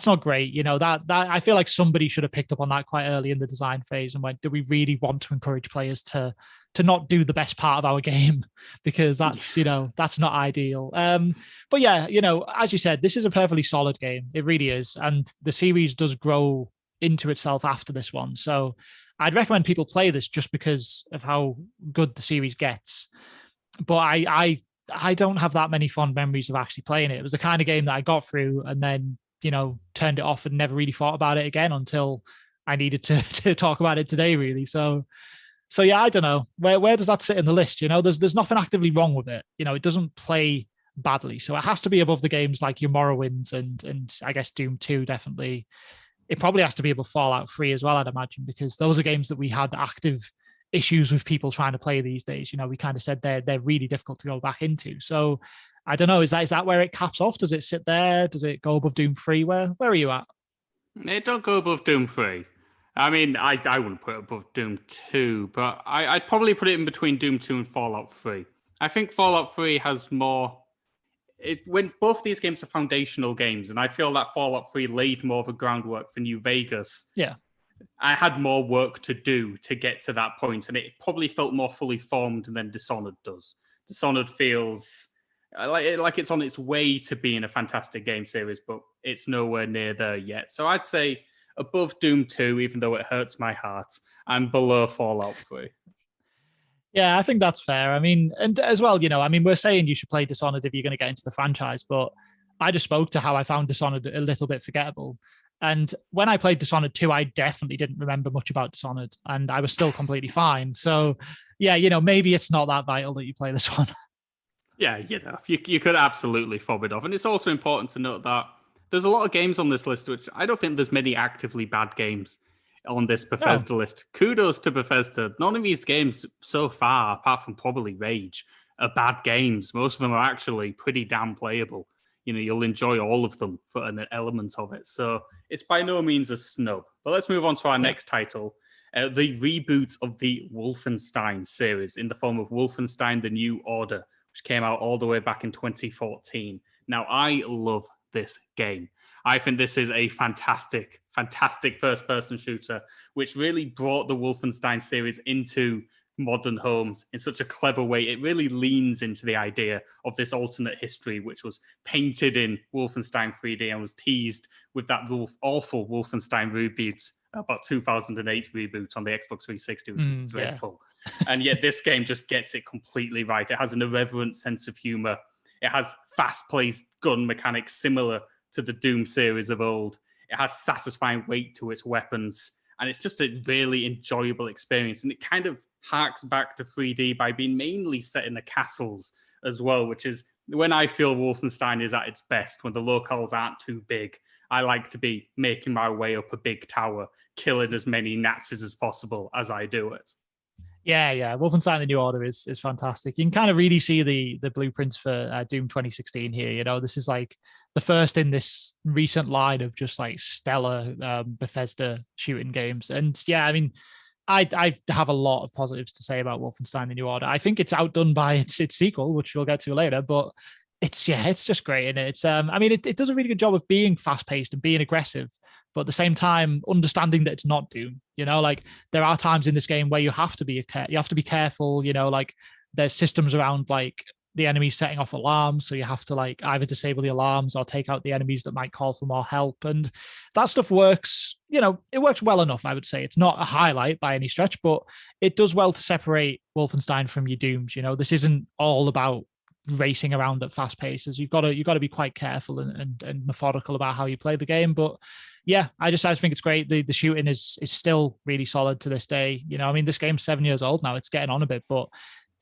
not great. You know, that I feel like somebody should have picked up on that quite early in the design phase and went, do we really want to encourage players to not do the best part of our game? Because that's, you know, that's not ideal. But yeah, you know, as you said, this is a perfectly solid game. It really is. And the series does grow into itself after this one. So I'd recommend people play this just because of how good the series gets. But I don't have that many fond memories of actually playing it. It was the kind of game that I got through and then, you know, turned it off and never really thought about it again until I needed to talk about it today, really. So yeah, I don't know. Where does that sit in the list? You know, there's nothing actively wrong with it. You know, it doesn't play badly. So it has to be above the games like your Morrowinds and I guess Doom 2 definitely. It probably has to be above Fallout 3 as well, I'd imagine, because those are games that we had active issues with people trying to play these days. You know, we kind of said they're really difficult to go back into. So I don't know. Is that where it caps off? Does it sit there? Does it go above Doom 3? Where are you at? It don't go above Doom 3. I mean, I wouldn't put it above Doom 2, but I'd probably put it in between Doom 2 and Fallout 3. I think Fallout 3 has more... when both these games are foundational games, and I feel that Fallout 3 laid more of a groundwork for New Vegas. Yeah. I had more work to do to get to that point, and it probably felt more fully formed than Dishonored does. Dishonored feels like it's on its way to being a fantastic game series, but it's nowhere near there yet. So I'd say above Doom 2, even though it hurts my heart, and below Fallout 3. Yeah, I think that's fair. I mean, and as well, you know, I mean, we're saying you should play Dishonored if you're going to get into the franchise, but I just spoke to how I found Dishonored a little bit forgettable. And when I played Dishonored 2, I definitely didn't remember much about Dishonored, and I was still completely fine. So, yeah, you know, maybe it's not that vital that you play this one. Yeah, you know, you could absolutely fob it off. And it's also important to note that there's a lot of games on this list, which I don't think there's many actively bad games on this Bethesda list. Kudos to Bethesda. None of these games so far, apart from probably Rage, are bad games. Most of them are actually pretty damn playable. You know, you'll enjoy all of them for an element of it. So it's by no means a snub. But let's move on to our next title. The reboot of the Wolfenstein series in the form of Wolfenstein: The New Order, which came out all the way back in 2014. Now, I love this game. I think this is a fantastic, fantastic first-person shooter, which really brought the Wolfenstein series into modern homes in such a clever way. It really leans into the idea of this alternate history, which was painted in Wolfenstein 3D and was teased with that awful Wolfenstein reboot, about 2008 reboot on the Xbox 360, which was dreadful. Yeah. And yet this game just gets it completely right. It has an irreverent sense of humor. It has fast-paced gun mechanics similar to the Doom series of old. It has satisfying weight to its weapons. And it's just a really enjoyable experience. And it kind of harks back to 3D by being mainly set in the castles as well, which is when I feel Wolfenstein is at its best, when the locales aren't too big. I like to be making my way up a big tower, killing as many Nazis as possible as I do it. Yeah. Wolfenstein: The New Order is fantastic. You can kind of really see the blueprints for Doom 2016 here. You know, this is like the first in this recent line of just like stellar Bethesda shooting games. And yeah, I mean, I have a lot of positives to say about Wolfenstein: The New Order. I think it's outdone by its sequel, which we'll get to later, but it's just great. And it's I mean, it does a really good job of being fast paced and being aggressive, but at the same time understanding that it's not Doom. You know, like there are times in this game where you have to be careful. You know, like there's systems around like the enemies setting off alarms, so you have to like either disable the alarms or take out the enemies that might call for more help. And that stuff works, it works well enough, I would say. It's not a highlight by any stretch, but it does well to separate Wolfenstein from your Dooms. This isn't all about racing around at fast paces. You've got to be quite careful and methodical about how you play the game. But yeah, I think it's great. The shooting is still really solid to this day. This game's 7 years old now. It's getting on a bit, but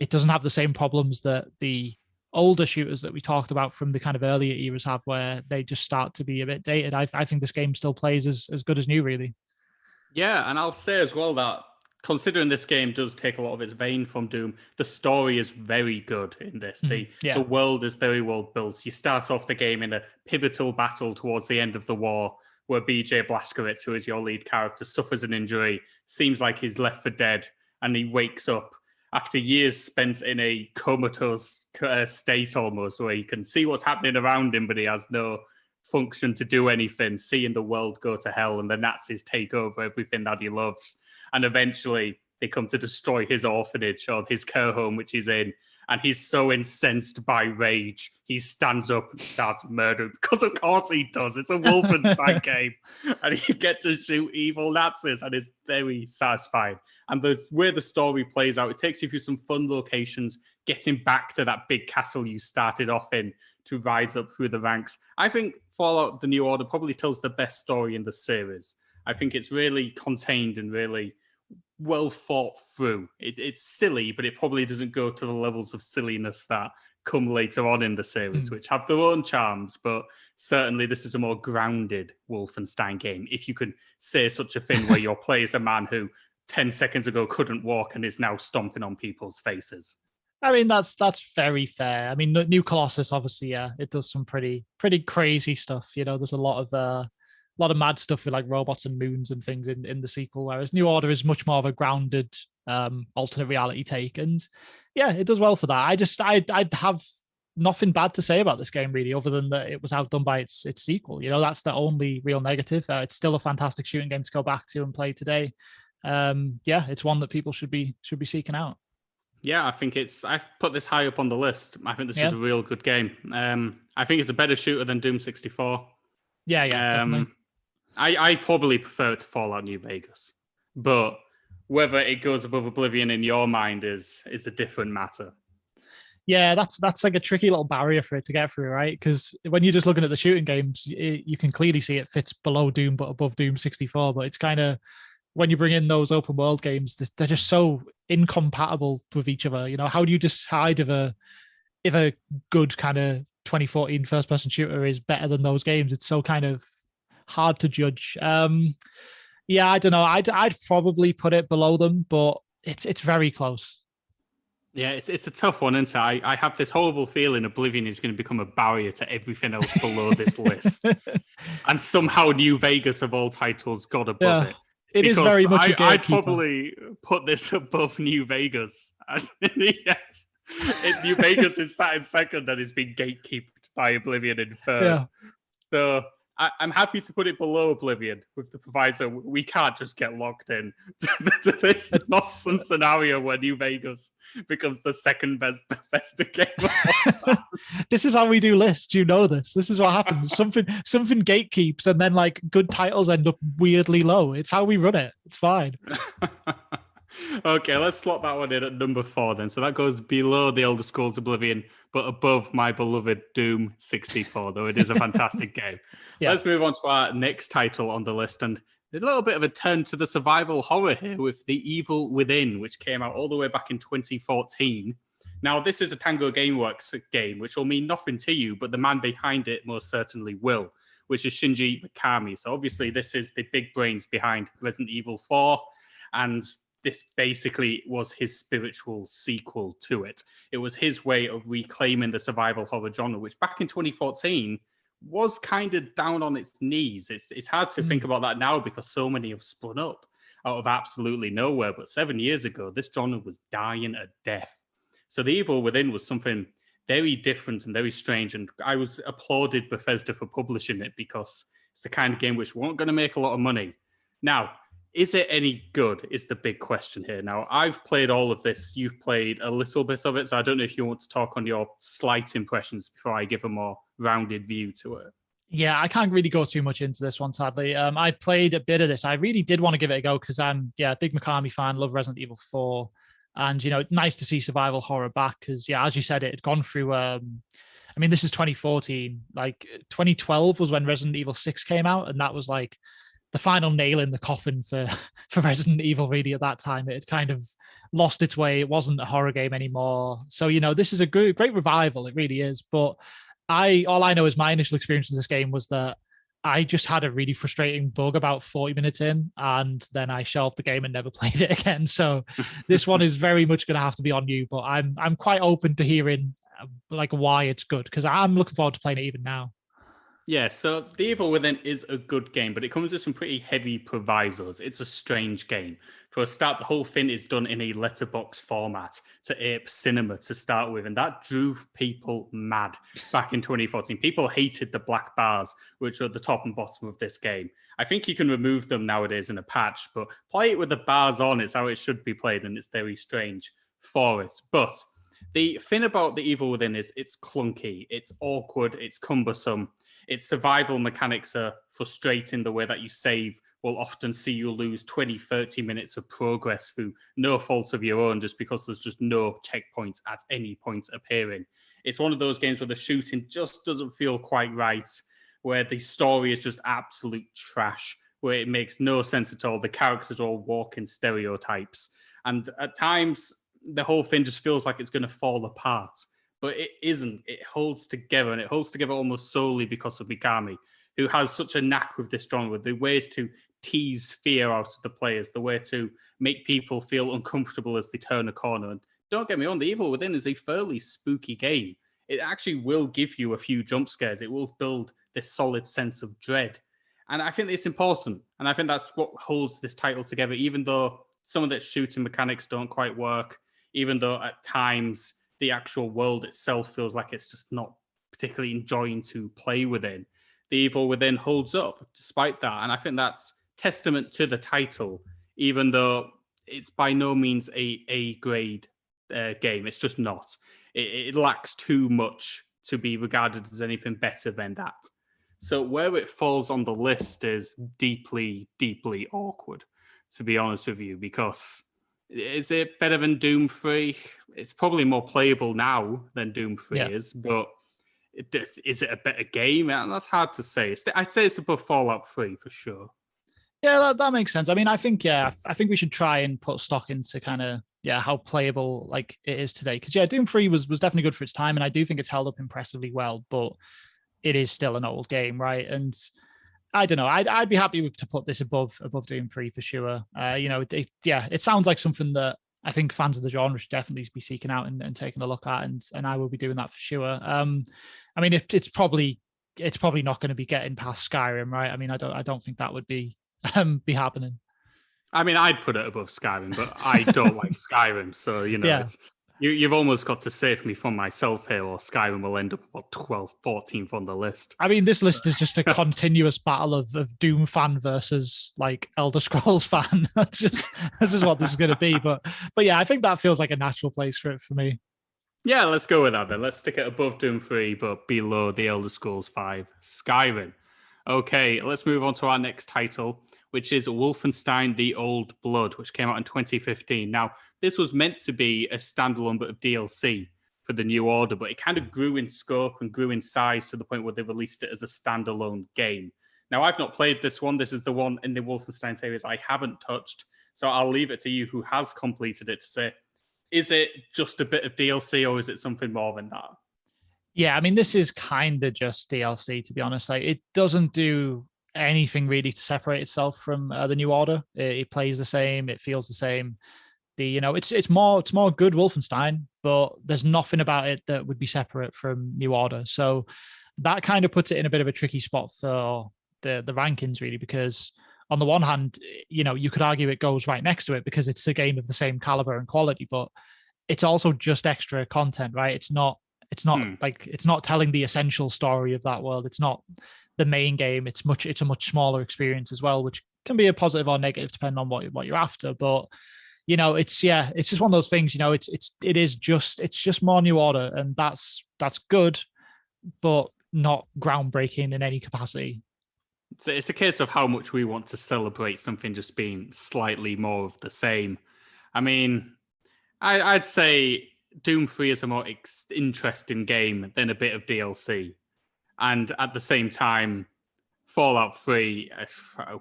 it doesn't have the same problems that the older shooters that we talked about from the kind of earlier eras have, where they just start to be a bit dated. I think this game still plays as good as new, really. Yeah, and I'll say as well that considering this game does take a lot of its vein from Doom, the story is very good in this. The world is very well built. You start off the game in a pivotal battle towards the end of the war, where BJ Blazkowicz, who is your lead character, suffers an injury, seems like he's left for dead, and he wakes up after years spent in a comatose state almost, where he can see what's happening around him, but he has no function to do anything, seeing the world go to hell and the Nazis take over everything that he loves. And eventually they come to destroy his orphanage or his care home, which he's in. And he's so incensed by rage, he stands up and starts murdering, because of course he does. It's a Wolfenstein game. And you get to shoot evil Nazis, and it's very satisfying. And the way the story plays out, it takes you through some fun locations, getting back to that big castle you started off in to rise up through the ranks. I think Fallout The New Order probably tells the best story in the series. I think it's really contained and really well thought through. It's silly, but it probably doesn't go to the levels of silliness that come later on in the series, which have their own charms. But certainly this is a more grounded Wolfenstein game, if you can say such a thing, where your play is a man who 10 seconds ago couldn't walk and is now stomping on people's faces. I mean, that's very fair. I mean, the new Colossus, obviously, yeah, it does some pretty crazy stuff. There's a lot of mad stuff with like robots and moons and things in the sequel, whereas New Order is much more of a grounded alternate reality take. And yeah, it does well for that. I'd have nothing bad to say about this game, really, other than that it was outdone by its sequel. That's the only real negative. It's still a fantastic shooting game to go back to and play today. Yeah, it's one that people should be seeking out. Yeah, I've put this high up on the list. I think this is a real good game. I think it's a better shooter than Doom 64. Yeah, definitely. I probably prefer it to Fallout New Vegas, but whether it goes above Oblivion in your mind is a different matter. Yeah, that's like a tricky little barrier for it to get through, right? Because when you're just looking at the shooting games, you can clearly see it fits below Doom but above Doom 64. But it's kind of, when you bring in those open world games, they're just so incompatible with each other. How do you decide if a good kind of 2014 first person shooter is better than those games? It's so kind of hard to judge. Yeah, I don't know. I'd probably put it below them, but it's very close. Yeah, it's a tough one, isn't it? I have this horrible feeling Oblivion is going to become a barrier to everything else below this list. And somehow New Vegas of all titles got above it. It is very much a gatekeeper. I'd probably put this above New Vegas. And yes, New Vegas is sat in second and is being gatekeeped by Oblivion in third. Yeah. So I'm happy to put it below Oblivion with the proviso we can't just get locked in to this nonsense scenario where New Vegas becomes the second best Bethesda game of all time. This is how we do lists. You know this. This is what happens. Something gatekeeps, and then like good titles end up weirdly low. It's how we run it. It's fine. Okay, let's slot that one in at number 4 then. So that goes below the Elder Scrolls Oblivion, but above my beloved Doom 64, though it is a fantastic game. Yeah. Let's move on to our next title on the list, and a little bit of a turn to the survival horror here with The Evil Within, which came out all the way back in 2014. Now, this is a Tango Gameworks game, which will mean nothing to you, but the man behind it most certainly will, which is Shinji Mikami. So obviously this is the big brains behind Resident Evil 4, and this basically was his spiritual sequel to it. It was his way of reclaiming the survival horror genre, which back in 2014 was kind of down on its knees. It's hard to think about that now because so many have sprung up out of absolutely nowhere. But 7 years ago, this genre was dying a death. So The Evil Within was something very different and very strange. And I was applauded Bethesda for publishing it because it's the kind of game which weren't going to make a lot of money. Now, Is it any good is the big question here. Now, I've played all of this. You've played a little bit of it. So I don't know if you want to talk on your slight impressions before I give a more rounded view to it. Yeah, I can't really go too much into this one, sadly. I played a bit of this. I really did want to give it a go because I'm, a big Mikami fan, love Resident Evil 4. And, nice to see survival horror back because, as you said, it had gone through, this is 2014. Like 2012 was when Resident Evil 6 came out. And that was like the final nail in the coffin for Resident Evil really at that time. It had kind of lost its way. It wasn't a horror game anymore. So, this is a great revival. It really is. But all I know is my initial experience with this game was that I just had a really frustrating bug about 40 minutes in, and then I shelved the game and never played it again. So this one is very much going to have to be on you, but I'm quite open to hearing like why it's good because I'm looking forward to playing it even now. Yeah, so The Evil Within is a good game, but it comes with some pretty heavy provisos. It's a strange game. For a start, the whole thing is done in a letterbox format to ape cinema to start with, and that drove people mad back in 2014. People hated the black bars, which are at the top and bottom of this game. I think you can remove them nowadays in a patch, but play it with the bars on. It's how it should be played, and it's very strange for it. But the thing about The Evil Within is it's clunky, it's awkward, it's cumbersome. Its survival mechanics are frustrating. The way that you save will often see you lose 20, 30 minutes of progress through no fault of your own just because there's just no checkpoints at any point appearing. It's one of those games where the shooting just doesn't feel quite right, where the story is just absolute trash, where it makes no sense at all. The characters are all walking stereotypes. And at times, the whole thing just feels like it's going to fall apart. But it isn't. It holds together, and it holds together almost solely because of Mikami, who has such a knack with this genre, the ways to tease fear out of the players, the way to make people feel uncomfortable as they turn a corner. And don't get me wrong, The Evil Within is a fairly spooky game. It actually will give you a few jump scares. It will build this solid sense of dread. And I think it's important. And I think that's what holds this title together, even though some of the shooting mechanics don't quite work, even though at times the actual world itself feels like it's just not particularly enjoying to play within. The Evil Within holds up despite that. And I think that's testament to the title, even though it's by no means a grade game. It's just not. It lacks too much to be regarded as anything better than that. So where it falls on the list is deeply, deeply awkward, to be honest with you, because is it better than Doom 3? It's probably more playable now than Doom 3 is, but is it a better game? And that's hard to say. I'd say it's above Fallout 3 for sure. Yeah, that makes sense. I mean, I think we should try and put stock into kind of how playable like it is today. Because Doom 3 was definitely good for its time, and I do think it's held up impressively well, but it is still an old game, right? And I don't know. I'd be happy to put this above Doom 3 for sure. It sounds like something that I think fans of the genre should definitely be seeking out and taking a look at, and I will be doing that for sure. It's probably not going to be getting past Skyrim, right? I mean, I don't think that would be happening. I mean, I'd put it above Skyrim, but I don't like Skyrim, so it's. You've almost got to save me from myself here, or Skyrim will end up about 12th, 14th on the list. I mean, this list is just a continuous battle of Doom fan versus like Elder Scrolls fan. This is what this is going to be. But yeah, I think that feels like a natural place for it for me. Yeah, let's go with that then. Let's stick it above Doom 3, but below the Elder Scrolls 5, Skyrim. Okay, let's move on to our next title, which is Wolfenstein: The Old Blood, which came out in 2015. Now, this was meant to be a standalone bit of DLC for the New Order, but it kind of grew in scope and grew in size to the point where they released it as a standalone game. Now, I've not played this one. This is the one in the Wolfenstein series I haven't touched, so I'll leave it to you who has completed it to say, is it just a bit of DLC or is it something more than that? Yeah, I mean, this is kind of just DLC, to be honest. Like, it doesn't do anything really to separate itself from the New Order. It plays the same. It feels the same. It's more good Wolfenstein, but there's nothing about it that would be separate from New Order. So that kind of puts it in a bit of a tricky spot for the rankings, really, because on the one hand, you could argue it goes right next to it because it's a game of the same caliber and quality, but it's also just extra content, right? It's not telling the essential story of that world. It's not the main game. It's a much smaller experience as well, which can be a positive or negative depending on what you're after. But it's just one of those things. It's just more New Order, and that's good, but not groundbreaking in any capacity. It's a case of how much we want to celebrate something just being slightly more of the same. I mean, I'd say Doom 3 is a more interesting game than a bit of DLC. And at the same time, Fallout 3,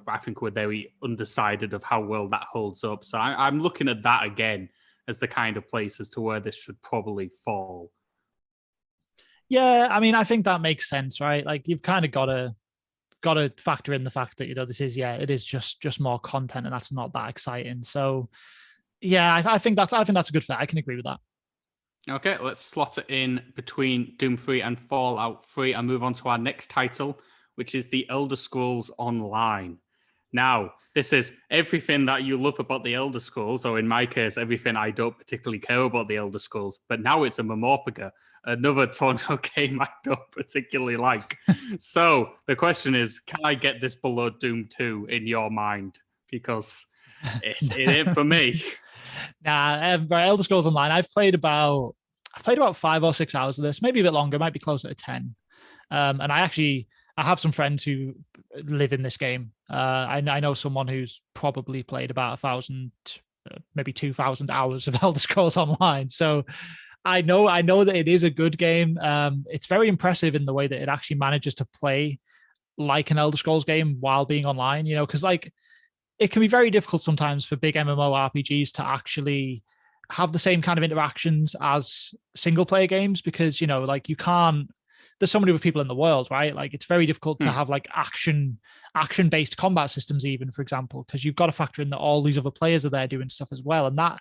I think we're very undecided of how well that holds up. So I'm looking at that again as the kind of place as to where this should probably fall. Yeah, I mean, I think that makes sense, right? Like you've kind of got to factor in the fact that it is just more content, and that's not that exciting. So yeah, I think that's a good fit. I can agree with that. Okay, let's slot it in between Doom 3 and Fallout 3 and move on to our next title, which is The Elder Scrolls Online. Now, this is everything that you love about the Elder Scrolls, or in my case, everything I don't particularly care about the Elder Scrolls, but now it's a Mamorpaga, another Torno game I don't particularly like. So the question is, can I get this below Doom 2 in your mind? Because it ain't for me. Nah, Elder Scrolls Online, I've played about 5 or 6 hours of this, maybe a bit longer, might be closer to 10. And I have some friends who live in this game. I know someone who's probably played about 1,000, maybe 2,000 hours of Elder Scrolls Online. So I know that it is a good game. It's very impressive in the way that it actually manages to play like an Elder Scrolls game while being online, because like it can be very difficult sometimes for big MMORPGs to actually have the same kind of interactions as single player games, because like you can't, there's so many other people in the world, right? Like it's very difficult to have like action based combat systems, even, for example, because you've got to factor in that all these other players are there doing stuff as well, and that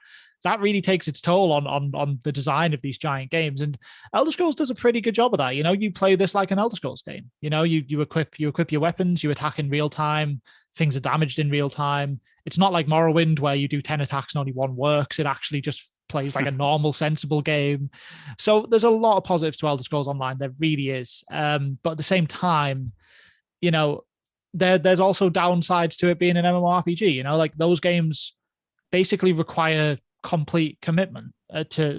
really takes its toll on the design of these giant games. And Elder Scrolls does a pretty good job of that. You play this like an Elder Scrolls game. You equip your weapons, you attack in real time, things are damaged in real time. It's not like Morrowind where you do 10 attacks and only one works. It actually just plays like a normal, sensible game. So there's a lot of positives to Elder Scrolls Online. There really is. But at the same time, there's also downsides to it being an MMORPG. Like those games basically require complete commitment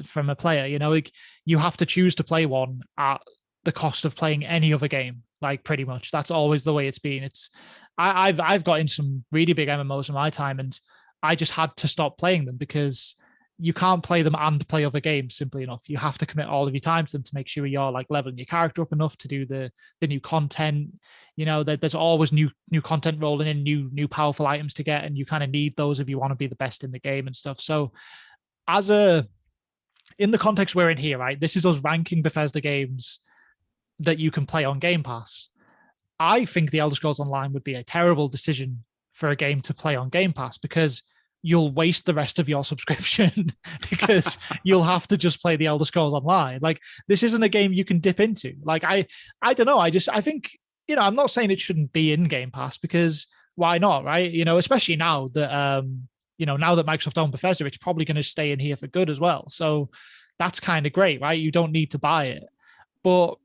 from a player. Like you have to choose to play one at the cost of playing any other game. Like pretty much that's always the way it's been. I've got in some really big MMOs in my time, and I just had to stop playing them because you can't play them and play other games simply enough. You have to commit all of your time to them to make sure you're like leveling your character up enough to do the new content. There's always new content rolling in, new powerful items to get, and you kind of need those if you want to be the best in the game and stuff. So in the context we're in here, right, this is us ranking Bethesda games that you can play on Game Pass. I think The Elder Scrolls Online would be a terrible decision for a game to play on Game Pass, because you'll waste the rest of your subscription because you'll have to just play The Elder Scrolls Online. Like this isn't a game you can dip into. Like I don't know. I think, I'm not saying it shouldn't be in Game Pass, because why not, right? Especially now that now that Microsoft owns Bethesda, it's probably going to stay in here for good as well. So that's kind of great, right? You don't need to buy it. But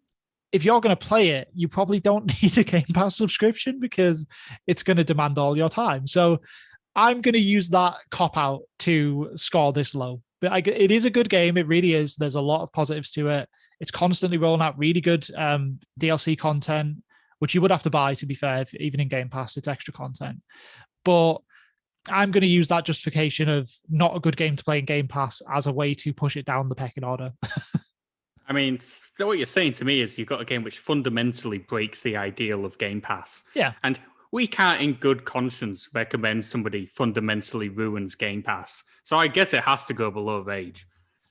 if you're going to play it, you probably don't need a Game Pass subscription because it's going to demand all your time. So I'm going to use that cop out to score this low. But it is a good game. It really is. There's a lot of positives to it. It's constantly rolling out really good DLC content, which you would have to buy, to be fair, even in Game Pass, it's extra content. But I'm going to use that justification of not a good game to play in Game Pass as a way to push it down the pecking order. I mean, so what you're saying to me is you've got a game which fundamentally breaks the ideal of Game Pass. Yeah. And we can't in good conscience recommend somebody fundamentally ruins Game Pass. So I guess it has to go below Rage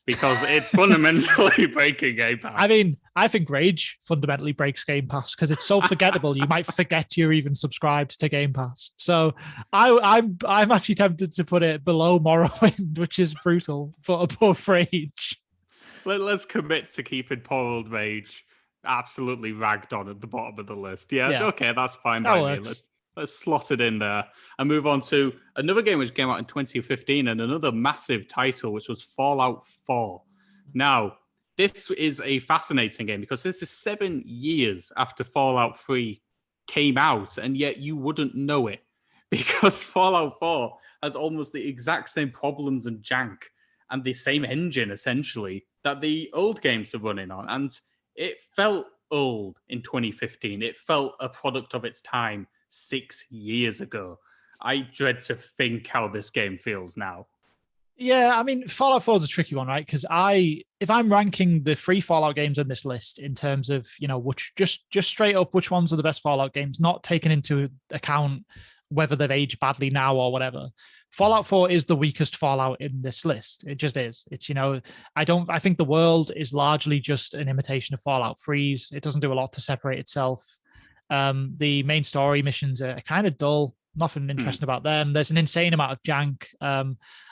because it's fundamentally breaking Game Pass. I mean, I think Rage fundamentally breaks Game Pass because it's so forgettable. You might forget you're even subscribed to Game Pass. So I'm actually tempted to put it below Morrowind, which is brutal, but above Rage. Let's commit to keeping poor old Rage absolutely ragged on at the bottom of the list. Yeah. Okay, that's fine by me. Let's slot it in there and move on to another game which came out in 2015 and another massive title, which was Fallout 4. Now, this is a fascinating game because this is 7 years after Fallout 3 came out, and yet you wouldn't know it because Fallout 4 has almost the exact same problems and jank and the same engine, essentially, that the old games are running on. And it felt old in 2015. It felt a product of its time 6 years ago. I dread to think how this game feels now. Yeah, I mean, Fallout 4 is a tricky one, right? Because if I'm ranking the free Fallout games on this list in terms of, which just straight up which ones are the best Fallout games, not taking into account whether they've aged badly now or whatever. Fallout 4 is the weakest Fallout in this list. It just is. It's, I think the world is largely just an imitation of Fallout 3's. It doesn't do a lot to separate itself. The main story missions are kind of dull. Nothing interesting about them. There's an insane amount of jank.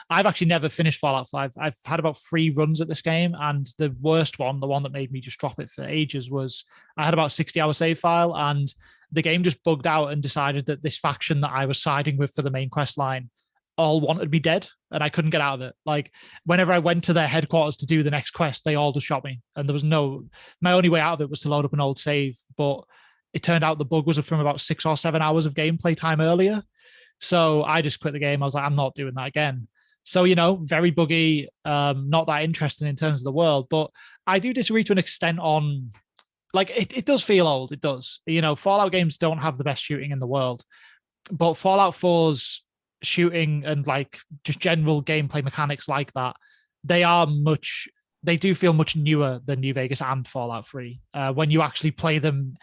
I've actually never finished Fallout 5. I've had about 3 runs at this game, and the worst one, the one that made me just drop it for ages, was I had about 60-hour save file, and the game just bugged out and decided that this faction that I was siding with for the main quest line all wanted me dead, and I couldn't get out of it. Like, whenever I went to their headquarters to do the next quest, they all just shot me, and there was my only way out of it was to load up an old save, but it turned out the bug was from about 6 or 7 hours of gameplay time earlier. So I just quit the game. I was like, I'm not doing that again. So, very buggy, not that interesting in terms of the world. But I do disagree to an extent on, like, it does feel old. It does. Fallout games don't have the best shooting in the world. But Fallout 4's shooting and, like, just general gameplay mechanics like that, they do feel much newer than New Vegas and Fallout 3 when you actually play them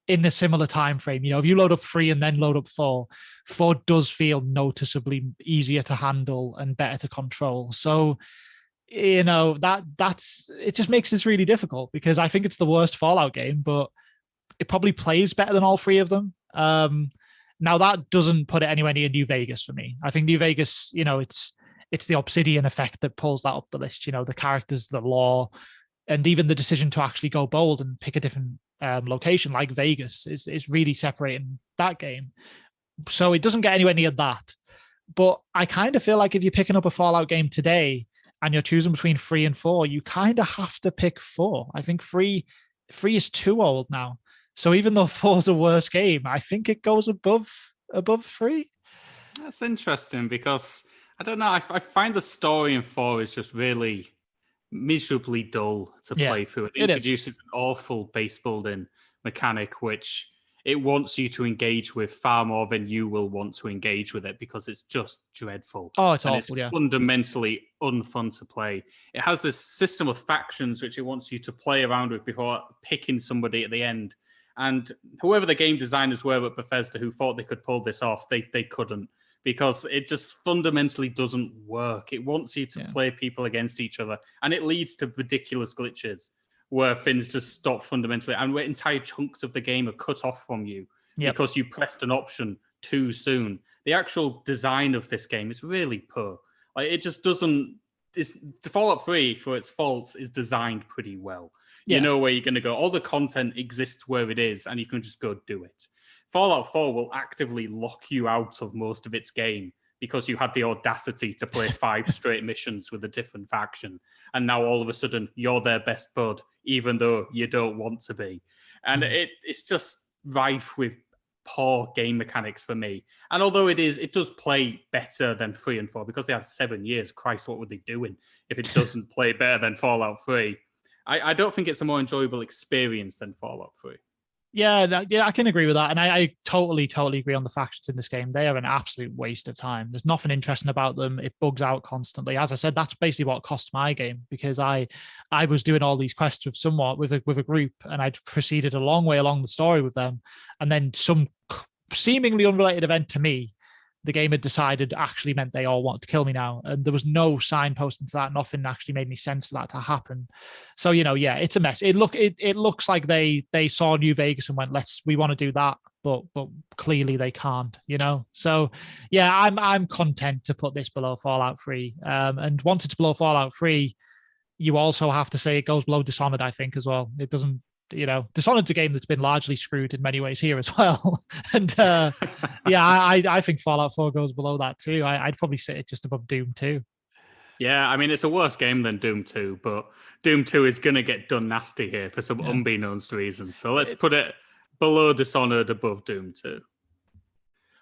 in a similar time frame. If you load up 3 and then load up 4 does feel noticeably easier to handle and better to control. So, that's it just makes this really difficult, because I think it's the worst Fallout game, but it probably plays better than all 3 of them. Now, that doesn't put it anywhere near New Vegas for me. I think New Vegas, it's the Obsidian effect that pulls that up the list. The characters, the lore, and even the decision to actually go bold and pick a different location like Vegas is really separating that game. So it doesn't get anywhere near that. But I kind of feel like if you're picking up a Fallout game today and you're choosing between 3 and 4, you kind of have to pick 4. I think 3 is too old now. So even though 4 is a worse game, I think it goes above 3. That's interesting, because I don't know. I find the story in 4 is just really miserably dull to play through. It introduces an awful base building mechanic, which it wants you to engage with far more than you will want to engage with it, because it's just dreadful. Oh, it's awful, it's fundamentally unfun to play. It has this system of factions which it wants you to play around with before picking somebody at the end. And whoever the game designers were at Bethesda who thought they could pull this off, they couldn't, because it just fundamentally doesn't work. It wants you to play people against each other, and it leads to ridiculous glitches where things just stop fundamentally, and where entire chunks of the game are cut off from you because you pressed an option too soon. The actual design of this game is really poor. Like, it just doesn't. The Fallout 3, for its faults, is designed pretty well. You know where you're going to go. All the content exists where it is, and you can just go do it. Fallout 4 will actively lock you out of most of its game because you had the audacity to play 5 straight missions with a different faction. And now all of a sudden you're their best bud, even though you don't want to be. And it's just rife with poor game mechanics for me. And although it does play better than 3 and 4, because they had 7 years, Christ, what were they doing if it doesn't play better than Fallout 3? I don't think it's a more enjoyable experience than Fallout 3. Yeah, I can agree with that. And I totally agree on the factions in this game. They are an absolute waste of time. There's nothing interesting about them. It bugs out constantly. As I said, that's basically what cost my game, because I was doing all these quests with a group, and I'd proceeded a long way along the story with them. And then some seemingly unrelated event to me, the game had decided actually meant they all wanted to kill me now. And there was no signpost into that. Nothing actually made any sense for that to happen. So, it's a mess. It looks like they saw New Vegas and went, we want to do that. But clearly they can't, So yeah, I'm content to put this below Fallout 3. And once it's below Fallout 3, you also have to say it goes below Dishonored, I think, as well. It doesn't, Dishonored's a game that's been largely screwed in many ways here as well. And I think Fallout 4 goes below that too. I'd probably sit it just above Doom 2. Yeah, I mean, it's a worse game than Doom 2, but Doom 2 is going to get done nasty here for some unbeknownst reasons. So let's put it below Dishonored, above Doom 2.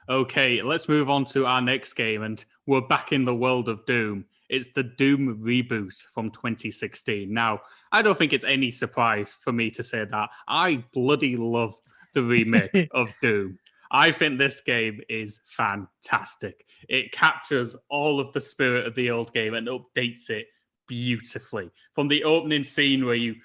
Okay, let's move on to our next game, and we're back in the world of Doom. It's the Doom reboot from 2016. Now, I don't think it's any surprise for me to say that. I bloody love the remake of Doom. I think this game is fantastic. It captures all of the spirit of the old game and updates it beautifully. From the opening scene where you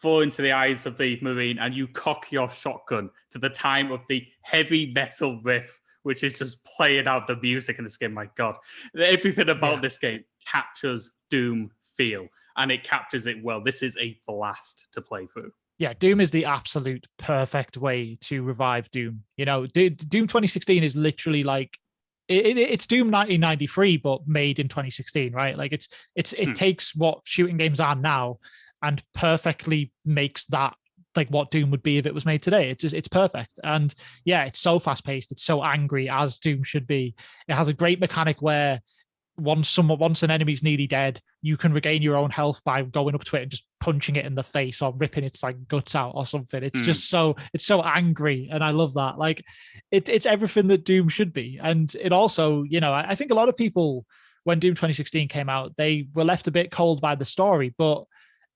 fall into the eyes of the Marine and you cock your shotgun to the time of the heavy metal riff, which is just playing out the music in this game. My God, everything about this game captures Doom feel, and it captures it well. This is a blast to play through. Yeah, Doom is the absolute perfect way to revive Doom. You know, Doom 2016 is literally like it's Doom 1993, but made in 2016, right? Like it takes what shooting games are now and perfectly makes that like what Doom would be if it was made today. It's perfect. And yeah, it's so fast paced. It's so angry, as Doom should be. It has a great mechanic where once an enemy's nearly dead, you can regain your own health by going up to it and just punching it in the face or ripping its like guts out or something. It's just it's so angry, and I love that. Like it's everything that Doom should be. And it also, you know, I think a lot of people, when Doom 2016 came out, they were left a bit cold by the story, but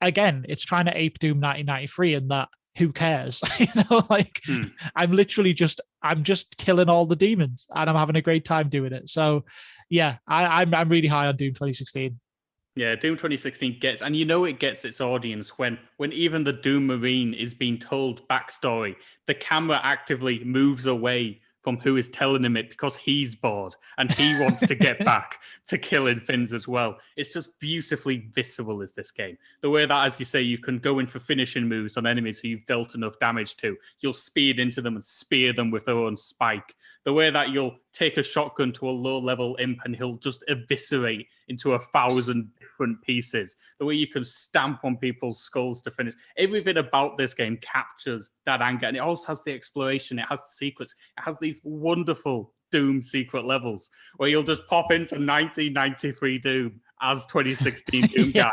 again, it's trying to ape Doom 1993 in that who cares? You know, like I'm just killing all the demons and I'm having a great time doing it. So yeah, I'm really high on Doom 2016. Yeah, Doom 2016 gets, and you know it gets its audience when even the Doom Marine is being told backstory, the camera actively moves away from who is telling him it because he's bored and he wants to get back to killing things as well. It's just beautifully visceral, is this game. The way that, as you say, you can go in for finishing moves on enemies who you've dealt enough damage to. You'll speed into them and spear them with their own spike. The way that you'll take a shotgun to a low-level imp and he'll just eviscerate into 1,000 different pieces. The way you can stamp on people's skulls to finish. Everything about this game captures that anger. And it also has the exploration. It has the secrets. It has these wonderful Doom secret levels where you'll just pop into 1993 Doom as 2016 Doom guy.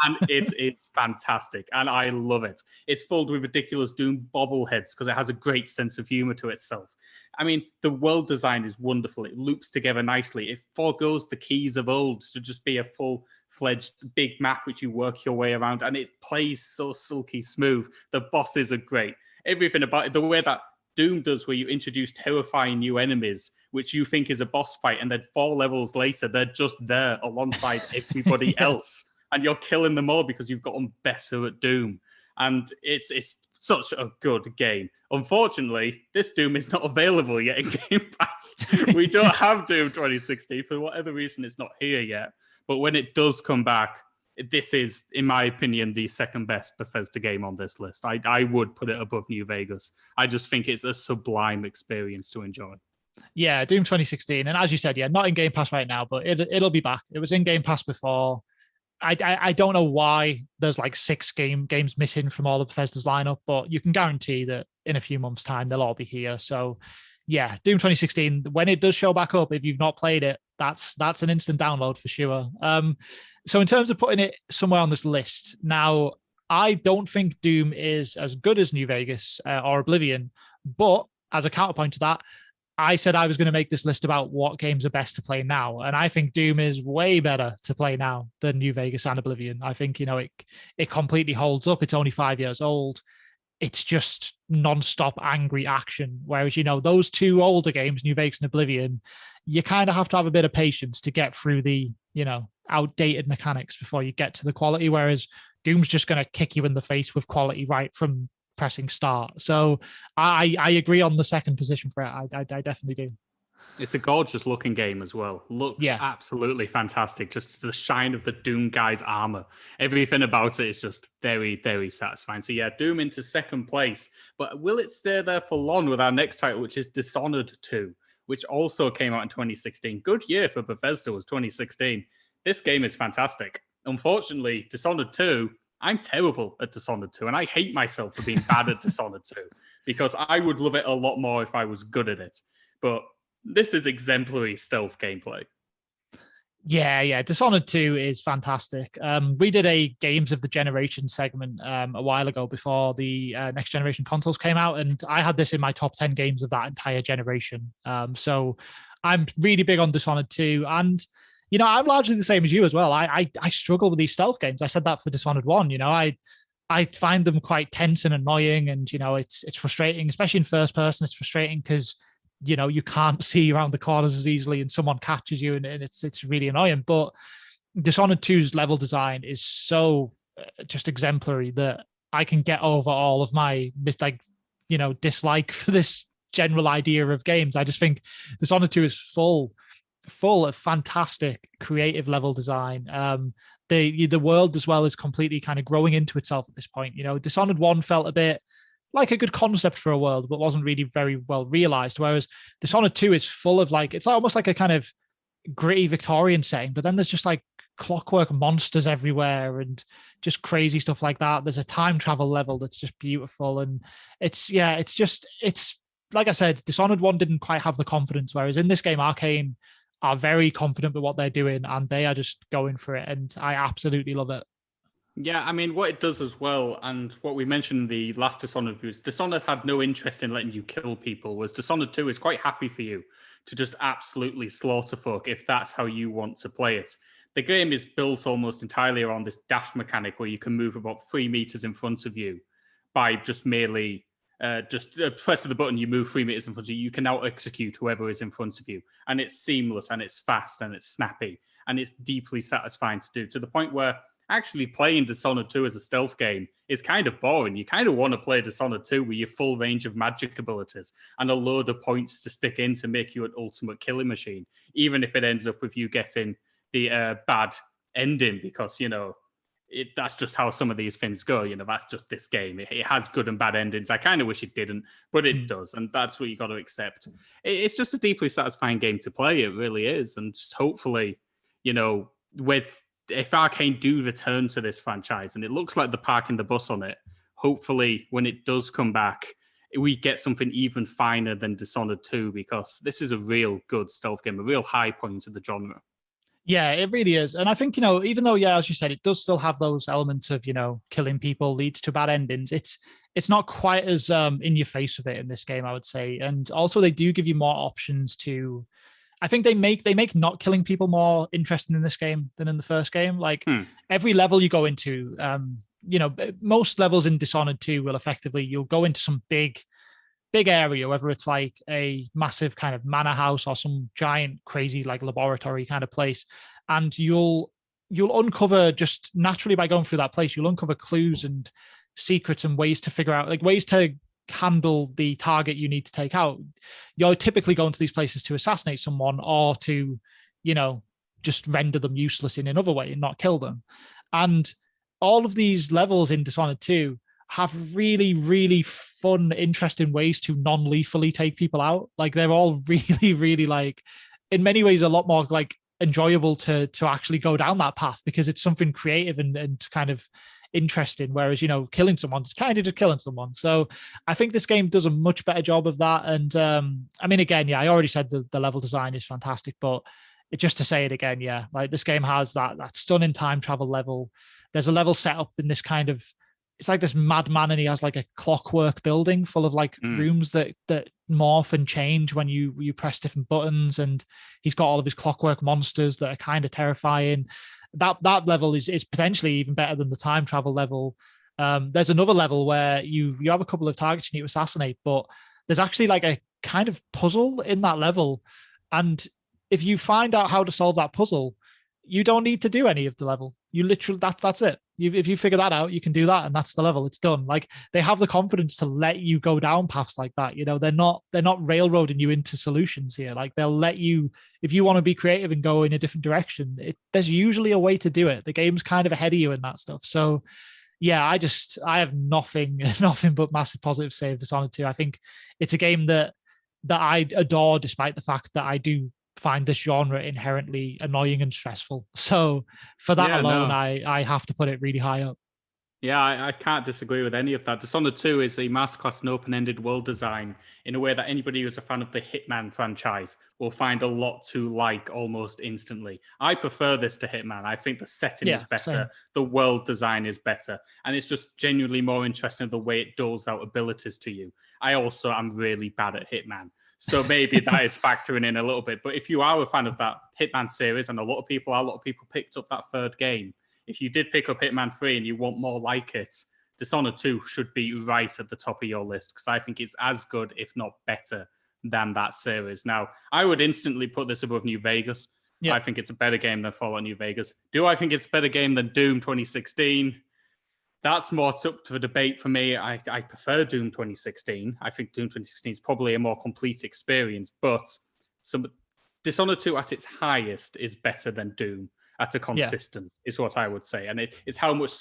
And it's fantastic, and I love it. It's filled with ridiculous Doom bobbleheads because it has a great sense of humor to itself. I mean, the world design is wonderful. It loops together nicely. It forgoes the keys of old to just be a full-fledged big map which you work your way around, and it plays so silky smooth. The bosses are great. Everything about it, the way that Doom does, where you introduce terrifying new enemies, which you think is a boss fight, and then 4 levels later, they're just there alongside everybody else. And you're killing them all because you've gotten better at Doom. And it's such a good game. Unfortunately, this Doom is not available yet in Game Pass. We don't have Doom 2016. For whatever reason, it's not here yet. But when it does come back, this is, in my opinion, the second best Bethesda game on this list. I would put it above New Vegas. I just think it's a sublime experience to enjoy. Yeah, Doom 2016. And as you said, yeah, not in Game Pass right now, but it'll be back. It was in Game Pass before. I don't know why there's like 6 games missing from all of Bethesda's lineup, but you can guarantee that in a few months' time they'll all be here. So yeah, Doom 2016, when it does show back up, if you've not played it, that's an instant download for sure. So in terms of putting it somewhere on this list, now I don't think Doom is as good as New Vegas or Oblivion, but as a counterpoint to that, I said I was going to make this list about what games are best to play now. And I think Doom is way better to play now than New Vegas and Oblivion. I think, you know, it completely holds up. It's only 5 years old. It's just non-stop angry action. Whereas, you know, those 2 older games, New Vegas and Oblivion, you kind of have to have a bit of patience to get through the, you know, outdated mechanics before you get to the quality. Whereas Doom's just going to kick you in the face with quality right from pressing start. So I agree on the second position for it. I definitely do. It's a gorgeous looking game as well. Looks absolutely fantastic. Just the shine of the Doom guy's armor. Everything about it is just very, very satisfying. So yeah, Doom into second place. But will it stay there for long with our next title, which is Dishonored 2, which also came out in 2016. Good year for Bethesda was 2016. This game is fantastic. Unfortunately, Dishonored 2, I'm terrible at Dishonored 2, and I hate myself for being bad at Dishonored 2 because I would love it a lot more if I was good at it. But this is exemplary stealth gameplay. Yeah. Dishonored 2 is fantastic. We did a Games of the Generation segment a while ago before the next generation consoles came out, and I had this in my top 10 games of that entire generation. So I'm really big on Dishonored 2. And, I'm largely the same as you as well. I struggle with these stealth games. I said that for Dishonored 1. I find them quite tense and annoying, and it's frustrating, especially in first person. It's frustrating because you can't see around the corners as easily, and someone catches you, and it's really annoying. But Dishonored 2's level design is so just exemplary that I can get over all of my dislike for this general idea of games. I just think Dishonored 2 is full of fantastic creative level design. The world as well is completely kind of growing into itself at this point. Dishonored 1 felt a bit like a good concept for a world, but wasn't really very well realized. Whereas Dishonored 2 is full of it's almost like a kind of gritty Victorian setting, but then there's just like clockwork monsters everywhere and just crazy stuff like that. There's a time travel level that's just beautiful. And it's like I said, Dishonored 1 didn't quite have the confidence, whereas in this game, Arcane are very confident with what they're doing and they are just going for it. And I absolutely love it. Yeah, I mean, what it does as well, and what we mentioned in the last Dishonored reviews, Dishonored had no interest in letting you kill people, whereas Dishonored 2 is quite happy for you to just absolutely slaughter folk if that's how you want to play it. The game is built almost entirely around this dash mechanic where you can move about 3 meters in front of you by just merely pressing the button, you move 3 meters in front of you. You can now execute whoever is in front of you. And it's seamless and it's fast and it's snappy and it's deeply satisfying to do, to the point where actually playing Dishonored 2 as a stealth game is kind of boring. You kind of want to play Dishonored 2 with your full range of magic abilities and a load of points to stick in to make you an ultimate killing machine, even if it ends up with you getting the bad ending, because, that's just how some of these things go. That's just this game. It has good and bad endings. I kind of wish it didn't, but it does. And that's what you got to accept. It's just a deeply satisfying game to play. It really is. And just hopefully, if Arcane do return to this franchise, and it looks like they're parking the bus on it, hopefully when it does come back, we get something even finer than Dishonored 2, because this is a real good stealth game, a real high point of the genre. Yeah, it really is. And I think, even though, as you said, it does still have those elements of, killing people leads to bad endings, it's not quite as in your face with it in this game, I would say. And also they do give you more options to, I think they make not killing people more interesting in this game than in the first game. Like every level you go into, most levels in Dishonored 2 will effectively, you'll go into some big area, whether it's like a massive kind of manor house or some giant crazy like laboratory kind of place, and you'll uncover, just naturally by going through that place, you'll uncover clues and secrets and ways to figure out, like ways to handle the target you need to take out. You're typically going to these places to assassinate someone or to, just render them useless in another way and not kill them. And all of these levels in Dishonored 2 have really, really fun, interesting ways to non-lethally take people out. Like they're all really, really like, in many ways, a lot more like enjoyable to actually go down that path, because it's something creative and kind of interesting. Whereas, killing someone is kind of just killing someone. So I think this game does a much better job of that. And I mean, again, yeah, I already said the level design is fantastic, but just to say it again, yeah, like this game has that stunning time travel level. There's a level set up in this kind of, it's like this madman, and he has like a clockwork building full of like rooms that morph and change when you press different buttons, and he's got all of his clockwork monsters that are kind of terrifying. That level is potentially even better than the time travel level. There's another level where you have a couple of targets you need to assassinate, but there's actually like a kind of puzzle in that level, and if you find out how to solve that puzzle, you don't need to do any of the level. You literally, that's it. If you figure that out, you can do that, and that's the level. It's done. Like they have the confidence to let you go down paths like that. They're not railroading you into solutions here. Like they'll let you, if you want to be creative and go in a different direction, there's usually a way to do it. The game's kind of ahead of you in that stuff. So yeah, I have nothing but massive positive say of Dishonored 2. I think it's a game that I adore, despite the fact that I do find this genre inherently annoying and stressful. So for that alone, I have to put it really high up. Yeah, I can't disagree with any of that. Dishonored 2 is a masterclass in open-ended world design in a way that anybody who's a fan of the Hitman franchise will find a lot to like almost instantly. I prefer this to Hitman. I think the setting is Yeah, better, same. the world design is better, and it's just genuinely more interesting the way it doles out abilities to you. I also am really bad at Hitman. So maybe that is factoring in a little bit. But if you are a fan of that Hitman series, and a lot of people picked up that third game, if you did pick up Hitman 3 and you want more like it, Dishonored 2 should be right at the top of your list because I think it's as good, if not better, than that series. Now, I would instantly put this above New Vegas. Yeah. I think it's a better game than Fallout New Vegas. Do I think it's a better game than Doom 2016? That's more up to a debate for me. I prefer Doom 2016. I think Doom 2016 is probably a more complete experience, but Dishonored 2 at its highest is better than Doom at a consistent, is what I would say. And it's how much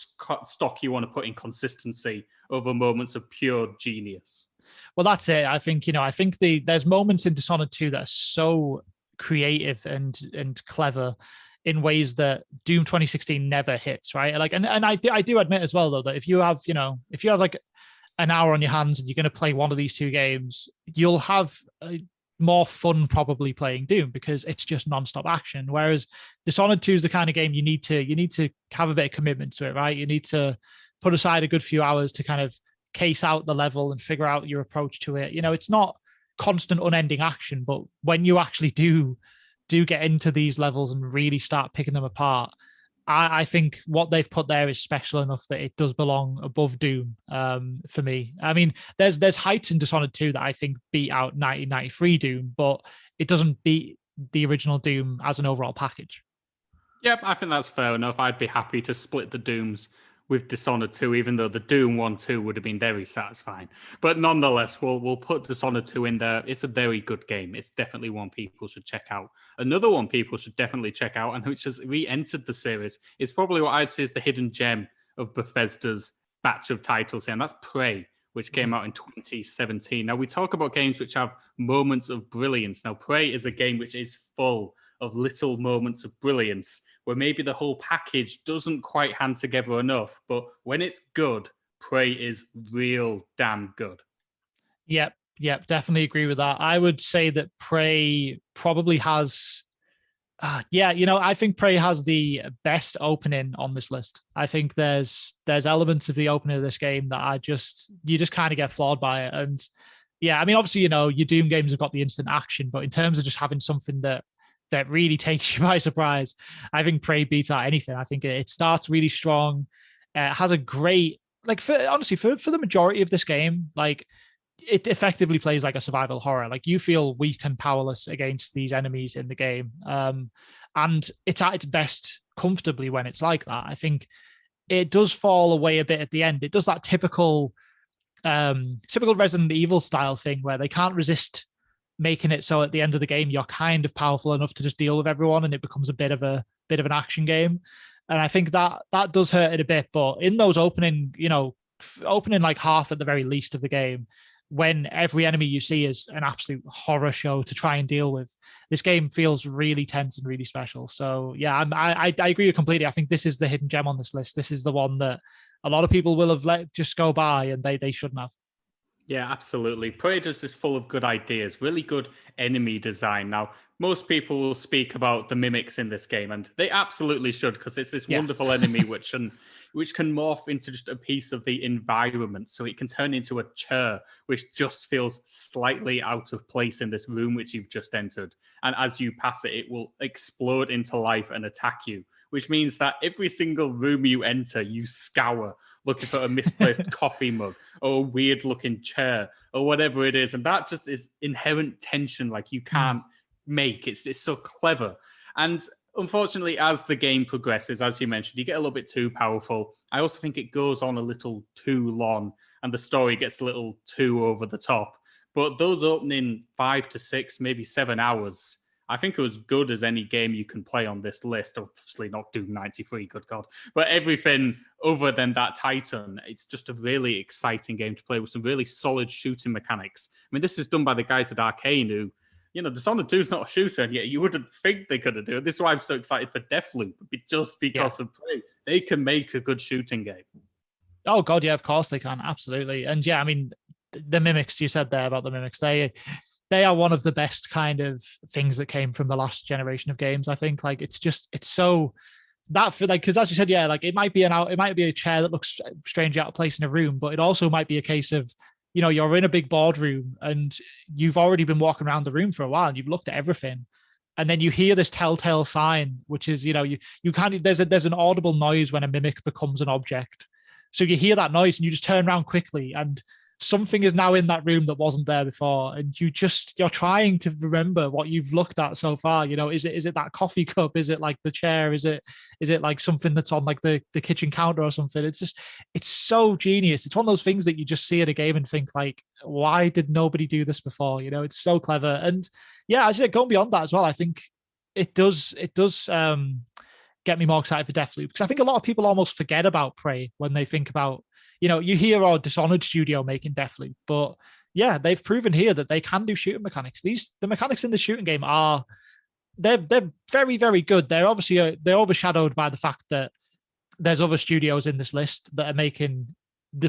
stock you want to put in consistency over moments of pure genius. Well, that's it. I think, there's moments in Dishonored 2 that are so creative and clever in ways that Doom 2016 never hits, right? Like, and I do admit as well, though, that if you have like an hour on your hands and you're going to play one of these two games, you'll have more fun probably playing Doom because it's just nonstop action. Whereas Dishonored 2 is the kind of game you need to have a bit of commitment to it, right? You need to put aside a good few hours to kind of case out the level and figure out your approach to it. It's not constant unending action, but when you actually do get into these levels and really start picking them apart, I think what they've put there is special enough that it does belong above Doom for me. I mean, there's heights in Dishonored 2 that I think beat out 1993 Doom, but it doesn't beat the original Doom as an overall package. Yep, I think that's fair enough. I'd be happy to split the Dooms with Dishonored 2, even though the Doom 1-2 would have been very satisfying. But nonetheless, we'll put Dishonored 2 in there. It's a very good game. It's definitely one people should check out. Another one people should definitely check out, and which has re-entered the series, is probably what I'd say is the hidden gem of Bethesda's batch of titles, and that's Prey, which came out in 2017. Now, we talk about games which have moments of brilliance. Now, Prey is a game which is full of little moments of brilliance where maybe the whole package doesn't quite hand together enough, but when it's good, Prey is real damn good. Yep, definitely agree with that. I would say that Prey probably has I think Prey has the best opening on this list. I think there's elements of the opening of this game that you just kind of get flawed by it. And yeah, I mean, obviously, your Doom games have got the instant action, but in terms of just having something that really takes you by surprise, I think Prey beats out anything. I think it starts really strong. It has a great, honestly, for the majority of this game, like, it effectively plays like a survival horror. Like, you feel weak and powerless against these enemies in the game. And it's at its best comfortably when it's like that. I think it does fall away a bit at the end. It does that typical Resident Evil style thing where they can't resist making it so at the end of the game you're kind of powerful enough to just deal with everyone, and it becomes a bit of an action game. And I think that does hurt it a bit. But in those opening like half at the very least of the game, when every enemy you see is an absolute horror show to try and deal with, this game feels really tense and really special. So yeah, I agree with completely. I think this is the hidden gem on this list. This is the one that a lot of people will have let just go by, and they shouldn't have. Yeah, absolutely. Prey just is full of good ideas, really good enemy design. Now, most people will speak about the mimics in this game, and they absolutely should, because it's this wonderful enemy which can morph into just a piece of the environment. So it can turn into a chair, which just feels slightly out of place in this room which you've just entered. And as you pass it, it will explode into life and attack you, which means that every single room you enter, you scour, looking for a misplaced coffee mug or a weird looking chair or whatever it is. And that just is inherent tension like you can't make. It's so clever. And unfortunately, as the game progresses, as you mentioned, you get a little bit too powerful. I also think it goes on a little too long and the story gets a little too over the top. But those opening 5 to 6, maybe 7 hours, I think it was good as any game you can play on this list. Obviously not Doom 93, good God. But everything other than that Titan, it's just a really exciting game to play with some really solid shooting mechanics. I mean, this is done by the guys at Arcane who, Dishonored 2 is not a shooter, and yet you wouldn't think they could do it. This is why I'm so excited for Deathloop, just because of Prey. They can make a good shooting game. Oh God, yeah, of course they can, absolutely. And yeah, I mean, the mimics you said there about the mimics, they are one of the best kind of things that came from the last generation of games. I think like it's so that for like because as you said, yeah, like it might be a chair that looks strange out of place in a room, but it also might be a case of you're in a big boardroom and you've already been walking around the room for a while and you've looked at everything and then you hear this telltale sign, which is you can't there's an audible noise when a mimic becomes an object. So you hear that noise and you just turn around quickly and something is now in that room that wasn't there before, and you're trying to remember what you've looked at so far. Is it that coffee cup? Is it like the chair? Is it like something that's on like the kitchen counter or something? It's so genius. It's one of those things that you just see in a game and think like, why did nobody do this before? It's so clever. And yeah, as you said, going beyond that as well, I think it does get me more excited for Deathloop, because I think a lot of people almost forget about Prey when they think about, you hear our Dishonored studio making Deathloop, but yeah, they've proven here that they can do shooting mechanics. The mechanics in the shooting game they're very, very good. They're obviously they're overshadowed by the fact that there's other studios in this list that are making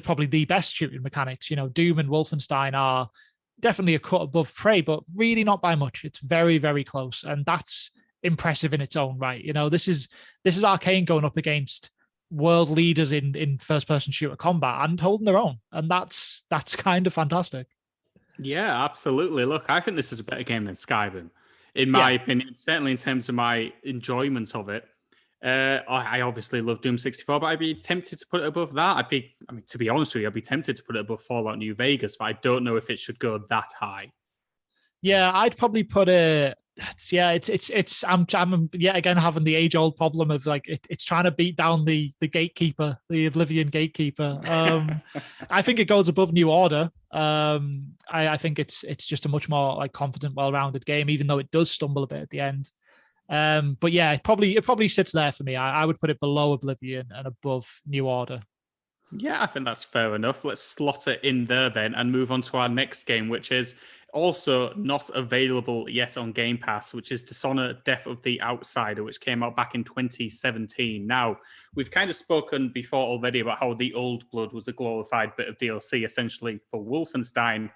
probably the best shooting mechanics. Doom and Wolfenstein are definitely a cut above Prey, but really not by much. It's very, very close, and that's impressive in its own right. This is Arcane going up against world leaders in first person shooter combat and holding their own, and that's kind of fantastic. Yeah, absolutely. Look, I think this is a better game than Skyrim, in my opinion. Certainly in terms of my enjoyment of it. I obviously love Doom 64, but I'd be tempted to put it above that. To be honest with you, I'd be tempted to put it above Fallout New Vegas, but I don't know if it should go that high. Yeah, I'd probably put it. It's I'm yet again having the age old problem of like it's trying to beat down the gatekeeper, the Oblivion gatekeeper. I think it goes above New Order. I think it's just a much more like confident, well rounded game, even though it does stumble a bit at the end. But yeah, it probably sits there for me. I would put it below Oblivion and above New Order. Yeah, I think that's fair enough. Let's slot it in there then and move on to our next game, which is also not available yet on Game Pass, which is Dishonored Death of the Outsider, which came out back in 2017. Now, we've kind of spoken before already about how the Old Blood was a glorified bit of DLC, essentially, for Wolfenstein.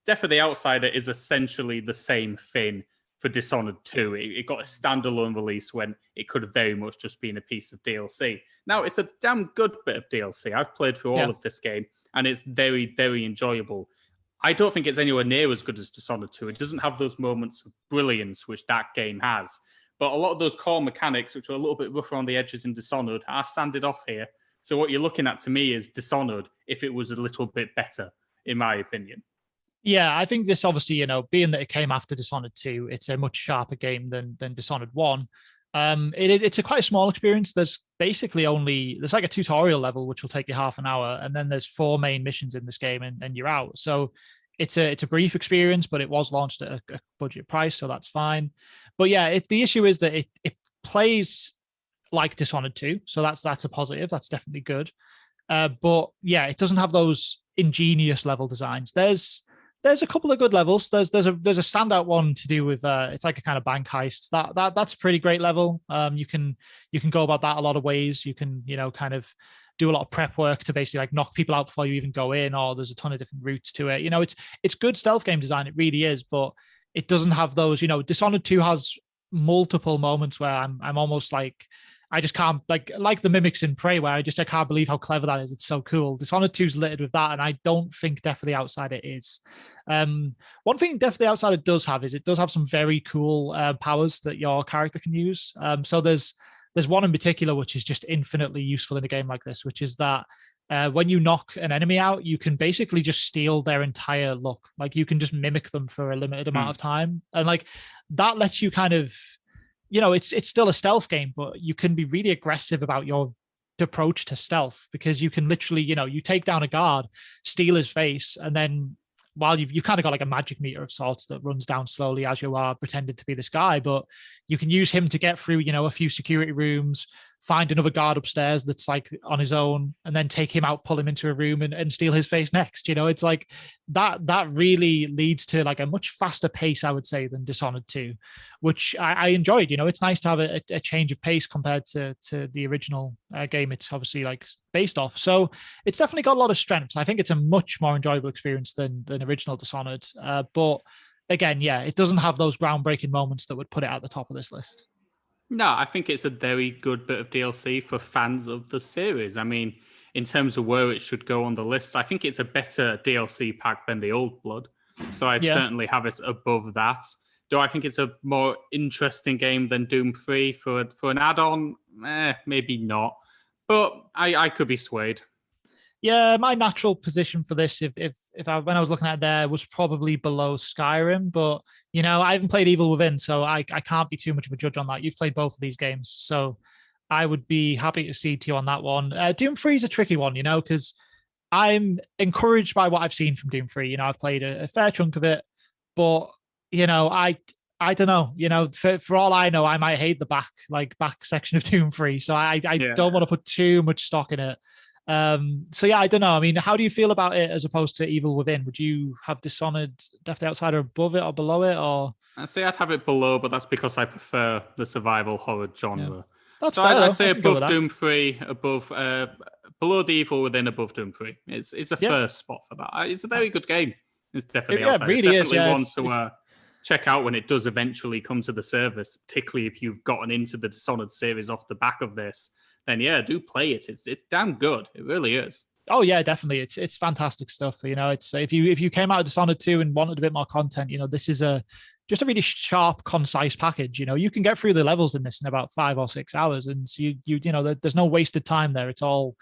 Death of the Outsider is essentially the same thing for Dishonored 2. It got a standalone release when it could have very much just been a piece of DLC. Now, it's a damn good bit of DLC. I've played through all of this game, and it's very, very enjoyable. I don't think it's anywhere near as good as Dishonored 2. It doesn't have those moments of brilliance which that game has. But a lot of those core mechanics, which are a little bit rough around the edges in Dishonored, are sanded off here. So what you're looking at to me is Dishonored if it was a little bit better, in my opinion. Yeah, I think this obviously, being that it came after Dishonored 2, it's a much sharper game than Dishonored 1. It's a quite a small experience. There's basically there's like a tutorial level, which will take you half an hour. And then there's 4 main missions in this game and you're out. So it's a brief experience, but it was launched at a budget price. So that's fine. But yeah, the issue is that it plays like Dishonored 2. So that's a positive. That's definitely good. But yeah, it doesn't have those ingenious level designs. There's a couple of good levels. There's a standout one to do with it's like a kind of bank heist. That's a pretty great level. You can go about that a lot of ways. You can kind of do a lot of prep work to basically like knock people out before you even go in, or there's a ton of different routes to it. It's good stealth game design. It really is, but it doesn't have those. Dishonored 2 has multiple moments where I'm almost like I just can't like the mimics in Prey, where I can't believe how clever that is. It's so cool. Dishonored 2's littered with that, and I don't think Death of the Outsider is. One thing Death of the Outsider does have is it does have some very cool powers that your character can use. So there's one in particular which is just infinitely useful in a game like this, which is that when you knock an enemy out, you can basically just steal their entire look. Like you can just mimic them for a limited amount of time, and like that lets you kind of it's still a stealth game, but you can be really aggressive about your approach to stealth, because you can literally, you take down a guard, steal his face, and then while you've kind of got like a magic meter of sorts that runs down slowly as you are pretending to be this guy, but you can use him to get through, a few security rooms, find another guard upstairs that's like on his own, and then take him out, pull him into a room, and steal his face next. It's like that really leads to like a much faster pace, I would say, than Dishonored 2, which I enjoyed. It's nice to have a change of pace compared to the original game it's obviously like based off. So it's definitely got a lot of strengths. I think it's a much more enjoyable experience than original Dishonored. But again, yeah, it doesn't have those groundbreaking moments that would put it at the top of this list. No, I think it's a very good bit of DLC for fans of the series. I mean, in terms of where it should go on the list, I think it's a better DLC pack than the Old Blood. So I'd certainly have it above that. Do I think it's a more interesting game than Doom 3 for an add-on? Maybe not. But I could be swayed. Yeah, my natural position for this, when I was looking at it there, was probably below Skyrim. But I haven't played Evil Within, so I can't be too much of a judge on that. You've played both of these games, so I would be happy to cede to you on that one. Doom 3 is a tricky one, because I'm encouraged by what I've seen from Doom 3. I've played a fair chunk of it, but I don't know. For all I know, I might hate the back section of Doom 3, so I don't want to put too much stock in it. So yeah, I don't know. I mean, how do you feel about it as opposed to Evil Within? Would you have Dishonored definitely outside or above it or below it? Or I'd say I'd have it below, but that's because I prefer the survival horror genre. Yeah. That's so fair, I'd say I can go with above that. Doom 3, below the Evil Within, above Doom 3. It's a first spot for that. It's a very good game. It's definitely outside. Really it's definitely is. one to check out when it does eventually come to the service, particularly if you've gotten into the Dishonored series off the back of this. Then yeah, do play it. It's damn good. It really is. Oh yeah, definitely. It's fantastic stuff. It's if you came out of Dishonored 2 and wanted a bit more content, this is just a really sharp, concise package. You can get through the levels in this in about 5 or 6 hours, and so there's no wasted time there. It's all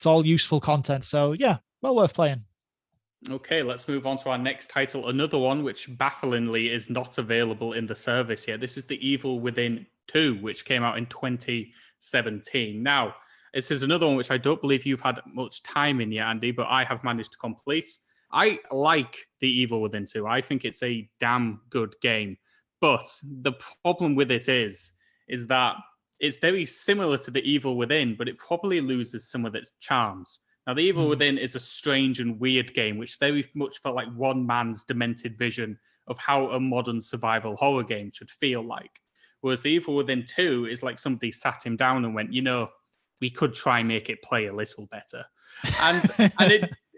useful content. So yeah, well worth playing. Okay, let's move on to our next title. Another one which bafflingly is not available in the service yet. This is The Evil Within 2, which came out in 2017. Now, this is another one which I don't believe you've had much time in yet, Andy, but I have managed to complete. I like The Evil Within 2. I think it's a damn good game. But the problem with it is that it's very similar to The Evil Within, but it probably loses some of its charms. Now, The Evil Within is a strange and weird game, which very much felt like one man's demented vision of how a modern survival horror game should feel like. Whereas The Evil Within 2 is like somebody sat him down and went, we could try and make it play a little better.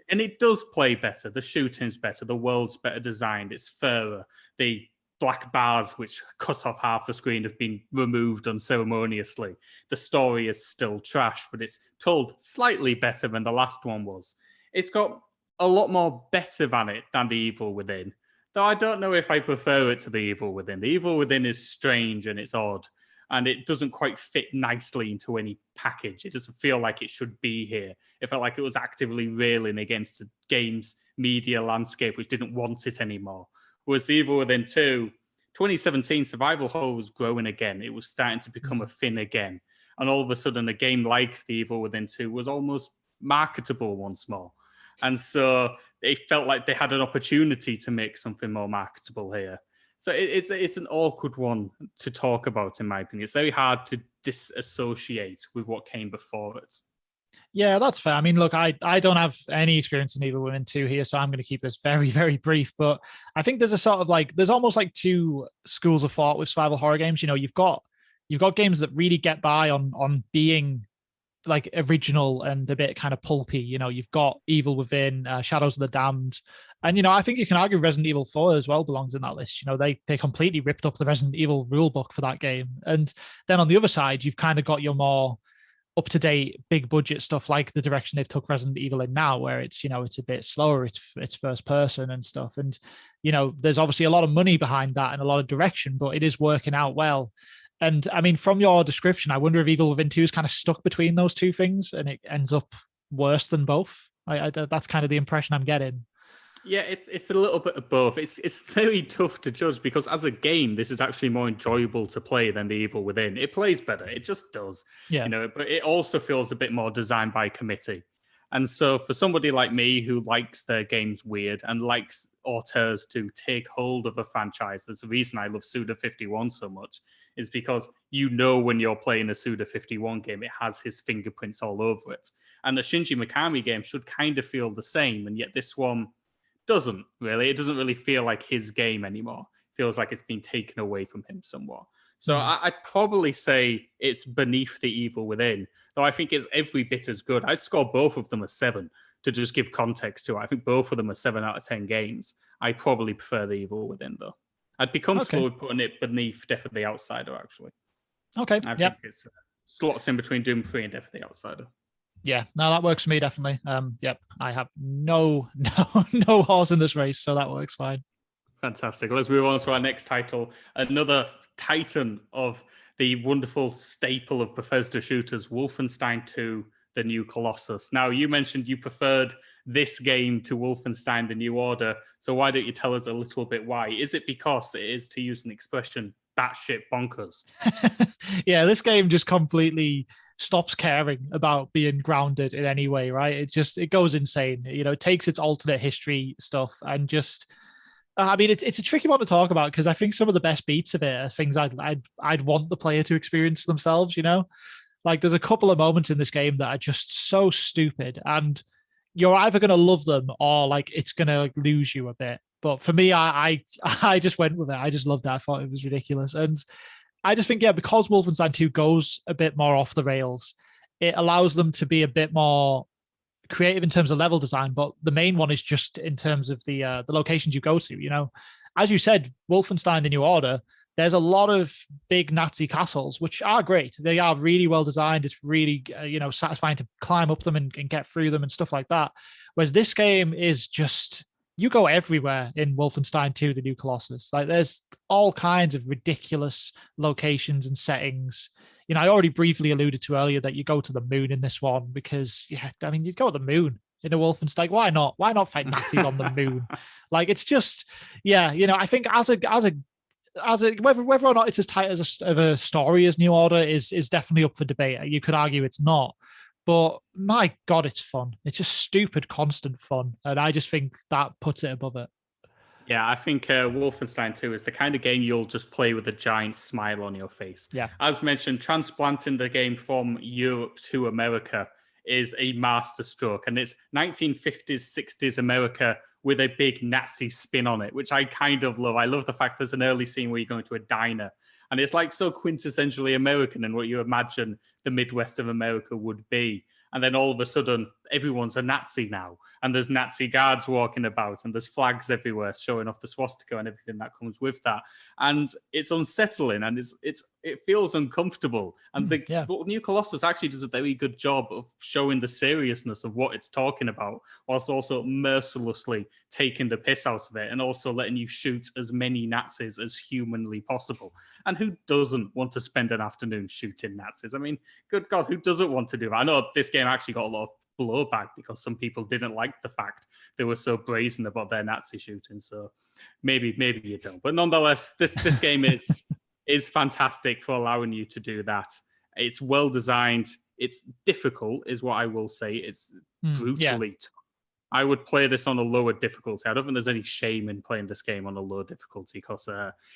And it does play better. The shooting's better. The world's better designed. It's fairer. The black bars which cut off half the screen have been removed unceremoniously. The story is still trash, but it's told slightly better than the last one was. It's got a lot more better than it than The Evil Within, though I don't know if I prefer it to The Evil Within. The Evil Within is strange and it's odd, and it doesn't quite fit nicely into any package. It doesn't feel like it should be here. It felt like it was actively railing against the game's media landscape, which didn't want it anymore. Whereas The Evil Within 2, 2017, survival horror was growing again. It was starting to become a thing again. And all of a sudden, a game like The Evil Within 2 was almost marketable once more. And so it felt like they had an opportunity to make something more marketable here. So it's an awkward one to talk about, in my opinion. It's very hard to disassociate with what came before it. Yeah, that's fair. I mean, look, I don't have any experience in Evil Within 2 here, so I'm going to keep this very, very brief. But I think there's a sort of there's almost like two schools of thought with survival horror games. You've got games that really get by on being like original and a bit kind of pulpy. You've got Evil Within, Shadows of the Damned, and I think you can argue Resident Evil 4 as well belongs in that list. They completely ripped up the Resident Evil rulebook for that game. And then on the other side, you've kind of got your more up-to-date big budget stuff like the direction they've took Resident Evil in now, where it's it's a bit slower, it's first person and stuff, and there's obviously a lot of money behind that and a lot of direction, but it is working out well. And I mean, from your description, I wonder if Evil Within 2 is kind of stuck between those two things and it ends up worse than both. That's kind of the impression I'm getting. Yeah, it's a little bit of both. It's very tough to judge because as a game, this is actually more enjoyable to play than The Evil Within. It plays better. It just does. Yeah. But it also feels a bit more designed by committee. And so for somebody like me who likes their games weird and likes auteurs to take hold of a franchise, there's a reason I love Suda 51 so much, is because you know when you're playing a Suda51 game, it has his fingerprints all over it. And the Shinji Mikami game should kind of feel the same, and yet this one doesn't really. It doesn't really feel like his game anymore. It feels like it's been taken away from him somewhat. So I'd probably say it's beneath the Evil Within, though I think it's every bit as good. I'd score both of them a 7 to just give context to it. I think both of them are 7 out of 10 games. I probably prefer the Evil Within, though. I'd be comfortable with putting it beneath Death of the Outsider, actually. Okay, I think it's slots in between Doom 3 and Death of the Outsider. Yeah, no, that works for me, definitely. Yep, I have no horse in this race, so that works fine. Fantastic. Let's move on to our next title. Another titan of the wonderful staple of Bethesda shooters, Wolfenstein II, The New Colossus. Now, you mentioned you preferred this game to Wolfenstein: The New Order. So why don't you tell us a little bit why? Is it because it is, to use an expression, batshit bonkers? Yeah, this game just completely stops caring about being grounded in any way, right? It goes insane. It takes its alternate history stuff and just... I mean, it's a tricky one to talk about because I think some of the best beats of it are things I'd want the player to experience for themselves. Like there's a couple of moments in this game that are just so stupid, and you're either going to love them or like it's going to lose you a bit. But for me, I just went with it. I just loved it. I thought it was ridiculous, and I just think because Wolfenstein 2 goes a bit more off the rails, it allows them to be a bit more creative in terms of level design, but the main one is just in terms of the locations you go to. As you said, Wolfenstein: The New Order, there's a lot of big Nazi castles, which are great. They are really well designed. It's really satisfying to climb up them and get through them and stuff like that. Whereas this game is just, you go everywhere in Wolfenstein 2: The New Colossus. Like there's all kinds of ridiculous locations and settings. I already briefly alluded to earlier that you go to the moon in this one because, you'd go to the moon in a Wolfenstein. Why not? Why not fight Nazis on the moon? Like, it's just, I think as a whether or not it's as tight of a story as New Order is definitely up for debate. You could argue it's not, but my God, it's fun. It's just stupid, constant fun, and I just think that puts it above it. Yeah, I think Wolfenstein 2 is the kind of game you'll just play with a giant smile on your face. Yeah. As mentioned, transplanting the game from Europe to America is a masterstroke. And it's 1950s, 60s America with a big Nazi spin on it, which I kind of love. I love the fact there's an early scene where you go into a diner. And it's like so quintessentially American and what you imagine the Midwest of America would be. And then all of a sudden, everyone's a Nazi now. And there's Nazi guards walking about and there's flags everywhere showing off the swastika and everything that comes with that. And it's unsettling and it feels uncomfortable. And the New Colossus actually does a very good job of showing the seriousness of what it's talking about, whilst also mercilessly taking the piss out of it and also letting you shoot as many Nazis as humanly possible. And who doesn't want to spend an afternoon shooting Nazis? I mean, good God, who doesn't want to do that? I know this game actually got a lot of blowback because some people didn't like the fact they were so brazen about their Nazi shooting. So maybe you don't. But nonetheless, this game is fantastic for allowing you to do that. It's well designed. It's difficult, is what I will say. It's brutally tough. I would play this on a lower difficulty. I don't think there's any shame in playing this game on a low difficulty because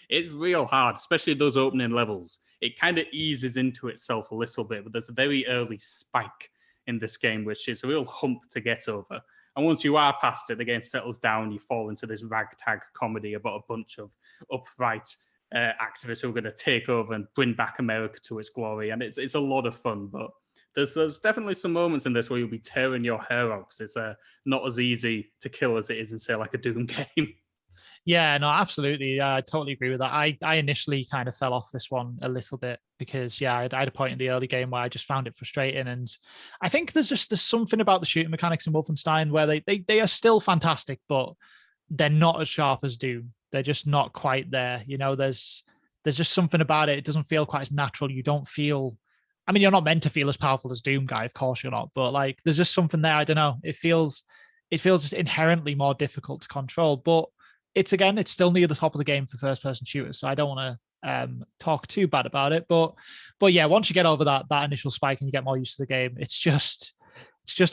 it's real hard, especially those opening levels. It kind of eases into itself a little bit, but there's a very early spike in this game, which is a real hump to get over. And once you are past it, the game settles down. You fall into this ragtag comedy about a bunch of upright activists who are going to take over and bring back America to its glory. And it's a lot of fun, but there's definitely some moments in this where you'll be tearing your hair out because it's not as easy to kill as it is in, say, like a Doom game. Yeah, no, absolutely. I totally agree with that. I initially kind of fell off this one a little bit because, I had a point in the early game where I just found it frustrating. And I think there's something about the shooting mechanics in Wolfenstein where they are still fantastic, but they're not as sharp as Doom. They're just not quite there. There's just something about it. It doesn't feel quite as natural. You don't feel... I mean, you're not meant to feel as powerful as Doom guy, of course you're not, but like there's just something there. I don't know. It feels just inherently more difficult to control, but it's still near the top of the game for first person shooters. So I don't want to talk too bad about it, but yeah, once you get over that initial spike and you get more used to the game, it's just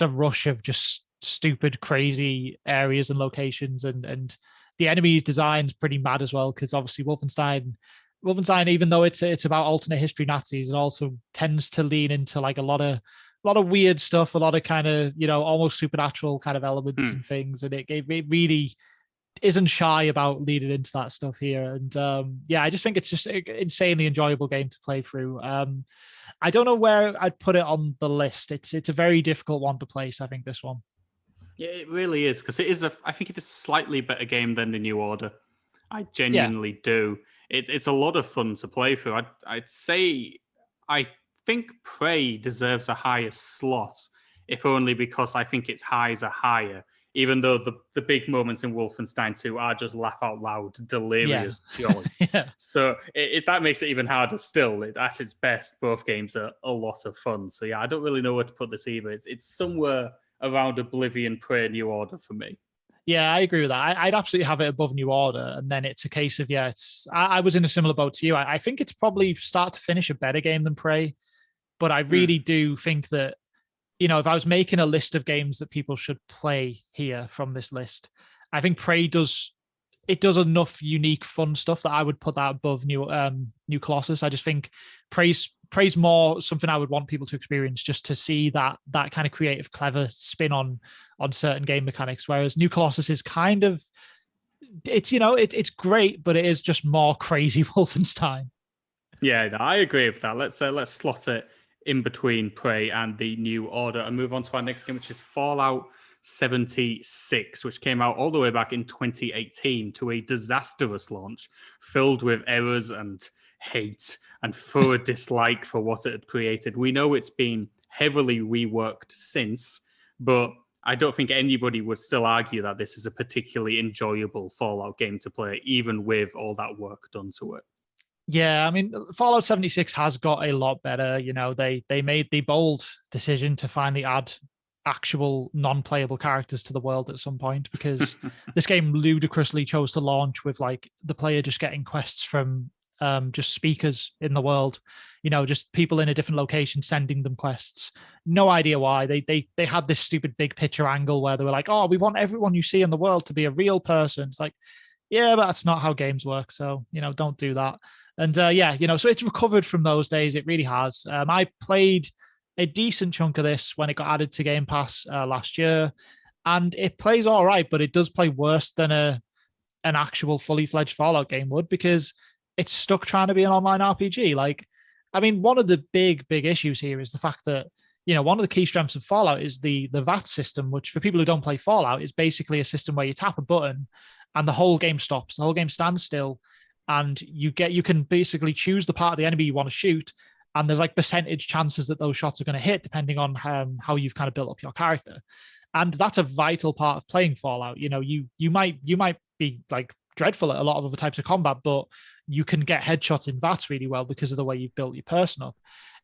a rush of just stupid, crazy areas and locations, and the enemies design's pretty mad as well. Cause obviously Wolfenstein, Wolfenstein, even though it's about alternate history Nazis, it also tends to lean into like a lot of weird stuff, a lot of kind of almost supernatural kind of elements and things, and it really isn't shy about leaning into that stuff here. And I just think it's just an insanely enjoyable game to play through. I don't know where I'd put it on the list. It's a very difficult one to place, I think, this one. Yeah, it really is, because I think it is a slightly better game than the New Order. I genuinely do. It's a lot of fun to play through. I'd say I think Prey deserves a higher slot, if only because I think its highs are higher, even though the big moments in Wolfenstein 2 are just laugh out loud, delirious joy. So that makes it even harder still. At its best, both games are a lot of fun. So yeah, I don't really know where to put this either. It's somewhere around Oblivion, Prey, New Order for me. Yeah, I agree with that. I'd absolutely have it above New Order. And then it's a case of, I was in a similar boat to you. I think it's probably start to finish a better game than Prey. But I really do think that, if I was making a list of games that people should play here from this list, I think Prey does enough unique, fun stuff that I would put that above New Colossus. I just think Prey's more something I would want people to experience, just to see that kind of creative, clever spin on certain game mechanics. Whereas New Colossus is kind of, it's great, but it is just more crazy Wolfenstein. Yeah, I agree with that. Let's slot it in between Prey and the New Order and move on to our next game, which is Fallout 76, which came out all the way back in 2018 to a disastrous launch filled with errors and hate and thorough dislike for what it had created. We know it's been heavily reworked since, but I don't think anybody would still argue that this is a particularly enjoyable Fallout game to play, even with all that work done to it. Yeah, I mean, Fallout 76 has got a lot better. They made the bold decision to finally add actual non-playable characters to the world at some point, because this game ludicrously chose to launch with like the player just getting quests from just speakers in the world, just people in a different location sending them quests. No idea why. They had this stupid big picture angle where they were like, oh, we want everyone you see in the world to be a real person. It's like, yeah, but that's not how games work. So, don't do that. And so it's recovered from those days. It really has. I played a decent chunk of this when it got added to Game Pass last year, and it plays all right, but it does play worse than an actual fully fledged Fallout game would, because it's stuck trying to be an online RPG. Like, I mean, one of the big issues here is the fact that, one of the key strengths of Fallout is the VAT system, which for people who don't play Fallout is basically a system where you tap a button and the whole game stops, the whole game stands still, and you can basically choose the part of the enemy you want to shoot, and there's like percentage chances that those shots are going to hit depending on how you've kind of built up your character. And that's a vital part of playing Fallout. You might be like dreadful at a lot of other types of combat, but you can get headshots in VATS really well because of the way you've built your person up.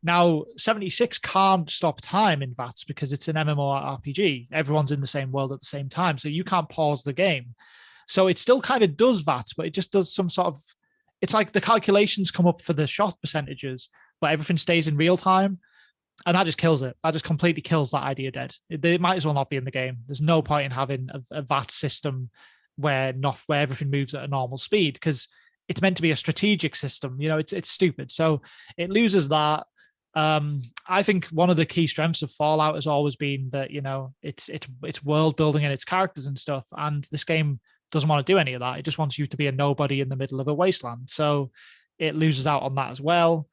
Now, 76 can't stop time in VATS because it's an MMORPG. Everyone's in the same world at the same time, so you can't pause the game. So it still kind of does VATS, but it just does some sort of, it's like the calculations come up for the shot percentages, but everything stays in real time. And that just kills it. That just completely kills that idea dead. It might as well not be in the game. There's no point in having a VAT system where everything moves at a normal speed, because it's meant to be a strategic system. It's stupid. So it loses that. I think one of the key strengths of Fallout has always been that, it's world building and its characters and stuff. And this game doesn't want to do any of that. It just wants you to be a nobody in the middle of a wasteland. So it loses out on that as well.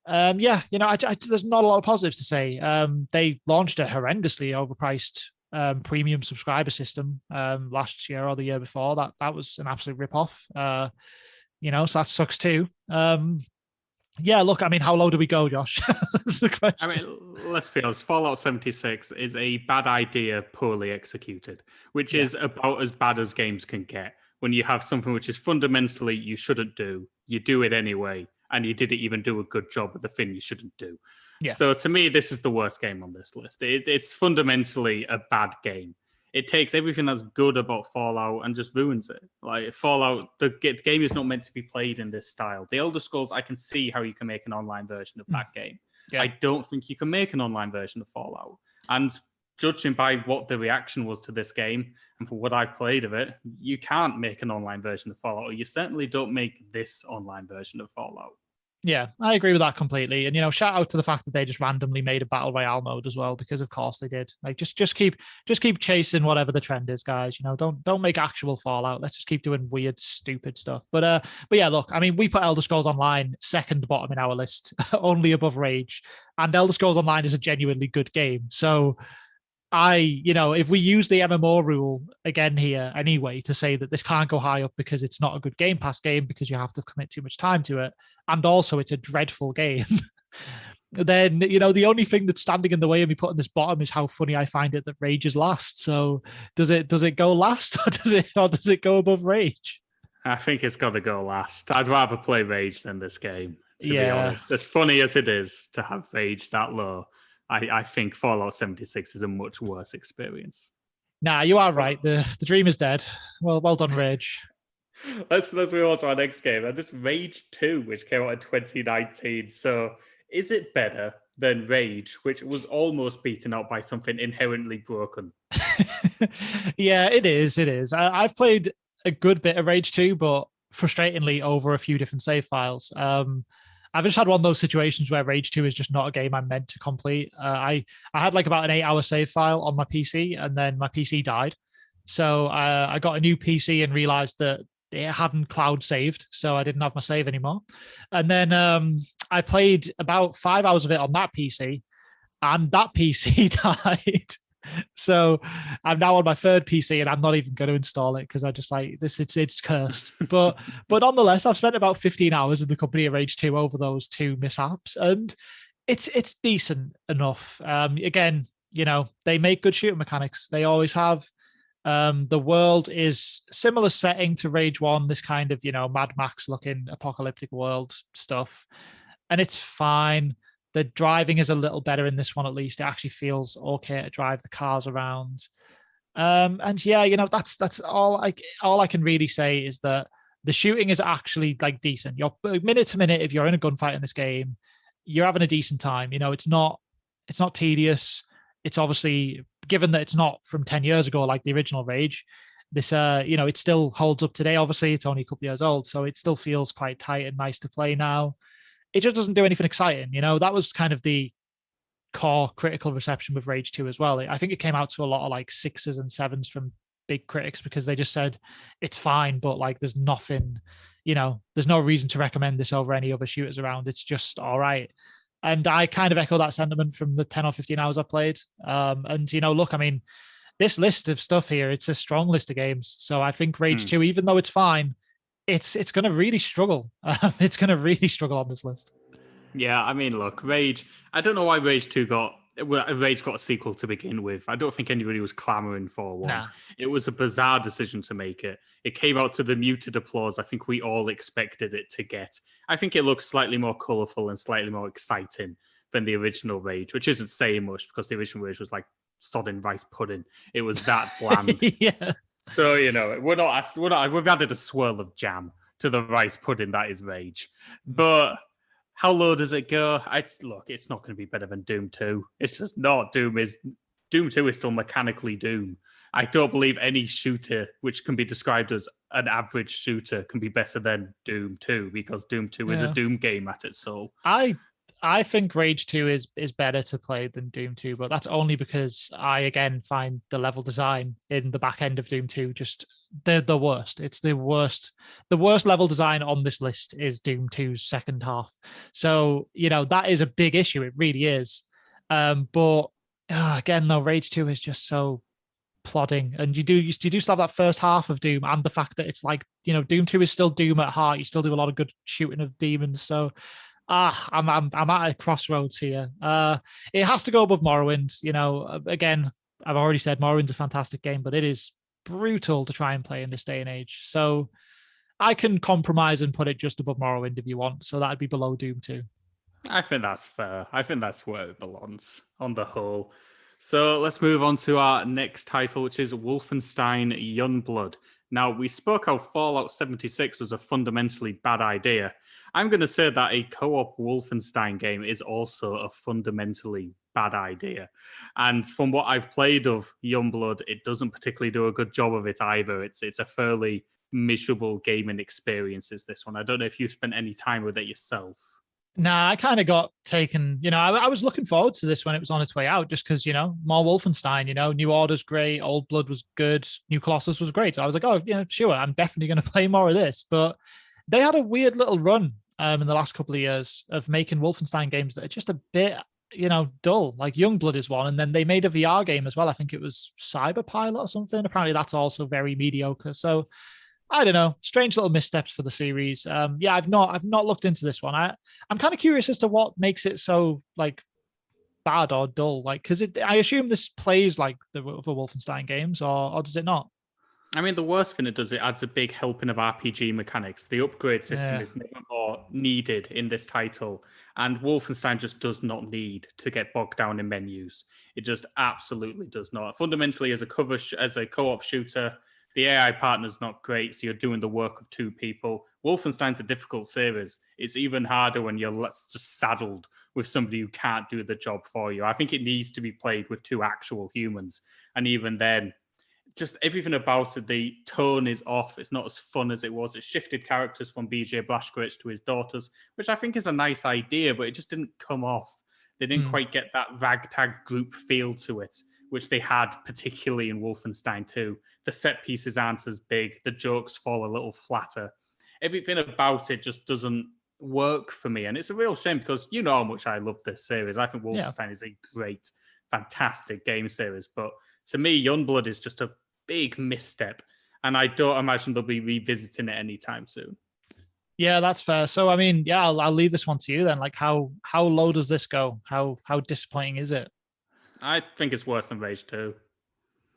There's not a lot of positives to say. They launched a horrendously overpriced premium subscriber system last year or the year before. That was an absolute ripoff. So that sucks too. Look, I mean, how low do we go, Josh? That's the question. I mean, let's be honest, Fallout 76 is a bad idea poorly executed, which is about as bad as games can get. When you have something which is fundamentally you shouldn't do, you do it anyway, and you didn't even do a good job at the thing you shouldn't do. Yeah. So to me, this is the worst game on this list. It's fundamentally a bad game. It takes everything that's good about Fallout and just ruins it. Like Fallout, the game is not meant to be played in this style. The Elder Scrolls, I can see how you can make an online version of that game. Yeah. I don't think you can make an online version of Fallout. And judging by what the reaction was to this game and for what I've played of it, you can't make an online version of Fallout, or you certainly don't make this online version of Fallout. Yeah, I agree with that completely. And shout out to the fact that they just randomly made a battle royale mode as well, because of course they did. Like just keep chasing whatever the trend is, guys. Don't make actual Fallout. Let's just keep doing weird, stupid stuff. But yeah, look, I mean, we put Elder Scrolls Online second bottom in our list, only above Rage. And Elder Scrolls Online is a genuinely good game. So if we use the MMO rule again here anyway to say that this can't go high up because it's not a good Game Pass game because you have to commit too much time to it, and also it's a dreadful game, then, the only thing that's standing in the way of me putting this bottom is how funny I find it that Rage is last. So does it go last or does it go above Rage? I think it's got to go last. I'd rather play Rage than this game, to be honest. As funny as it is to have Rage that low, I think Fallout 76 is a much worse experience. Nah, you are right. The dream is dead. Well done, Rage. Let's move on to our next game. And this Rage 2, which came out in 2019. So is it better than Rage, which was almost beaten out by something inherently broken? Yeah, it is. It is. I've played a good bit of Rage 2, but frustratingly over a few different save files. I've just had one of those situations where Rage 2 is just not a game I'm meant to complete. I had like about an 8-hour save file on my PC, and then my PC died. So I got a new PC and realized that it hadn't cloud saved, so I didn't have my save anymore. And then I played about 5 hours of it on that PC, and that PC died. So I'm now on my third PC, and I'm not even going to install it because I just like this. It's cursed. But nonetheless, I've spent about 15 hours in the company of Rage 2 over those two mishaps, and it's decent enough. Again, they make good shooting mechanics. They always have. The world is similar setting to Rage 1, this kind of Mad Max looking apocalyptic world stuff, and it's fine. The driving is a little better in this one, at least. It actually feels okay to drive the cars around. And yeah, that's all I can really say is that the shooting is actually like decent. You're minute to minute, if you're in a gunfight in this game, you're having a decent time. It's not tedious. It's obviously, given that it's not from 10 years ago like the original Rage, this it still holds up today. Obviously, it's only a couple of years old, so it still feels quite tight and nice to play now. It just doesn't do anything exciting. That was kind of the core critical reception with Rage 2 as well. I think it came out to a lot of like 6s and 7s from big critics because they just said it's fine, but like there's nothing, there's no reason to recommend this over any other shooters around. It's just all right. And I kind of echo that sentiment from the 10 or 15 hours I played. And look, I mean, this list of stuff here, it's a strong list of games. So I think Rage 2, even though it's fine, it's going to really struggle. It's going to really struggle on this list. Yeah, I mean, look, Rage. I don't know why Rage 2 got a sequel to begin with. I don't think anybody was clamoring for one. Nah. It was a bizarre decision to make it. It came out to the muted applause I think we all expected it to get. I think it looks slightly more colorful and slightly more exciting than the original Rage, which isn't saying much because the original Rage was like sodden rice pudding. It was that bland. Yeah. So, we've added a swirl of jam to the rice pudding that is Rage. But how low does it go? It's not going to be better than Doom 2. It's just not. Doom 2 is still mechanically Doom. I don't believe any shooter which can be described as an average shooter can be better than Doom 2 because Doom 2 is a Doom game at its soul. I think Rage 2 is better to play than Doom 2, but that's only because I, again, find the level design in the back end of Doom 2 just the worst. It's the worst. The worst level design on this list is Doom 2's second half. So, that is a big issue. It really is. But again, though, Rage 2 is just so plodding. And you do still have that first half of Doom and the fact that it's like, Doom 2 is still Doom at heart. You still do a lot of good shooting of demons. So I'm at a crossroads here. It has to go above Morrowind. Again, I've already said Morrowind's a fantastic game, but it is brutal to try and play in this day and age. So I can compromise and put it just above Morrowind if you want. So that'd be below Doom 2. I think that's fair. I think that's where it belongs on the whole. So let's move on to our next title, which is Wolfenstein Youngblood. Now, we spoke how Fallout 76 was a fundamentally bad idea. I'm going to say that a co-op Wolfenstein game is also a fundamentally bad idea. And from what I've played of Youngblood, it doesn't particularly do a good job of it either. It's a fairly miserable gaming experience, is this one. I don't know if you've spent any time with it yourself. Nah, I kind of got taken. I was looking forward to this when it was on its way out, just because more Wolfenstein. New Order's great, Old Blood was good, New Colossus was great. So I was like, oh yeah, sure, I'm definitely going to play more of this. But they had a weird little run in the last couple of years of making Wolfenstein games that are just a bit, dull. Like Youngblood is one, and then they made a VR game as well. I think it was Cyberpilot or something. Apparently, that's also very mediocre. So I don't know. Strange little missteps for the series. Yeah, I've not looked into this one. I'm kind of curious as to what makes it so like bad or dull. Like, because I assume this plays like the other Wolfenstein games, or does it not? I mean, the worst thing it does, it adds a big helping of RPG mechanics. The upgrade system is never more needed in this title, and Wolfenstein just does not need to get bogged down in menus. It just absolutely does not. Fundamentally, as a co-op shooter, the AI partner's not great, so you're doing the work of two people. Wolfenstein's a difficult series. It's even harder when you're just saddled with somebody who can't do the job for you. I think it needs to be played with two actual humans, and even then, just everything about it, the tone is off. It's not as fun as it was. It shifted characters from BJ Blazkowicz to his daughters, which I think is a nice idea, but it just didn't come off. They didn't quite get that ragtag group feel to it, which they had particularly in Wolfenstein 2. The set pieces aren't as big. The jokes fall a little flatter. Everything about it just doesn't work for me. And it's a real shame because you know how much I love this series. I think Wolfenstein is a great, fantastic game series. But to me, Youngblood is just a big misstep. And I don't imagine they'll be revisiting it anytime soon. Yeah, that's fair. So, I mean, yeah, I'll leave this one to you then. Like, how low does this go? How disappointing is it? I think it's worse than Rage 2.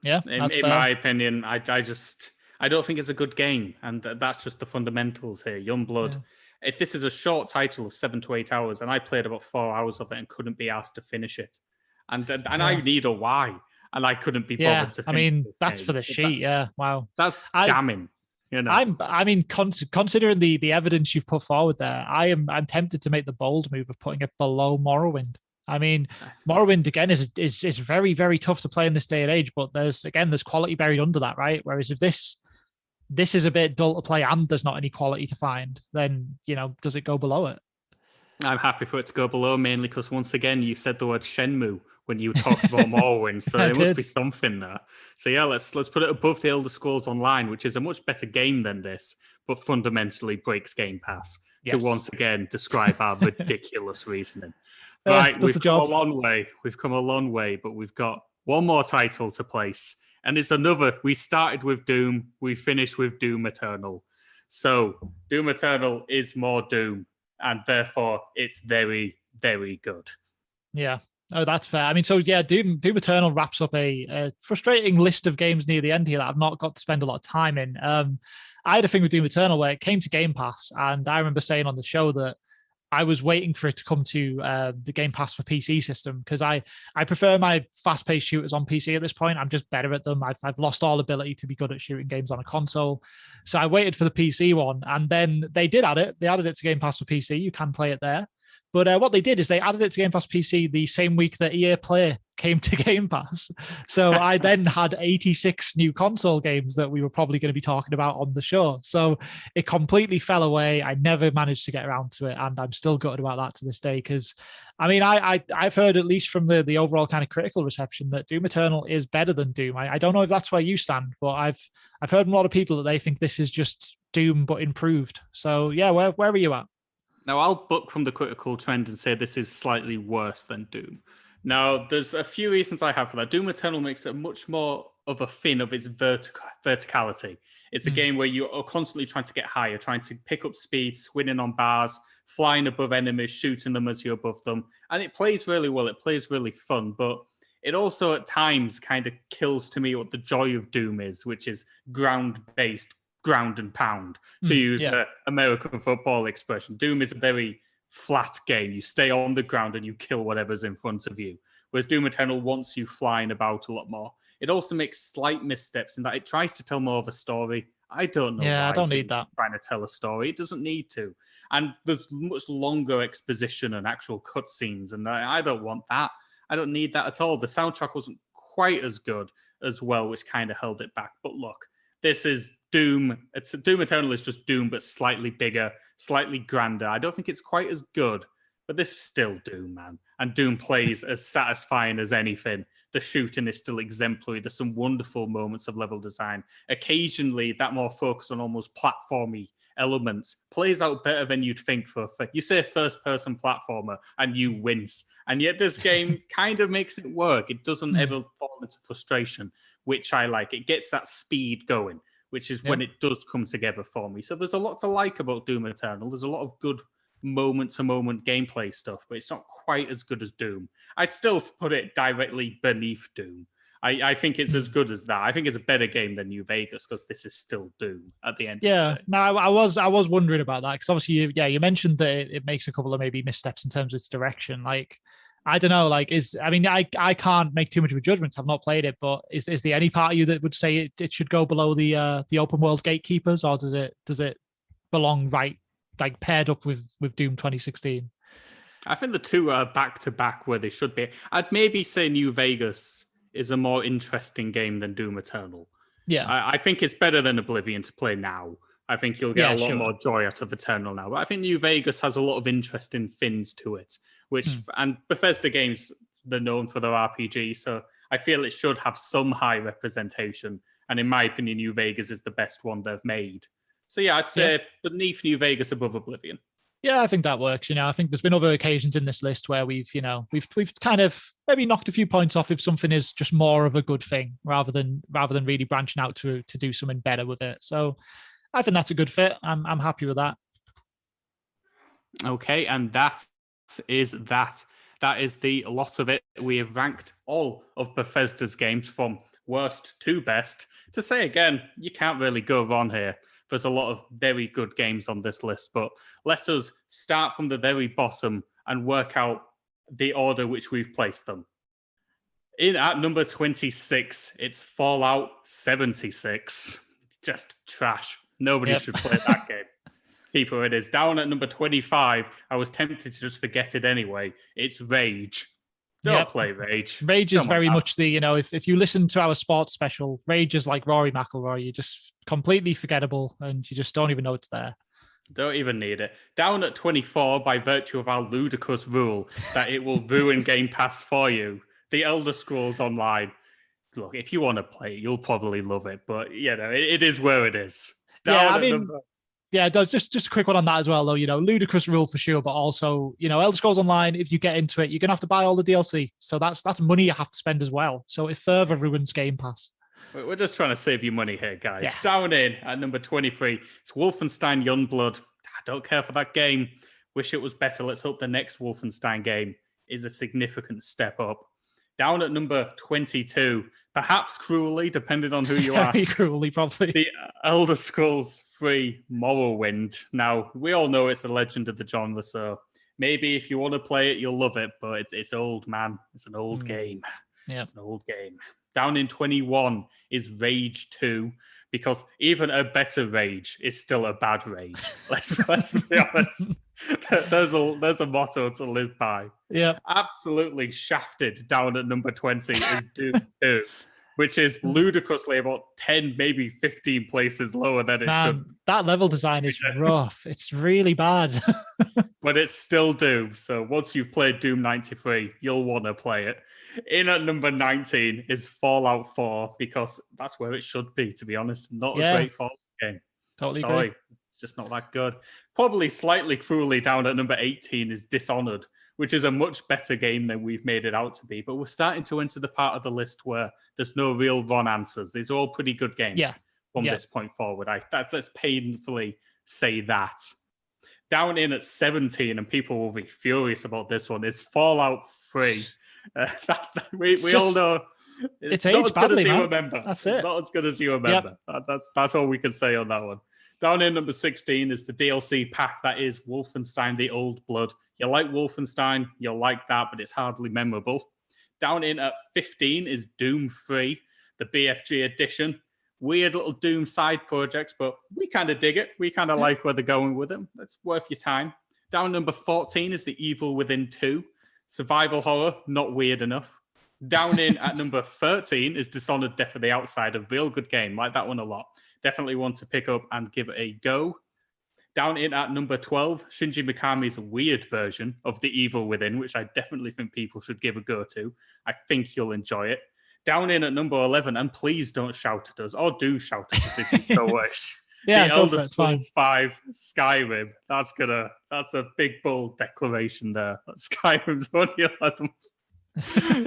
Yeah, in my opinion, I don't think it's a good game, and that's just the fundamentals here. Youngblood. Yeah. If this is a short title of 7 to 8 hours, and I played about 4 hours of it and couldn't be asked to finish it, and I need a why, and I couldn't be bothered to. That's for the sheet. Yeah, wow, that's damning. Considering the evidence you've put forward there, I'm tempted to make the bold move of putting it below Morrowind. I mean, Morrowind again is very, very tough to play in this day and age, but there's quality buried under that, right? Whereas if this is a bit dull to play and there's not any quality to find, then does it go below it? I'm happy for it to go below, mainly because once again you said the word Shenmue when you talked about Morrowind, so there must be something there. So yeah, let's put it above the Elder Scrolls Online, which is a much better game than this, but fundamentally breaks Game Pass. To once again describe our ridiculous reasoning. Right, we've come a long way. We've come a long way, but we've got one more title to place. And it's another. We started with Doom. We finished with Doom Eternal. So Doom Eternal is more Doom. And therefore, it's very, very good. Yeah. Oh, that's fair. I mean, so yeah, Doom Eternal wraps up a frustrating list of games near the end here that I've not got to spend a lot of time in. I had a thing with Doom Eternal where it came to Game Pass. And I remember saying on the show that I was waiting for it to come to the Game Pass for PC system because I prefer my fast-paced shooters on PC at this point. I'm just better at them. I've lost all ability to be good at shooting games on a console. So I waited for the PC one, and then they did add it. They added it to Game Pass for PC. You can play it there. But what they did is they added it to Game Pass PC the same week that EA Play came to Game Pass. So I then had 86 new console games that we were probably going to be talking about on the show. So it completely fell away. I never managed to get around to it. And I'm still gutted about that to this day. Because, I mean, I've heard, at least from the overall kind of critical reception, that Doom Eternal is better than Doom. I don't know if that's where you stand, but I've heard from a lot of people that they think this is just Doom, but improved. So, yeah, where are you at? Now, I'll buck from the critical trend and say this is slightly worse than Doom. Now, there's a few reasons I have for that. Doom Eternal makes it much more of a fin of its verticality. It's a game where you are constantly trying to get higher, trying to pick up speed, swinging on bars, flying above enemies, shooting them as you're above them. And it plays really well. It plays really fun, but it also at times kind of kills to me what the joy of Doom is, which is ground-based, ground and pound, to use an American football expression. Doom is a very flat game. You stay on the ground and you kill whatever's in front of you. Whereas Doom Eternal wants you flying about a lot more. It also makes slight missteps in that it tries to tell more of a story. I don't know why. I don't need that. Trying to tell a story. It doesn't need to. And there's much longer exposition and actual cutscenes, and I don't want that. I don't need that at all. The soundtrack wasn't quite as good as well, which kind of held it back. But look, this is Doom. Doom Eternal is just Doom, but slightly bigger, slightly grander. I don't think it's quite as good, but this is still Doom, man. And Doom plays as satisfying as anything. The shooting is still exemplary. There's some wonderful moments of level design. Occasionally, that more focus on almost platformy elements plays out better than you'd think for you say first-person platformer and you wince. And yet this game kind of makes it work. It doesn't ever fall into frustration, which I like. It gets that speed going, which is when it does come together for me. So there's a lot to like about Doom Eternal. There's a lot of good moment-to-moment gameplay stuff, but it's not quite as good as Doom. I'd still put it directly beneath Doom. I think it's as good as that. I think it's a better game than New Vegas because this is still Doom at the end. Of the day. No, I was wondering about that because obviously, you mentioned that it makes a couple of maybe missteps in terms of its direction. Like, I don't know, like I can't make too much of a judgment. I've not played it, but is there any part of you that would say it should go below the open world gatekeepers, or does it belong right, like paired up with Doom 2016? I think the two are back to back where they should be. I'd maybe say New Vegas is a more interesting game than Doom Eternal. Yeah. I think it's better than Oblivion to play now. I think you'll get a lot more joy out of Eternal now. But I think New Vegas has a lot of interesting things to it, and Bethesda games, they're known for their RPG, so I feel it should have some high representation. And in my opinion, New Vegas is the best one they've made. So yeah, I'd say beneath New Vegas, above Oblivion. Yeah, I think that works. I think there's been other occasions in this list where we've kind of maybe knocked a few points off if something is just more of a good thing rather than really branching out to do something better with it. So I think that's a good fit. I'm happy with that. Okay, and that is that. That is the lot of it. We have ranked all of Bethesda's games from worst to best. To say again, you can't really go wrong here. There's a lot of very good games on this list, but let us start from the very bottom and work out the order which we've placed them. In at number 26, it's Fallout 76. Just trash. Nobody should play that game. Keep where it is. Down at number 25, I was tempted to just forget it anyway. It's Rage. Don't play Rage. Rage is very much the, if you listen to our sports special, Rage is like Rory McIlroy. You're just completely forgettable and you just don't even know it's there. Don't even need it. Down at 24, by virtue of our ludicrous rule that it will ruin Game Pass for you, The Elder Scrolls Online. Look, if you want to play it, you'll probably love it, but, it is where it is. Just a quick one on that as well, though. Ludicrous rule for sure, but also, Elder Scrolls Online, if you get into it, you're gonna have to buy all the DLC. So that's money you have to spend as well. So it further ruins Game Pass. We're just trying to save you money here, guys. Yeah. Down in at number 23, it's Wolfenstein Youngblood. I don't care for that game. Wish it was better. Let's hope the next Wolfenstein game is a significant step up. Down at number 22, perhaps cruelly, depending on who you ask. Cruelly, probably. The Elder Scrolls 3 Morrowind. Now, we all know it's a legend of the genre, so maybe if you want to play it, you'll love it, but it's old, man. It's an old game. Yeah. It's an old game. Down in 21 is Rage 2, because even a better Rage is still a bad Rage. Let's be honest. There's a motto to live by. Yeah. Absolutely shafted down at number 20 is Doom 2, which is ludicrously about 10, maybe 15 places lower than it should. That level design is rough. It's really bad. But it's still Doom. So once you've played Doom 93, you'll want to play it. In at number 19 is Fallout 4, because that's where it should be, to be honest. Not a great Fallout game. Totally Sorry. Agree. It's just not that good. Probably slightly cruelly down at number 18 is Dishonored, which is a much better game than we've made it out to be. But we're starting to enter the part of the list where there's no real wrong answers. These are all pretty good games from this point forward. Let's painfully say that. Down in at 17, and people will be furious about this one, is Fallout 3. We all know it's not as good as you remember. That's it. Not as good as you remember. That's all we can say on that one. Down in number 16 is the DLC pack that is Wolfenstein: The Old Blood. You like Wolfenstein, you'll like that, but it's hardly memorable. Down in at 15 is Doom 3, the BFG edition, weird little Doom side projects, but we kind of dig it. We kind of like where they're going with them. That's worth your time. Down number 14 is The Evil Within 2. Survival horror, not weird enough. Down in at number 13 is Dishonored Death of the Outsider. Real good game. Like that one a lot. Definitely want to pick up and give it a go. Down in at number 12, Shinji Mikami's weird version of The Evil Within, which I definitely think people should give a go to. I think you'll enjoy it. Down in at number 11, and please don't shout at us, or do shout at us if you so wish. Yeah, The Elder Scrolls 5 Skyrim. That's a big bold declaration there. Skyrim's only 11.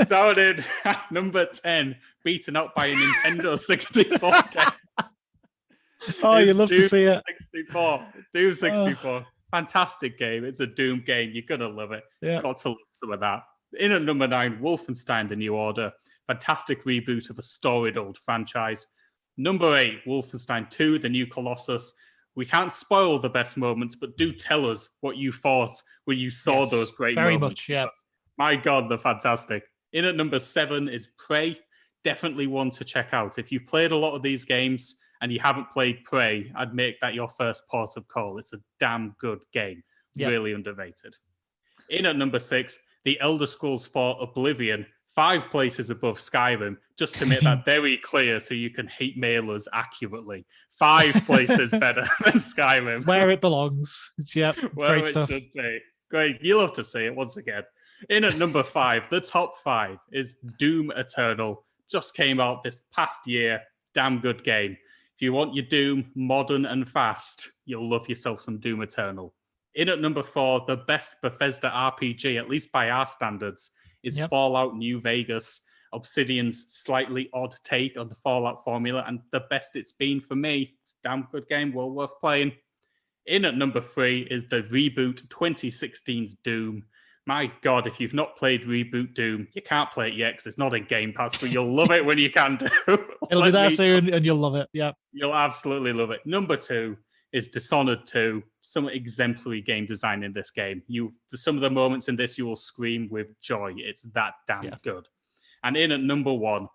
Down in at number 10, beaten up by a Nintendo 64 game. Oh, you love to see it. Doom 64. Fantastic game. It's a Doom game. You're going to love it. Yeah. Got to love some of that. In at number 9, Wolfenstein: The New Order. Fantastic reboot of a storied old franchise. Number 8, Wolfenstein II, The New Colossus. We can't spoil the best moments, but do tell us what you thought when you saw those great very moments. Very much, yeah. My God, they're fantastic. In at number 7 is Prey. Definitely one to check out. If you've played a lot of these games and you haven't played Prey, I'd make that your first port of call. It's a damn good game. Yep. Really underrated. In at number 6, The Elder Scrolls 4 Oblivion. 5 places above Skyrim, just to make that very clear so you can hate mailers accurately. 5 places better than Skyrim. Where it belongs. Where great it stuff. Should be. Great. You'll have to see it once again. In at number 5, the top 5 is Doom Eternal. Just came out this past year. Damn good game. If you want your Doom modern and fast, you'll love yourself some Doom Eternal. In at number 4, the best Bethesda RPG, at least by our standards, is Fallout New Vegas, Obsidian's slightly odd take on the Fallout formula, and the best it's been for me. It's a damn good game, well worth playing. In at number 3 is the reboot 2016's Doom. My God, if you've not played Reboot Doom, you can't play it yet because it's not in Game Pass, but you'll love it when you can do. It'll be there soon and you'll love it, yeah. You'll absolutely love it. Number 2 is Dishonored 2. Some exemplary game design in this game. Some of the moments in this you will scream with joy. It's that damn good. And in at number 1,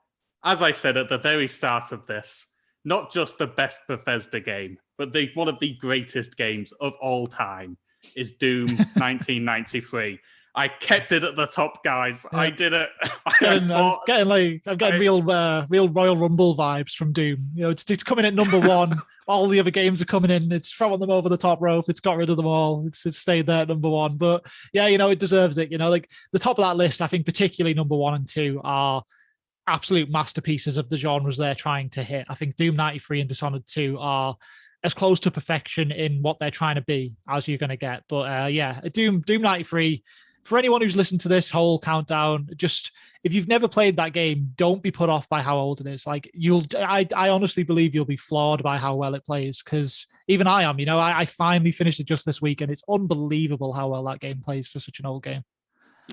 as I said at the very start of this, not just the best Bethesda game, but one of the greatest games of all time is Doom 1993. I kept it at the top, guys. Yeah. I did it. I'm getting real Royal Rumble vibes from Doom. You know, it's coming at number 1. All the other games are coming in. It's throwing them over the top rope. It's got rid of them all. It's stayed there at number 1. But yeah, you know, it deserves it. You know, like the top of that list, I think particularly number 1 and 2 are absolute masterpieces of the genres they're trying to hit. I think Doom 93 and Dishonored 2 are as close to perfection in what they're trying to be as you're going to get. But Doom 93, for anyone who's listened to this whole countdown, just if you've never played that game, don't be put off by how old it is. Like I honestly believe you'll be floored by how well it plays, because even I am. You know, I finally finished it just this week, and it's unbelievable how well that game plays for such an old game.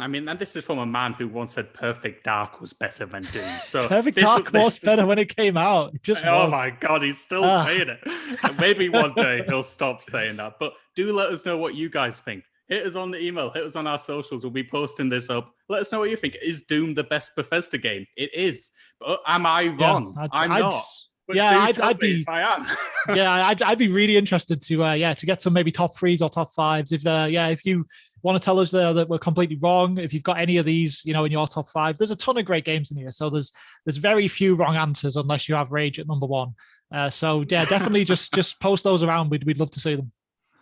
I mean, and this is from a man who once said Perfect Dark was better than Doom. So Perfect Dark was better when it came out. It just was. My God, he's still saying it. Maybe one day he'll stop saying that. But do let us know what you guys think. Hit us on the email. Hit us on our socials. We'll be posting this up. Let us know what you think. Is Doom the best Bethesda game? It is. But am I wrong? I'm not. But I'd be. If I am. I'd be really interested to get some maybe top 3s or top 5s. If you want to tell us that we're completely wrong, if you've got any of these, you know, in your top 5, there's a ton of great games in here. So there's very few wrong answers unless you have Rage at number 1. Definitely just post those around. We'd love to see them.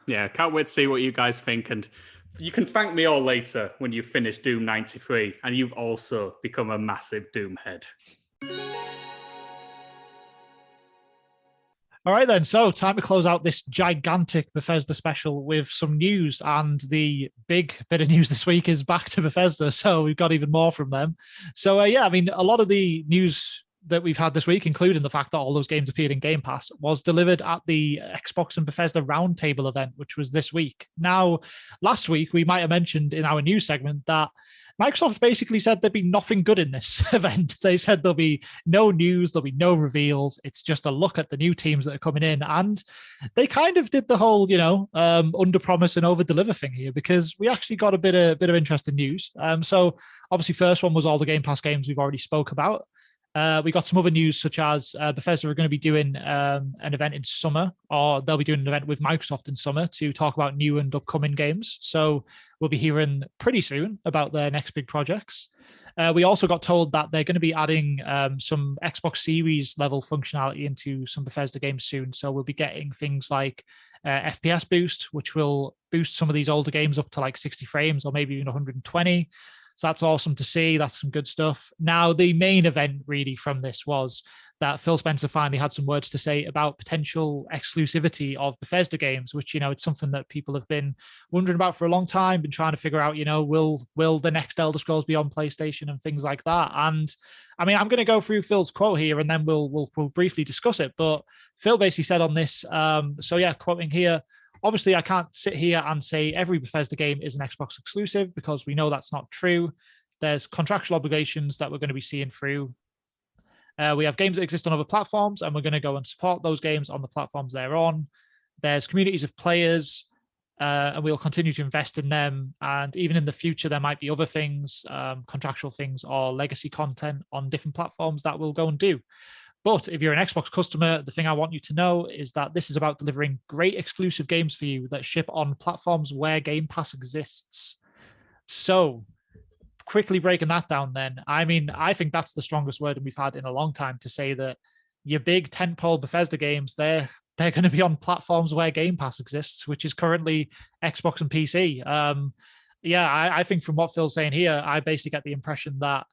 Yeah, can't wait to see what you guys think. And you can thank me all later when you finish Doom 93 and you've also become a massive Doom head. All right, then. So time to close out this gigantic Bethesda special with some news. And the big bit of news this week is back to Bethesda. So we've got even more from them. So, I mean, a lot of the news that we've had this week, including the fact that all those games appeared in Game Pass, was delivered at the Xbox and Bethesda Roundtable event, which was this week. Now, last week, we might have mentioned in our news segment that Microsoft basically said there'd be nothing good in this event. They said there'll be no news, there'll be no reveals. It's just a look at the new teams that are coming in. And they kind of did the whole, under promise and over deliver thing here, because we actually got a bit of interesting news. So obviously, first one was all the Game Pass games we've already spoke about. We got some other news, such as Bethesda are going to be doing an event in summer, or they'll be doing an event with Microsoft in summer to talk about new and upcoming games. So we'll be hearing pretty soon about their next big projects. We also got told that they're going to be adding some Xbox Series level functionality into some Bethesda games soon. So we'll be getting things like FPS boost, which will boost some of these older games up to like 60 frames or maybe even 120. So that's awesome to see. That's some good stuff. Now, the main event really from this was that Phil Spencer finally had some words to say about potential exclusivity of Bethesda games, which, it's something that people have been wondering about for a long time, been trying to figure out, will the next Elder Scrolls be on PlayStation and things like that. And I mean, I'm going to go through Phil's quote here and then we'll briefly discuss it. But Phil basically said on this, quoting here, obviously, I can't sit here and say every Bethesda game is an Xbox exclusive because we know that's not true. There's contractual obligations that we're going to be seeing through. We have games that exist on other platforms, and we're going to go and support those games on the platforms they're on. There's communities of players, and we'll continue to invest in them. And even in the future, there might be other things, contractual things, or legacy content on different platforms that we'll go and do. But if you're an Xbox customer, the thing I want you to know is that this is about delivering great exclusive games for you that ship on platforms where Game Pass exists. So, quickly breaking that down then, I mean, I think that's the strongest word we've had in a long time to say that your big tentpole Bethesda games, they're going to be on platforms where Game Pass exists, which is currently Xbox and PC. I think from what Phil's saying here, I basically get the impression that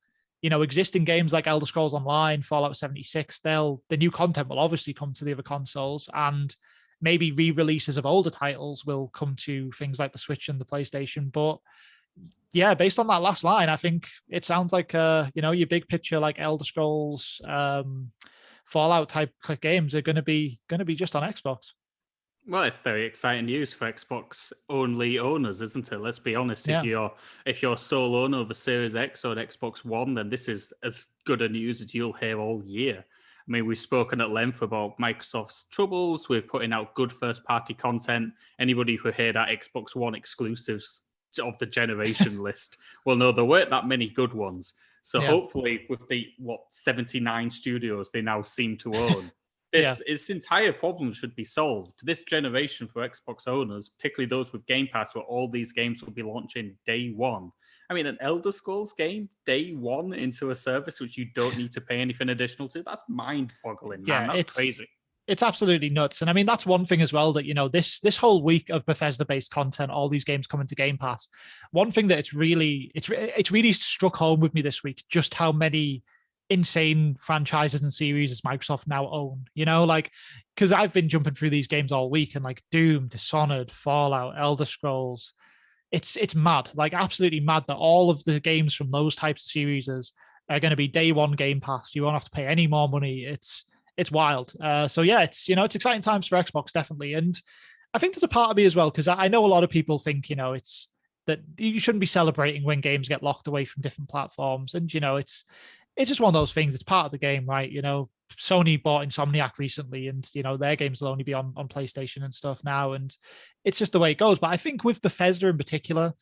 existing games like Elder Scrolls Online, Fallout 76, the new content will obviously come to the other consoles, and maybe re-releases of older titles will come to things like the Switch and the PlayStation. But yeah, based on that last line, I think it sounds like your big picture like Elder Scrolls, Fallout type games are going to be just on Xbox. Well, it's very exciting news for Xbox only owners, isn't it? Let's be honest. Yeah. If you're sole owner of a Series X or an Xbox One, then this is as good a news as you'll hear all year. I mean, we've spoken at length about Microsoft's troubles with putting out good first-party content. Anybody who heard our Xbox One exclusives of the generation list will know there weren't that many good ones. So hopefully, with the 79 studios they now seem to own. Its entire problem should be solved. This generation for Xbox owners, particularly those with Game Pass, where all these games will be launching day one. I mean, an Elder Scrolls game, day one, into a service which you don't need to pay anything additional to, that's mind-boggling, man. That's crazy. It's absolutely nuts. And I mean, that's one thing as well that, this whole week of Bethesda-based content, all these games coming to Game Pass, one thing that it's really struck home with me this week, just how many insane franchises and series as Microsoft now own, because I've been jumping through these games all week and like Doom, Dishonored, Fallout, Elder Scrolls. It's mad, like absolutely mad that all of the games from those types of series are going to be day one Game Pass. You won't have to pay any more money. It's wild. It's exciting times for Xbox, definitely. And I think there's a part of me as well, because I know a lot of people think, it's that you shouldn't be celebrating when games get locked away from different platforms. And, it's just one of those things. It's part of the game, right? Sony bought Insomniac recently, and their games will only be on PlayStation and stuff now, and it's just the way it goes. But I think with Bethesda in particular,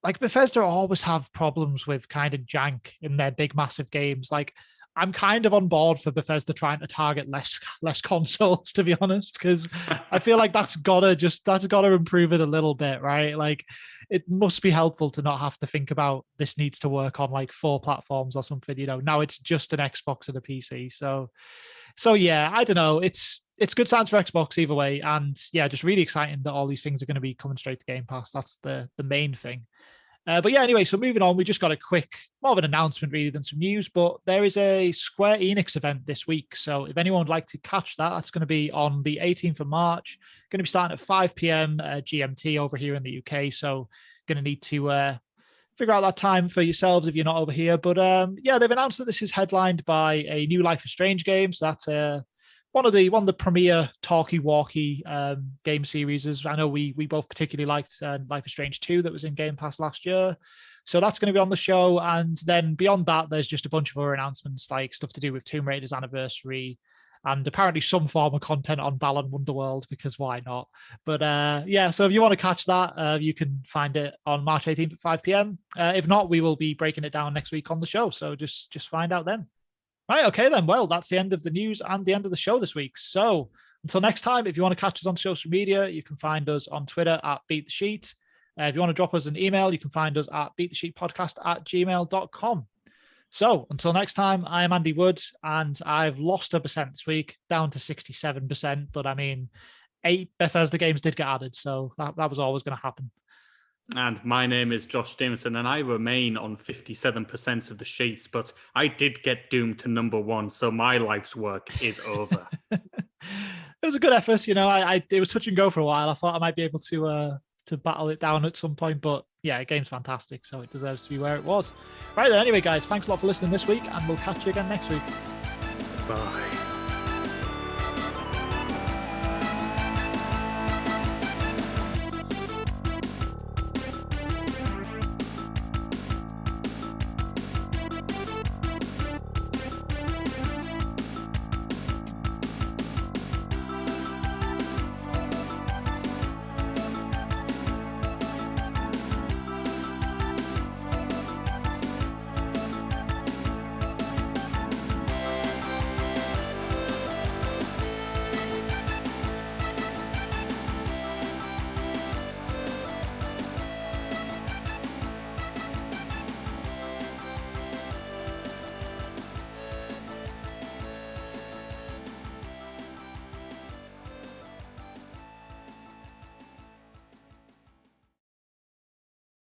like Bethesda always have problems with kind of jank in their big massive games. Like I'm kind of on board for Bethesda trying to target less consoles, to be honest, because I feel like that's gotta improve it a little bit, right? Like it must be helpful to not have to think about this needs to work on like 4 platforms or something. Now it's just an Xbox and a PC. So yeah, I don't know. It's good signs for Xbox either way, and yeah, just really exciting that all these things are going to be coming straight to Game Pass. That's the main thing. But yeah, anyway, so moving on, we just got a quick, more of an announcement really than some news, but there is a Square Enix event this week. So if anyone would like to catch that, that's going to be on the 18th of March, going to be starting at 5 p.m. GMT over here in the UK. So going to need to figure out that time for yourselves if you're not over here. But they've announced that this is headlined by a new Life is Strange game. So that's one of the premier talkie-walkie game series. I know we both particularly liked Life is Strange 2 that was in Game Pass last year. So that's going to be on the show. And then beyond that, there's just a bunch of other announcements, like stuff to do with Tomb Raider's anniversary and apparently some form of content on Balan Wonderworld, because why not? But so if you want to catch that, you can find it on March 18th at 5 p.m. If not, we will be breaking it down next week on the show. So just find out then. Right, okay then. Well, that's the end of the news and the end of the show this week. So until next time, if you want to catch us on social media, you can find us on Twitter at Beat the Sheet. If you want to drop us an email, you can find us at beatthesheetpodcast@gmail.com. So until next time, I am Andy Wood, and I've lost a percent this week, down to 67%. But I mean, 8 Bethesda games did get added, so that was always going to happen. And my name is Josh Jameson, and I remain on 57% of the sheets, but I did get doomed to number 1, so my life's work is over. It was a good effort, you know. It was touch and go for a while. I thought I might be able to battle it down at some point, but yeah, the game's fantastic, so it deserves to be where it was. Right then, anyway, guys, thanks a lot for listening this week, and we'll catch you again next week. Bye.